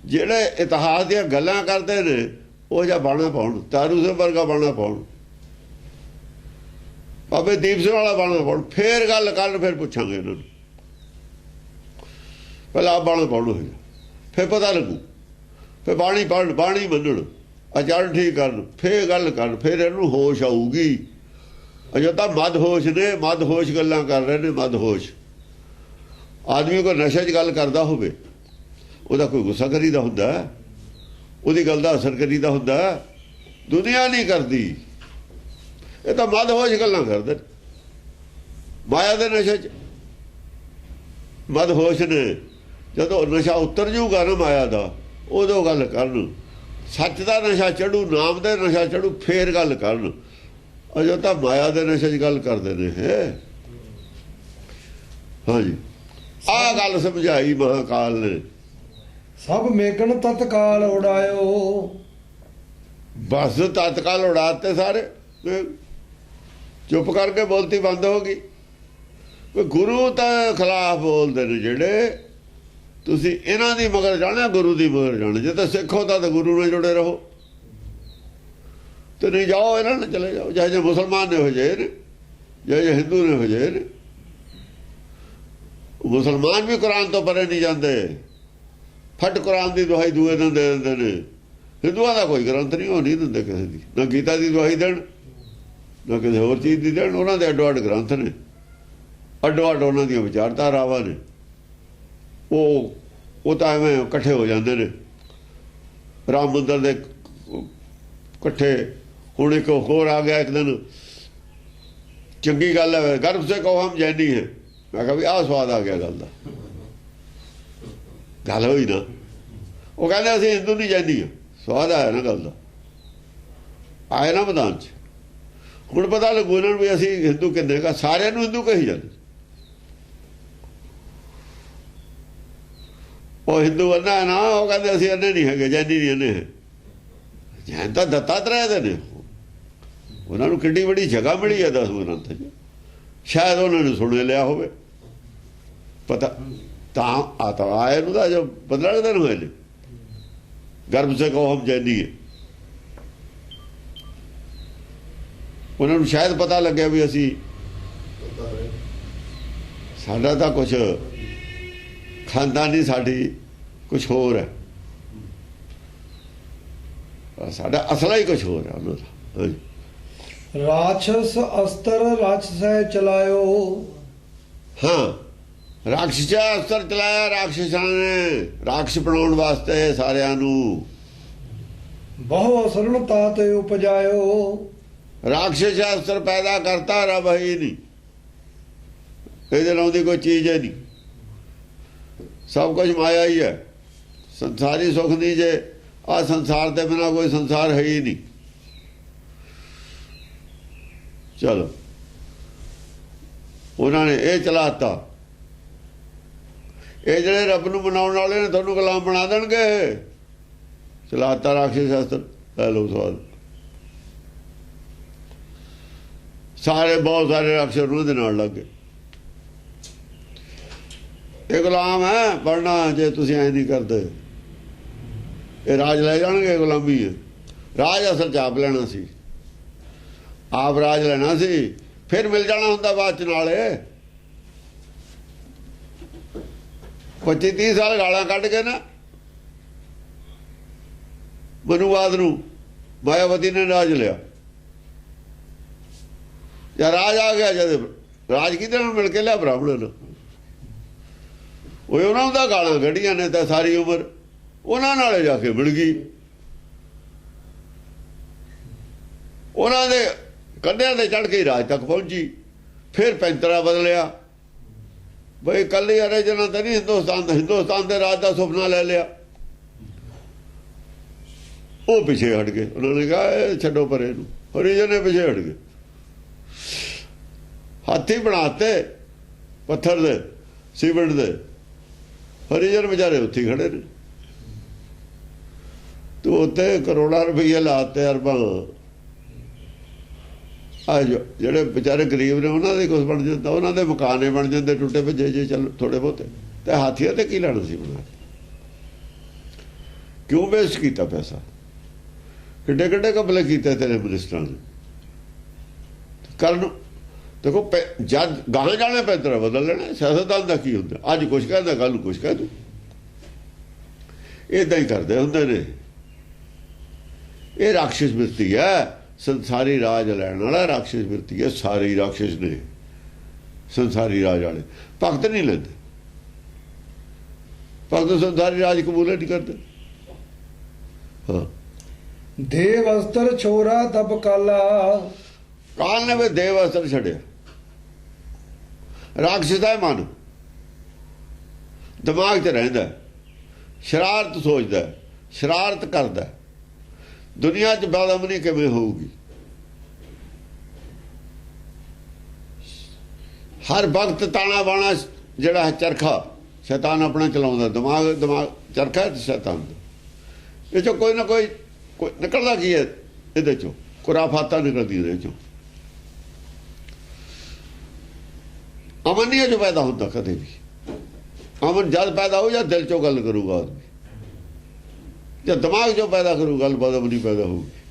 ਜਿਹੜੇ ਇਤਿਹਾਸ ਦੀਆਂ ਗੱਲਾਂ ਕਰਦੇ ਨੇ, ਉਹ ਜਿਹਾ ਬਾਣਾ ਪਾਉਣ। ਤਾਰੂ ਸਿੰਘ ਵਰਗਾ ਬਾਣਾ ਪਾਉਣ, ਬਾਬੇ ਦੀਪ ਸਿੰਘ ਵਾਲਾ ਬਾਣਾ ਪਾਉਣ, ਫੇਰ ਗੱਲ ਕਰਨ, ਫਿਰ ਪੁੱਛਾਂਗੇ ਇਹਨਾਂ ਨੂੰ। ਪਹਿਲਾਂ ਆਪ ਬਾਣਾ ਪਾਉਣ ਹੋਏਗਾ, ਫਿਰ ਪਤਾ ਲੱਗੂ। ਫਿਰ ਬਾਣੀ ਪੜ੍ਹਨ, ਬਾਣੀ ਮੰਨਣ, ਆਚਰਨ ਠੀਕ ਕਰਨ, ਫੇਰ ਗੱਲ ਕਰਨ, ਫਿਰ ਇਹਨੂੰ ਹੋਸ਼ ਆਊਗੀ। ਅਜੇ ਤਾਂ ਮਦ ਹੋਸ਼ ਨੇ, ਮਦ ਹੋਸ਼ ਗੱਲਾਂ ਕਰ ਰਹੇ ਨੇ। ਮਦ ਹੋਸ਼ ਆਦਮੀ ਕੋਈ ਨਸ਼ੇ 'ਚ ਗੱਲ ਕਰਦਾ ਹੋਵੇ, ਉਹਦਾ ਕੋਈ ਗੁੱਸਾ ਕਰੀਦਾ ਹੁੰਦਾ, ਉਹਦੀ ਗੱਲ ਦਾ ਅਸਰ ਕਰੀਦਾ ਹੁੰਦਾ। ਦੁਨੀਆ ਨਹੀਂ ਕਰਦੀ। ਇਹ ਤਾਂ ਮਦ ਹੋਸ਼ ਗੱਲਾਂ ਕਰਦੇ, ਮਾਇਆ ਦੇ ਨਸ਼ੇ 'ਚ। ਮਦ ਹੋਸ਼ ਨੇ। ਜਦੋਂ ਨਸ਼ਾ ਉਤਰ ਜੂਗਾ ਨਾ ਮਾਇਆ ਦਾ, ਉਦੋਂ ਗੱਲ ਕਰਨ। ਸੱਚ ਦਾ ਨਸ਼ਾ ਚੜੂ, ਨਾਮ ਦਾ ਨਸ਼ਾ ਚੜੂ, ਫੇਰ ਗੱਲ ਕਰਨ। ਅਜੇ ਤਾਂ ਮਾਇਆ ਦੇ ਨਸ਼ੇ 'ਚ ਗੱਲ ਕਰਦੇ ਨੇ। ਹਾਂਜੀ, ਆਹ ਗੱਲ ਸਮਝਾਈ ਮਹਾਕਾਲ ਨੇ। ਸਭ ਮੇਕਣ ਤਤਕਾਲ ਉਡਾਇਓ। ਬਸ ਤਤਕਾਲ ਉਡਾਤੇ ਸਾਰੇ। ਚੁੱਪ ਕਰਕੇ ਬੋਲਤੀ ਬੰਦ ਹੋ ਗਈ। ਗੁਰੂ ਤਾਂ ਖਿਲਾਫ ਬੋਲਦੇ ਨੇ ਜਿਹੜੇ। ਤੁਸੀਂ ਇਹਨਾਂ ਦੀ ਮਗਰ ਜਾਣਾ, ਗੁਰੂ ਦੀ ਮਗਰ ਜਾਣਾ। ਜੇ ਤਾਂ ਸਿੱਖ ਹੋ ਤਾਂ ਗੁਰੂ ਨਾਲ ਜੁੜੇ ਰਹੋ, ਤੇ ਨਹੀਂ ਜਾਓ ਇਹਨਾਂ ਨਾਲ ਚਲੇ ਜਾਓ। ਜੇ ਮੁਸਲਮਾਨ ਨੇ ਹੋ ਜਾਏ ਨੇ, ਜੇ ਹਿੰਦੂ ਨੇ ਹੋ ਜਾਏ ਨੇ। ਮੁਸਲਮਾਨ ਵੀ ਕੁਰਾਨ ਤੋਂ ਪਰੇ ਨਹੀਂ ਜਾਂਦੇ। ਫਟ ਕੁਰਾਨ ਦੀ ਦੁਹਾਈ ਦੂਏ ਦਿਨ ਦੇ ਦਿੰਦੇ ਨੇ। ਹਿੰਦੂਆਂ ਦਾ ਕੋਈ ਗ੍ਰੰਥ ਨਹੀਂ, ਉਹ ਨਹੀਂ ਦਿੰਦੇ ਕਿਸੇ ਦੀ। ਨਾ ਗੀਤਾ ਦੀ ਦੁਹਾਈ ਦੇਣ, ਨਾ ਕਿਸੇ ਹੋਰ ਚੀਜ਼ ਦੀ ਦੇਣ। ਉਹਨਾਂ ਦੇ ਅੱਡੋ ਅੱਡ ਗ੍ਰੰਥ ਨੇ, ਅੱਡੋ ਅੱਡ ਉਹਨਾਂ ਦੀਆਂ ਵਿਚਾਰਧਾਰਾਵਾਂ ਨੇ। ਉਹ ਤਾਂ ਐਵੇਂ ਇਕੱਠੇ ਹੋ ਜਾਂਦੇ ਨੇ। ਰਾਮ ਮੰਦਰ ਦੇ ਇਕੱਠੇ। ਹੁਣ ਇੱਕ ਹੋਰ ਆ ਗਿਆ ਇੱਕ ਦਿਨ, ਚੰਗੀ ਗੱਲ ਹੈ, ਗਰਭ ਸੇ ਕਹੋ ਹਮ ਜੈਨੀ ਹੈ। ਮੈਂ ਕਿਹਾ ਵੀ ਆਹ ਸਵਾਦ ਆ ਗਿਆ ਗੱਲ ਦਾ। ਗੱਲ ਹੋਈ ਨਾ। ਉਹ ਕਹਿੰਦੇ ਅਸੀਂ ਹਿੰਦੂ ਨਹੀਂ ਜੈਨੀ ਹਾਂ। ਸਵਾਦ ਆਇਆ ਨਾ ਗੱਲ ਦਾ, ਆਏ ਨਾ ਮੈਦਾਨ 'ਚ। ਹੁਣ ਪਤਾ ਲੱਗੂ ਇਹਨਾਂ ਨੂੰ ਵੀ ਅਸੀਂ ਹਿੰਦੂ ਕਿੰਨੇ ਕਾ। ਸਾਰਿਆਂ ਨੂੰ ਹਿੰਦੂ ਕਹੀ ਜਾਂਦੇ। ਉਹ ਹਿੰਦੂ ਅੰਨਾ ਨਾ, ਉਹ ਕਹਿੰਦੇ ਅਸੀਂ ਅੰਨੇ ਨਹੀਂ ਹੈਗੇ, ਜੈਨੀ ਨਹੀਂ ਅੰਨੇ ਹੈ। ਜੈਨ ਤਾਂ ਦੱਤਾਤਰੇಯ ਦੇ ਨੇ। ਉਹਨਾਂ ਨੂੰ ਕਿੰਨੀ ਬੜੀ ਜਗ੍ਹਾ ਮਿਲੀ ਹੈ 10 ਗ੍ਰੰਥ 'ਚ। ਸ਼ਾਇਦ ਉਹਨਾਂ ਨੂੰ ਸੁਣ ਲਿਆ ਹੋਵੇ ਪਤਾ। ਤਾਂ ਆਏ ਨੂੰ ਤਾਂ ਜੋ 15 ਦਿਨ ਹੋਏ ਨੇ। ਗਰਭ ਸੇ ਕਹੋ ਹਮ ਜੈਨੀ ਹੈ। ਉਹਨਾਂ ਨੂੰ ਸ਼ਾਇਦ ਪਤਾ ਲੱਗਿਆ ਵੀ ਅਸੀਂ, ਸਾਡਾ ਤਾਂ ਕੁਛ ਖਾਨਦਾਨੀ, ਸਾਡੀ ਕੁਛ ਹੋਰ ਹੈ। ਸਾਡਾ ਅਸਲਾ ਹੀ ਕੁਛ ਹੋਰ ਹੈ ਉਹਨਾਂ ਦਾ। ਰਾਖਸ ਅਸਤਰ ਰਾਖਸੈ ਚਲਾਇਓ। ਹਾਂ, ਰਾਖਸ਼ਾ ਅਸਤਰ ਚਲਾਇਆ ਰਾਖਸ਼ਾਂ ਨੇ, ਰਾਖਸ਼ ਬਣਾਉਣ ਵਾਸਤੇ ਸਾਰਿਆਂ ਨੂੰ। ਬਹੁ ਅਸਰਨ ਤਾਤੇ ਉਪਜਾਇਓ। ਰਾਖਸ਼ ਅਸਤਰ ਪੈਦਾ ਕਰਤਾ ਰੱਬ ਹੀ ਨਹੀਂ। ਇਹਦੇ ਨਾਲ ਦੀ ਕੋਈ ਚੀਜ਼ ਹੈ ਨਹੀਂ। ਸਭ ਕੁਝ ਮਾਇਆ ਹੀ ਹੈ। ਸੰਸਾਰੀ ਸੁੱਖ ਨਹੀਂ। ਜੇ ਆਹ ਸੰਸਾਰ ਦੇ ਬਿਨਾਂ ਕੋਈ ਸੰਸਾਰ ਹੈ ਹੀ ਨਹੀਂ। ਚਲੋ, ਉਹਨਾਂ ਨੇ ਇਹ ਚਲਾਤਾ। ਇਹ ਜਿਹੜੇ ਰੱਬ ਨੂੰ ਮਨਾਉਣ ਵਾਲੇ ਨੇ ਤੁਹਾਨੂੰ ਗੁਲਾਮ ਬਣਾ ਦੇਣਗੇ। ਚਲਾਤਾ ਰਾਖਸ਼ ਸ਼ਾਸਤਰ। ਲੈ ਲਓ ਸਵਾਲ। ਸਾਰੇ ਬਹੁਤ ਸਾਰੇ ਰਾਖਸ਼ ਉਹਨਾਂ ਦੇ ਨਾਲ ਲੱਗ ਗਏ। ਇਹ ਗੁਲਾਮ ਹੈ ਬਣਨਾ ਜੇ ਤੁਸੀਂ ਐਂ ਨਹੀਂ ਕਰਦੇ। ਇਹ ਰਾਜ ਲੈ ਜਾਣਗੇ। ਗੁਲਾਮੀ ਹੈ। ਰਾਜ ਅਸਲ 'ਚ ਆਪ ਲੈਣਾ ਸੀ। ਆਪ ਰਾਜ ਲੈਣਾ ਸੀ, ਫਿਰ ਮਿਲ ਜਾਣਾ ਹੁੰਦਾ ਬਾਅਦ 'ਚ ਨਾਲੇ। 25-30 ਸਾਲ ਗਾਲਾਂ ਕੱਢ ਕੇ ਨਾ ਮਨੂਵਾਦ ਨੂੰ ਮਾਇਆਵਤੀ ਨੇ ਰਾਜ ਲਿਆ। ਜਾਂ ਰਾਜ ਆ ਗਿਆ, ਜਦ ਰਾਜ ਕਿਹਦੇ ਨਾਲ ਮਿਲ ਕੇ ਲਿਆ? ਬ੍ਰਾਹਮਣ ਨਾਲ। ਉਹ ਉਹਨਾਂ ਦਾ ਗਾਲਾਂ ਕੱਢੀਆਂ ਨੇ ਤਾਂ ਸਾਰੀ ਉਮਰ। ਉਹਨਾਂ ਨਾਲੇ ਜਾ ਕੇ ਮਿਲ ਗਈ। ਉਹਨਾਂ ਦੇ ਕੰਧਿਆਂ ਤੇ ਚੜ੍ਹ ਕੇ ਰਾਜ ਤੱਕ ਪਹੁੰਚੀ। ਫਿਰ ਪੈਂਤਰਾ ਬਦਲਿਆ ਬਈ ਕੱਲੀ ਅਰਜਨਾਂ ਤਾਂ ਨਹੀਂ ਹਿੰਦੁਸਤਾਨ ਦੇ ਰਾਜ ਦਾ ਸੁਪਨਾ ਲੈ ਲਿਆ। ਉਹ ਪਿੱਛੇ ਹਟ ਗਏ। ਉਹਨਾਂ ਨੇ ਕਿਹਾ ਇਹ ਛੱਡੋ ਪਰੇ ਨੂੰ। ਹਰੀਜਨ ਨੇ ਪਿੱਛੇ ਹਟ ਗਏ। ਹਾਥੀ ਬਣਾਤੇ ਪੱਥਰ ਦੇ ਸੀਮੈਂਟ ਦੇ। ਹਰੀਜਨ ਵਿਚਾਰੇ ਉੱਥੇ ਖੜੇ ਨੇ। ਤੇ ਉੱਤੇ ਕਰੋੜਾਂ ਰੁਪਈਏ ਲਾਤੇ, ਅਰਬਾਂ। ਜਿਹੜੇ ਵਿਚਾਰੇ ਗਰੀਬ ਨੇ ਉਹਨਾਂ ਦੇ ਕੁਛ ਬਣ ਜਾਂਦਾ, ਉਹਨਾਂ ਦੇ ਮਕਾਨੇ ਬਣ ਜਾਂਦੇ ਟੁੱਟੇ ਭੱਜੇ ਜੇ ਚੱਲ ਥੋੜੇ ਬਹੁਤੇ। ਤੇ ਹਾਥੀਆਂ ਤੇ ਕੀ ਲੈਣਾ ਸੀ ਬਣਾ? ਕਿਉਂ ਵੇਸਟ ਕੀਤਾ ਪੈਸਾ? ਕਿੱਡੇ ਕਿੱਡੇ ਕਬਲੇ ਕੀਤੇ ਤੇਰੇ ਮਿਨਿਸਟਰਾਂ ਨੇ ਕਰਨ। ਦੇਖੋ ਜਦ ਗਾਹਾਂ ਜਾਣੇ ਪੈਂਤਰਾ ਬਦਲ ਲੈਣਾ। ਸਿਆਸਤਦਾਨ ਦਾ ਕੀ ਹੁੰਦਾ? ਅੱਜ ਕੁਛ ਕਹਿੰਦਾ ਕੱਲ ਨੂੰ ਕੁਛ ਕਹਿ ਦੂ। ਏਦਾਂ ਹੀ ਕਰਦੇ ਹੁੰਦੇ ਨੇ। ਇਹ ਰਾਖਸ਼ ਬਿਰਤੀ ਹੈ। ਸੰਸਾਰੀ ਰਾਜ ਲੈਣ ਵਾਲਾ ਰਾਖਸ਼ ਬਿਰਤੀ ਹੈ। ਸਾਰੇ ਰਾਖਸ਼ ਨੇ ਸੰਸਾਰੀ ਰਾਜ ਵਾਲੇ। ਭਗਤ ਨਹੀਂ ਲੈਂਦੇ। ਭਗਤ ਸੰਸਾਰੀ ਰਾਜ ਕਬੂਲ ਨਹੀਂ ਕਰਦੇ। ਹਾਂ, ਦੇਵ ਅਸਤਰ ਛੋਰਾ ਤਪ ਕਾਲਾ। ਕਾਲ ਨੇ ਵੀ ਦੇਵ ਅਸਤਰ ਛੱਡਿਆ। ਰਾਖਸ਼ ਦਾ ਮਨ ਦਿਮਾਗ 'ਚ ਰਹਿੰਦਾ, ਸ਼ਰਾਰਤ ਸੋਚਦਾ, ਸ਼ਰਾਰਤ ਕਰਦਾ। ਦੁਨੀਆ 'ਚ ਬਦਅਮਨੀ ਕਿਵੇਂ ਹੋਊਗੀ? ਹਰ ਵਕਤ ਤਾਣਾ ਬਾਣਾ ਜਿਹੜਾ ਚਰਖਾ ਸ਼ੈਤਾਨ ਆਪਣਾ ਚਲਾਉਂਦਾ। ਦਿਮਾਗ ਚਰਖਾ ਤੇ ਸ਼ੈਤਾਨ ਦਾ। ਇਹ 'ਚੋਂ ਕੋਈ ਨਾ ਕੋਈ ਨਿਕਲਦਾ ਕੀ ਹੈ? ਇਹਦੇ 'ਚੋਂ ਖੁਰਾਫਾਤਾਂ ਨਿਕਲਦੀਆਂ ਇਹਦੇ 'ਚੋਂ। ਅਮਨ ਨਹੀਂ ਜੋ ਪੈਦਾ ਹੁੰਦਾ ਕਦੇ ਵੀ। ਅਮਨ ਜਦ ਪੈਦਾ ਹੋ ਜਾਂ ਦਿਲ 'ਚੋਂ ਗੱਲ ਕਰੂਗਾ ਆਦਮੀ। ਜਦ ਦਿਮਾਗ 'ਚੋਂ ਪੈਦਾ ਕਰੂ ਗੱਲ ਬਦਅਮਨੀ ਪੈਦਾ ਹੋਊਗੀ।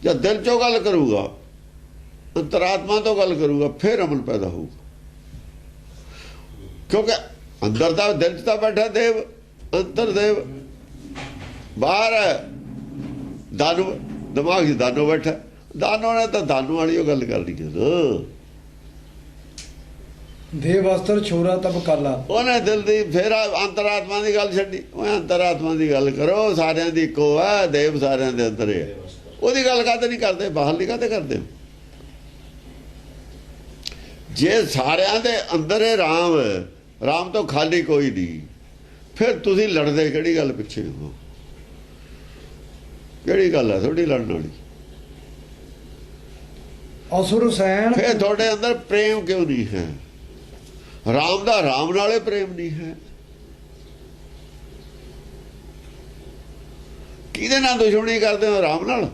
ਜਦ ਦਿਲ 'ਚੋਂ ਗੱਲ ਕਰੂਗਾ, ਅੰਤਰਾਤਮਾ ਤੋਂ ਗੱਲ ਕਰੂਗਾ, ਫਿਰ ਅਮਨ ਪੈਦਾ ਹੋਊਗਾ। ਕਿਉਂਕਿ ਅੰਦਰ ਤਾਂ ਦਿਲ 'ਚ ਤਾਂ ਬੈਠਾ ਦੇਵ, ਅੰਤਰ ਦੇਵ। ਬਾਹਰ ਦਾਨੂ, ਦਿਮਾਗ 'ਚ ਦਾਨੂ ਬੈਠਾ। ਦਾਨੂ ਨੇ ਤਾਂ ਦਾਨੂ ਵਾਲੀ ਉਹ ਗੱਲ ਕਰਨੀ ਹੈ ਨਾ। ਦੇਵ ਅਸਤਰ ਛੋਰਾ ਤਪ ਕਾਲਾ। ਉਹਨੇ ਦਿਲ ਦੀ ਫਿਰ ਅੰਤਰਾਤਮਾ ਦੀ ਗੱਲ ਛੱਡੀ। ਉਹ ਅੰਤਰਾਤਮਾ ਦੀ ਗੱਲ ਕਰੋ। ਸਾਰਿਆਂ ਦੀ ਇੱਕੋ ਹੈ। ਦੇਵ ਸਾਰਿਆਂ ਦੇ ਅੰਦਰ ਹੈ। ਉਹਦੀ ਗੱਲ ਕਾਹਤੇ ਨਹੀਂ ਕਰਦੇ? ਬਾਹਰਲੀ ਕਾਹਤੇ ਕਰਦੇ? ਜੇ ਸਾਰਿਆਂ ਦੇ ਅੰਦਰ ਹੈ ਰਾਮ, ਰਾਮ ਤੋਂ ਖਾਲੀ ਕੋਈ ਨਹੀਂ, ਫਿਰ ਤੁਸੀਂ ਲੜਦੇ ਕਿਹੜੀ ਗੱਲ ਪਿੱਛੇ ਹੋ? ਕਿਹੜੀ ਗੱਲ ਹੈ ਤੁਹਾਡੀ ਲੜਨ ਵਾਲੀ? ਅਸੁਰ ਸੈਨ। ਫਿਰ ਤੁਹਾਡੇ ਅੰਦਰ ਪ੍ਰੇਮ ਕਿਉਂ ਨਹੀਂ ਹੈ? ਰਾਮ ਦਾ ਰਾਮ ਨਾਲੇ ਪ੍ਰੇਮ ਨਹੀਂ ਹੈ। ਕਿਹਦੇ ਨਾਲ ਦੁਸ਼ਮਣੀ ਕਰਦੇ ਹੋ? ਰਾਮ ਨਾਲ।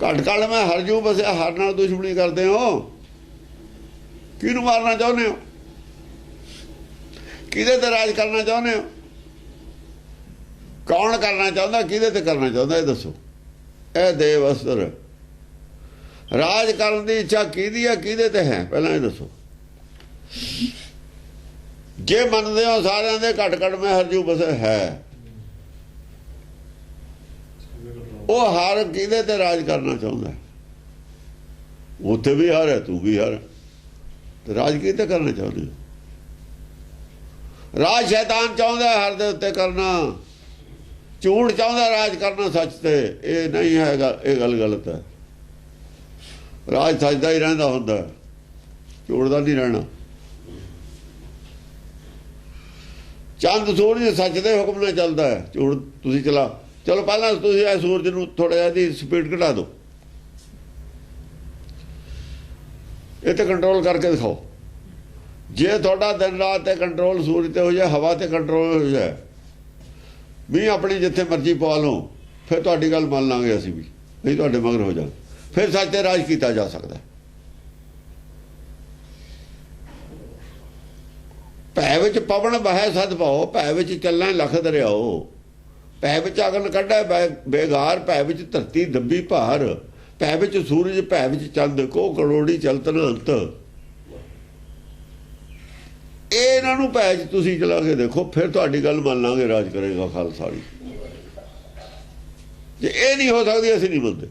ਘਟ ਘਟ ਮੈਂ ਹਰਜੂ ਬਸਿਆ, ਹਰ ਨਾਲ ਦੁਸ਼ਮਣੀ ਕਰਦੇ ਹੋ। ਕਿਹਨੂੰ ਮਾਰਨਾ ਚਾਹੁੰਦੇ ਹੋ? ਕਿਹਦੇ ਤੇ ਰਾਜ ਕਰਨਾ ਚਾਹੁੰਦੇ ਹੋ? ਕੌਣ ਕਰਨਾ ਚਾਹੁੰਦਾ? ਕਿਹਦੇ ਤੇ ਕਰਨਾ ਚਾਹੁੰਦਾ? ਇਹ ਦੱਸੋ। ਇਹ ਦੇਵ ਅਸਤਰ ਰਾਜ ਕਰਨ ਦੀ ਇੱਛਾ ਕਿਹਦੀ ਆ, ਕਿਹਦੇ ਤੇ ਹੈ? ਪਹਿਲਾਂ ਇਹ ਦੱਸੋ। ਜੇ ਮੰਨਦੇ ਹੋ ਸਾਰਿਆਂ ਦੇ ਘਟ ਘਟ ਮੈਂ ਹਰਜੂ ਬਸੇ ਹੈ, ਉਹ ਹਰ ਕਿਹਦੇ ਤੇ ਰਾਜ ਕਰਨਾ ਚਾਹੁੰਦਾ? ਉੱਥੇ ਵੀ ਹਰ ਹੈ, ਤੂੰ ਵੀ ਹਰ। ਤੇ ਰਾਜ ਕਿਹਦੇ ਕਰਨਾ ਚਾਹੁੰਦੇ? ਰਾਜ ਸ਼ੈਤਾਨ ਚਾਹੁੰਦਾ ਹਰ ਦੇ ਉੱਤੇ ਕਰਨਾ। ਝੂਠ ਚਾਹੁੰਦਾ ਰਾਜ ਕਰਨਾ ਸੱਚ ਤੇ। ਇਹ ਨਹੀਂ ਹੈਗਾ, ਇਹ ਗੱਲ ਗਲਤ ਹੈ। ਰਾਜ ਸੱਚਦਾ ਹੀ ਰਹਿੰਦਾ ਹੁੰਦਾ, ਝੂਠ ਦਾ ਨਹੀਂ ਰਹਿਣਾ। ਚੰਦ ਸੂਰਜ ਸੱਚ ਦੇ ਹੁਕਮ ਨਾਲ ਚੱਲਦਾ ਹੈ। ਝੂਠ ਤੁਸੀਂ ਚਲੋ ਪਹਿਲਾਂ ਤੁਸੀਂ ਇਹ ਸੂਰਜ ਨੂੰ ਥੋੜਾ ਜਿਹਾ ਦੀ ਸਪੀਡ ਘਟਾ ਦਿਓ। ਇਹ ਤੇ ਕੰਟਰੋਲ ਕਰਕੇ ਦਿਖਾਓ। ਜੇ ਤੁਹਾਡਾ ਦਿਨ ਰਾਤ ਤੇ ਕੰਟਰੋਲ ਸੂਰਜ ਤੇ ਹੋ ਜਾਏ, ਹਵਾ ਤੇ ਕੰਟਰੋਲ ਹੋ ਜਾਏ, ਵੀ ਆਪਣੀ ਜਿੱਥੇ ਮਰਜ਼ੀ ਪਾ ਲਓ, ਫਿਰ ਤੁਹਾਡੀ ਗੱਲ ਮੰਨ ਲਾਂਗੇ ਅਸੀਂ ਵੀ। ਨਹੀਂ ਤੁਹਾਡੇ ਮਗਰ ਹੋ ਜਾ, ਫਿਰ ਸੱਚ ਤੇ ਰਾਜ ਕੀਤਾ ਜਾ ਸਕਦਾ। ਭੈ ਵਿੱਚ ਪਵਨ ਬਹਿ ਸਦ ਪਾਓ, ਭੈ ਵਿੱਚ ਚੱਲਣਾ ਲਖ ਦਰਿਆਓ। ਭੈ ਵਿੱਚ ਅਗਨ ਕੱਢੈ ਬੇਗਾਰ, ਭੈ ਵਿੱਚ ਧਰਤੀ ਦੱਬੀ ਭਾਰ। ਭੈ ਵਿੱਚ ਸੂਰਜ, ਭੈ ਵਿੱਚ ਚੰਦ, ਕੋ ਕਰੋੜੀ ਚਲਤਨ ਅੰਤ। ਇਹਨਾਂ ਨੂੰ ਭੈ ਚ ਤੁਸੀਂ ਚਲਾ ਕੇ ਦੇਖੋ, ਫਿਰ ਤੁਹਾਡੀ ਗੱਲ ਮੰਨ ਲਾਂਗੇ, ਰਾਜ ਕਰੇਗਾ ਖਾਲਸਾ ਜੀ। ਜੇ ਇਹ ਨਹੀਂ ਹੋ ਸਕਦੀ, ਅਸੀਂ ਨਹੀਂ ਮੰਨਦੇ।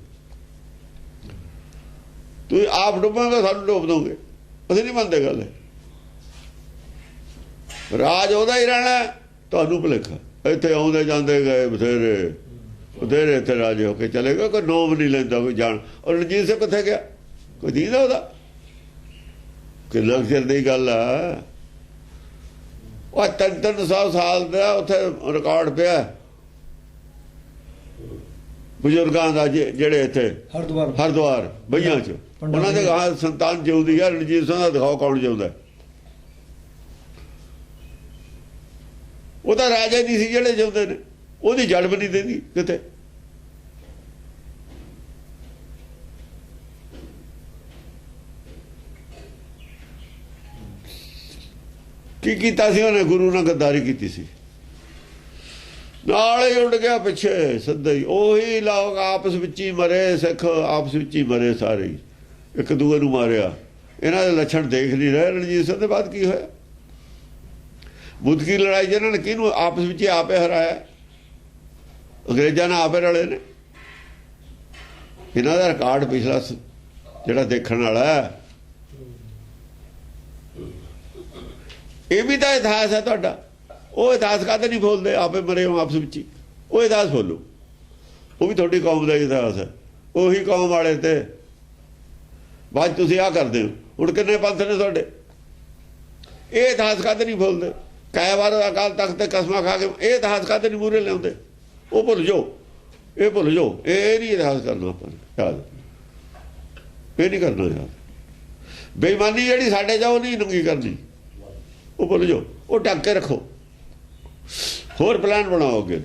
ਤੁਸੀਂ ਆਪ ਡੁੱਬੋਗੇ, ਸਾਨੂੰ ਡੁੱਬ ਦੋਗੇ, ਅਸੀਂ ਨਹੀਂ ਮੰਨਦੇ ਗੱਲ। ਰਾਜ ਉਹਦਾ ਹੀ ਰਹਿਣਾ, ਤੁਹਾਨੂੰ ਭੁਲੇਖਾ। ਇੱਥੇ ਆਉਂਦੇ ਜਾਂਦੇ ਗਏ ਬਥੇਰੇ ਬਥੇਰੇ, ਇੱਥੇ ਰਾਜੇ ਹੋ ਕੇ ਚਲੇ ਗਏ, ਕੋਈ ਨੋਮ ਨਹੀਂ ਲੈਂਦਾ ਕੋਈ ਜਾਣ। ਔਰ ਰਣਜੀਤ ਸਿੰਘ ਕਿੱਥੇ ਗਿਆ? ਕੋਈ ਦੀਦਾ ਉਹਦਾ? ਕਿੰਨਾ ਚਿਰ ਦੀ ਗੱਲ ਆ। ਉਹ 300 ਸਾਲ ਦਾ ਉੱਥੇ ਰਿਕਾਰਡ ਪਿਆ ਬਜ਼ੁਰਗਾਂ ਦਾ, ਜਿਹੜੇ ਇੱਥੇ ਹਰਿਦੁਆਰ ਬਈਆਂ ਚ ਉਹਨਾਂ ਦੇ ਗਾਂ ਸੰਤਾਨ ਜਿਉਂਦੀ ਆ। ਰਣਜੀਤ ਸਿੰਘ ਦਾ ਦਿਖਾਓ ਕੌਣ ਜਿਉਂਦਾ? ਉਹ ਤਾਂ ਰਾਜੇ ਨਹੀਂ ਸੀ ਜਿਹੜੇ ਜਿਉਂਦੇ ਨੇ, ਉਹਦੀ ਜੜ ਵੀ ਨਹੀਂ ਦਿੰਦੀ ਕਿਤੇ। ਕੀ ਕੀਤਾ ਸੀ ਉਹਨੇ? ਗੁਰੂ ਨਾਲ ਗੱਦਾਰੀ ਕੀਤੀ ਸੀ, ਨਾਲ ਹੀ ਉੱਡ ਗਿਆ ਪਿੱਛੇ ਸਿੱਧਾ ਹੀ। ਉਹੀ ਲੋਕ ਆਪਸ ਵਿੱਚ ਹੀ ਮਰੇ, ਸਿੱਖ ਆਪਸ ਵਿੱਚ ਹੀ ਮਰੇ ਸਾਰੇ ਹੀ, ਇੱਕ ਦੂਏ ਨੂੰ ਮਾਰਿਆ। ਇਹਨਾਂ ਦੇ ਲੱਛਣ ਦੇਖ ਨਹੀਂ ਰਹੇ। ਰਣਜੀਤ ਸਿੰਘ ਦੇ ਬਾਅਦ ਕੀ ਹੋਇਆ? ਬੁੱਧ ਕੀ ਲੜਾਈ ਜਿਹਨਾਂ ਨੇ ਕਿਹਨੂੰ ਆਪਸ ਵਿੱਚ ਹੀ ਆਪੇ ਹਰਾਇਆ? ਅੰਗਰੇਜ਼ਾਂ ਨਾਲ ਆਪੇ ਰਲੇ ਨੇ। ਇਹਨਾਂ ਦਾ ਰਿਕਾਰਡ ਪਿਛਲਾ ਜਿਹੜਾ ਦੇਖਣ ਵਾਲਾ ਹੈ, ਇਹ ਵੀ ਤਾਂ ਇਤਿਹਾਸ ਹੈ ਤੁਹਾਡਾ। ਉਹ ਇਤਿਹਾਸ ਕਾਹਦੇ ਨਹੀਂ ਬੋਲਦੇ? ਆਪੇ ਮਰੇ ਹੋ ਆਪਸ ਵਿੱਚ ਹੀ। ਉਹ ਇਤਿਹਾਸ ਬੋਲੋ, ਉਹ ਵੀ ਤੁਹਾਡੀ ਕੌਮ ਦਾ ਇਤਿਹਾਸ ਹੈ। ਉਹੀ ਕੌਮ ਵਾਲੇ ਤੇ ਬਾਅਦ ਤੁਸੀਂ ਆਹ ਕਰਦੇ ਹੋ। ਹੁਣ ਕਿੰਨੇ ਪੰਥ ਨੇ ਤੁਹਾਡੇ? ਇਹ ਇਤਿਹਾਸ ਕਾਹਦੇ ਨਹੀਂ ਬੋਲਦੇ? ਕਈ ਵਾਰ ਅਕਾਲ ਤਖਤ ਤੇ ਕਸਮਾਂ ਖਾ ਕੇ ਇਹ ਇਤਿਹਾਸ ਕਾਹਦੇ ਨਹੀਂ ਮੂਹਰੇ ਲਿਆਉਂਦੇ? ਉਹ ਭੁੱਲ ਜਾਓ, ਇਹ ਭੁੱਲ ਜਾਓ। ਇਹ ਨਹੀਂ ਇਤਿਹਾਸ ਕਰਨਾ ਆਪਾਂ ਯਾਦ, ਇਹ ਨਹੀਂ ਕਰਨਾ ਯਾਦ। ਬੇਈਮਾਨੀ ਜਿਹੜੀ ਸਾਡੇ ਚ ਉਹ ਨਹੀਂ ਨੰਗੀ ਕਰਨੀ, ਉਹ ਭੁੱਲ ਜਾਓ, ਉਹ ਢੱਕ ਕੇ ਰੱਖੋ। ਹੋਰ ਪਲਾਨ ਬਣਾਓਗੇ।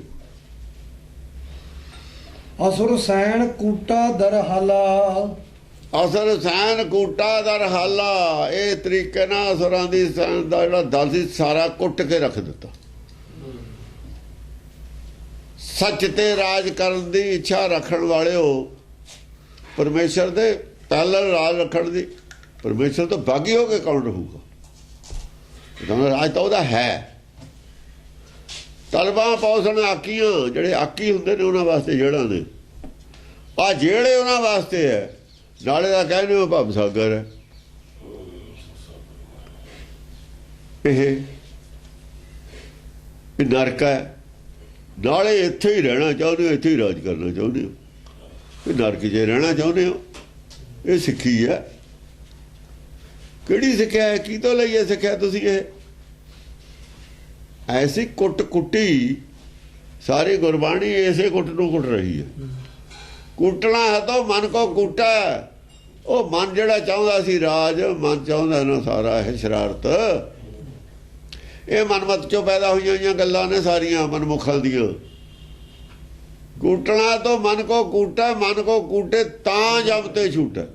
ਅਸੁਰ ਸੈਨ ਕੂਟਾ ਦਰਹਾਲਾ, ਅਸਰ ਸੈਨ ਕੂਟਾ ਦਰ ਹਾਲਾ। ਇਹ ਤਰੀਕੇ ਨਾਲ ਅਸੁਰਾਂ ਦੀ ਸੈਨ ਦਾ ਜਿਹੜਾ ਦਲ ਸੀ ਸਾਰਾ ਕੁੱਟ ਕੇ ਰੱਖ ਦਿੱਤਾ। ਸੱਚ ਤੇ ਰਾਜ ਕਰਨ ਦੀ ਇੱਛਾ ਰੱਖਣ ਵਾਲਿਓ, ਪਰਮੇਸ਼ਰ ਦੇ ਪਹਿਲਾਂ ਰਾਜ ਰੱਖਣ ਦੀ, ਪਰਮੇਸ਼ਰ ਤੋਂ ਬਾਗੀ ਹੋ ਕੇ ਕੌਣ ਰਹੂਗਾ? ਰਾਜ ਤਾਂ ਉਹਦਾ ਹੈ। ਤਲਬਾਂ ਪੌਸਣ ਆਕੀਆਂ, ਜਿਹੜੇ ਆਕੀ ਹੁੰਦੇ ਨੇ ਉਹਨਾਂ ਵਾਸਤੇ ਜੇੜ੍ਹਾਂ ਨੇ, ਆਹ ਜਿਹੜੇ ਉਹਨਾਂ ਵਾਸਤੇ ਹੈ। ਨਾਲੇ ਦਾ ਕਹਿੰਦੇ ਉਹ ਭਵ ਸਾਗਰ ਹੈ। ਇਹ ਨਰਕ ਹੈ। ਨਾਲੇ ਇੱਥੇ ਹੀ ਰਹਿਣਾ ਚਾਹੁੰਦੇ ਹੋ, ਇੱਥੇ ਹੀ ਰਾਜ ਕਰਨਾ ਚਾਹੁੰਦੇ ਹੋ, ਇਹ ਨਰਕ 'ਚ ਰਹਿਣਾ ਚਾਹੁੰਦੇ ਹੋ। ਇਹ ਸਿੱਖੀ ਹੈ। ਕਿਹੜੀ ਸਿੱਖਿਆ ਹੈ? ਕੀ ਤੋਂ ਲਈ ਹੈ ਸਿੱਖਿਆ ਤੁਸੀਂ? ਇਹ ਐਸੀ ਕੁੱਟ ਕੁੱਟੀ ਸਾਰੀ ਗੁਰਬਾਣੀ ਇਸੇ ਕੁੱਟ ਨੂੰ ਕੁੱਟ ਰਹੀ ਹੈ। ਕੁੱਟਣਾ ਹੈ ਤਾਂ ਮਨ ਕੋ ਕੁੱਟਾ। ਉਹ ਮਨ ਜਿਹੜਾ ਚਾਹੁੰਦਾ ਸੀ ਰਾਜ, ਮਨ ਚਾਹੁੰਦਾ ਨਾ ਸਾਰਾ ਇਹ ਸ਼ਰਾਰਤ। ਇਹ ਮਨਮਤ ਚੋਂ ਪੈਦਾ ਹੋਈਆਂ ਗੱਲਾਂ ਨੇ ਸਾਰੀਆਂ ਮਨਮੁਖਾਂ ਦੀਆਂ। ਕੁੱਟਣਾ ਤੋਂ ਮਨ ਕੋ ਕੁੱਟਾ, ਮਨ ਕੋ ਕੁੱਟੇ ਤਾਂ ਜਮ ਤੇ ਛੂਟੇ।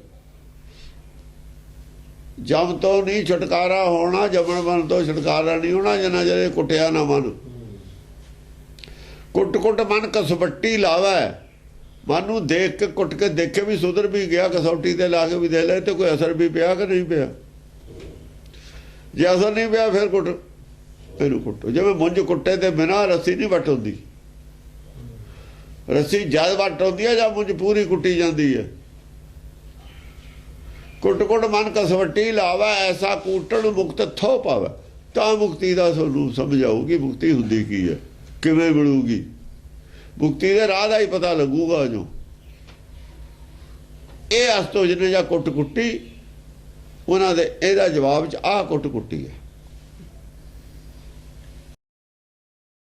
ਜਮ ਤੋਂ ਨਹੀਂ ਛੁਟਕਾਰਾ ਹੋਣਾ, ਜਮਣ ਮਨ ਤੋਂ ਛੁਟਕਾਰਾ ਨਹੀਂ ਹੋਣਾ ਜਿੰਨਾ ਜਿਹੜੇ ਕੁੱਟਿਆ ਨਾ ਮਨ। ਕੁੱਟ ਕੁੱਟ ਮਨ ਕਸਵੱਟੀ ਲਾਵੇ। ਮਨ ਨੂੰ ਦੇਖ ਕੇ ਕੁੱਟ ਕੇ ਦੇਖੇ ਵੀ ਸੁਧਰ ਵੀ ਗਿਆ, ਕਸੌਟੀ ਤੇ ਲਾ ਕੇ ਵੀ ਦੇ ਲੈ ਤੇ ਕੋਈ ਅਸਰ ਵੀ ਪਿਆ ਕਿ ਨਹੀਂ ਪਿਆ? ਜੇ ਅਸਰ ਨਹੀਂ ਪਿਆ ਫਿਰ ਕੁੱਟ, ਇਹਨੂੰ ਕੁੱਟੋ। ਜਿਵੇਂ ਮੁੰਜ ਕੁੱਟੇ ਤੇ ਬਿਨਾਂ ਰੱਸੀ ਨਹੀਂ ਵੱਟ ਹੁੰਦੀ। ਰੱਸੀ ਜਦ ਵੱਟ ਹੁੰਦੀ ਹੈ ਜਾਂ ਮੁੰਜ ਪੂਰੀ ਕੁੱਟੀ ਜਾਂਦੀ ਹੈ। ਕੁੱਟ ਕੁੱਟ ਮਨ ਕਸਵੱਟੀ ਲਾਵਾ, ਐਸਾ ਕੂਟਣ ਮੁਕਤ ਥੋ ਪਾਵੇ। ਤਾਂ ਮੁਕਤੀ ਦਾ ਤੁਹਾਨੂੰ ਸਮਝ ਆਊਗੀ ਮੁਕਤੀ ਹੁੰਦੀ ਕੀ ਹੈ, ਕਿਵੇਂ ਮਿਲੂਗੀ। ਮੁਕਤੀ ਦੇ ਰਾਹ ਦਾ ਹੀ ਪਤਾ ਲੱਗੂਗਾ। ਜੋ ਇਹ ਅਸਤੋ ਜਿਹਨੇ ਜਾਂ ਕੁੱਟ ਕੁੱਟੀ ਉਹਨਾਂ ਦੇ ਇਹਦਾ ਜਵਾਬ ਚ ਆਹ ਕੁੱਟ ਕੁੱਟੀ ਹੈ।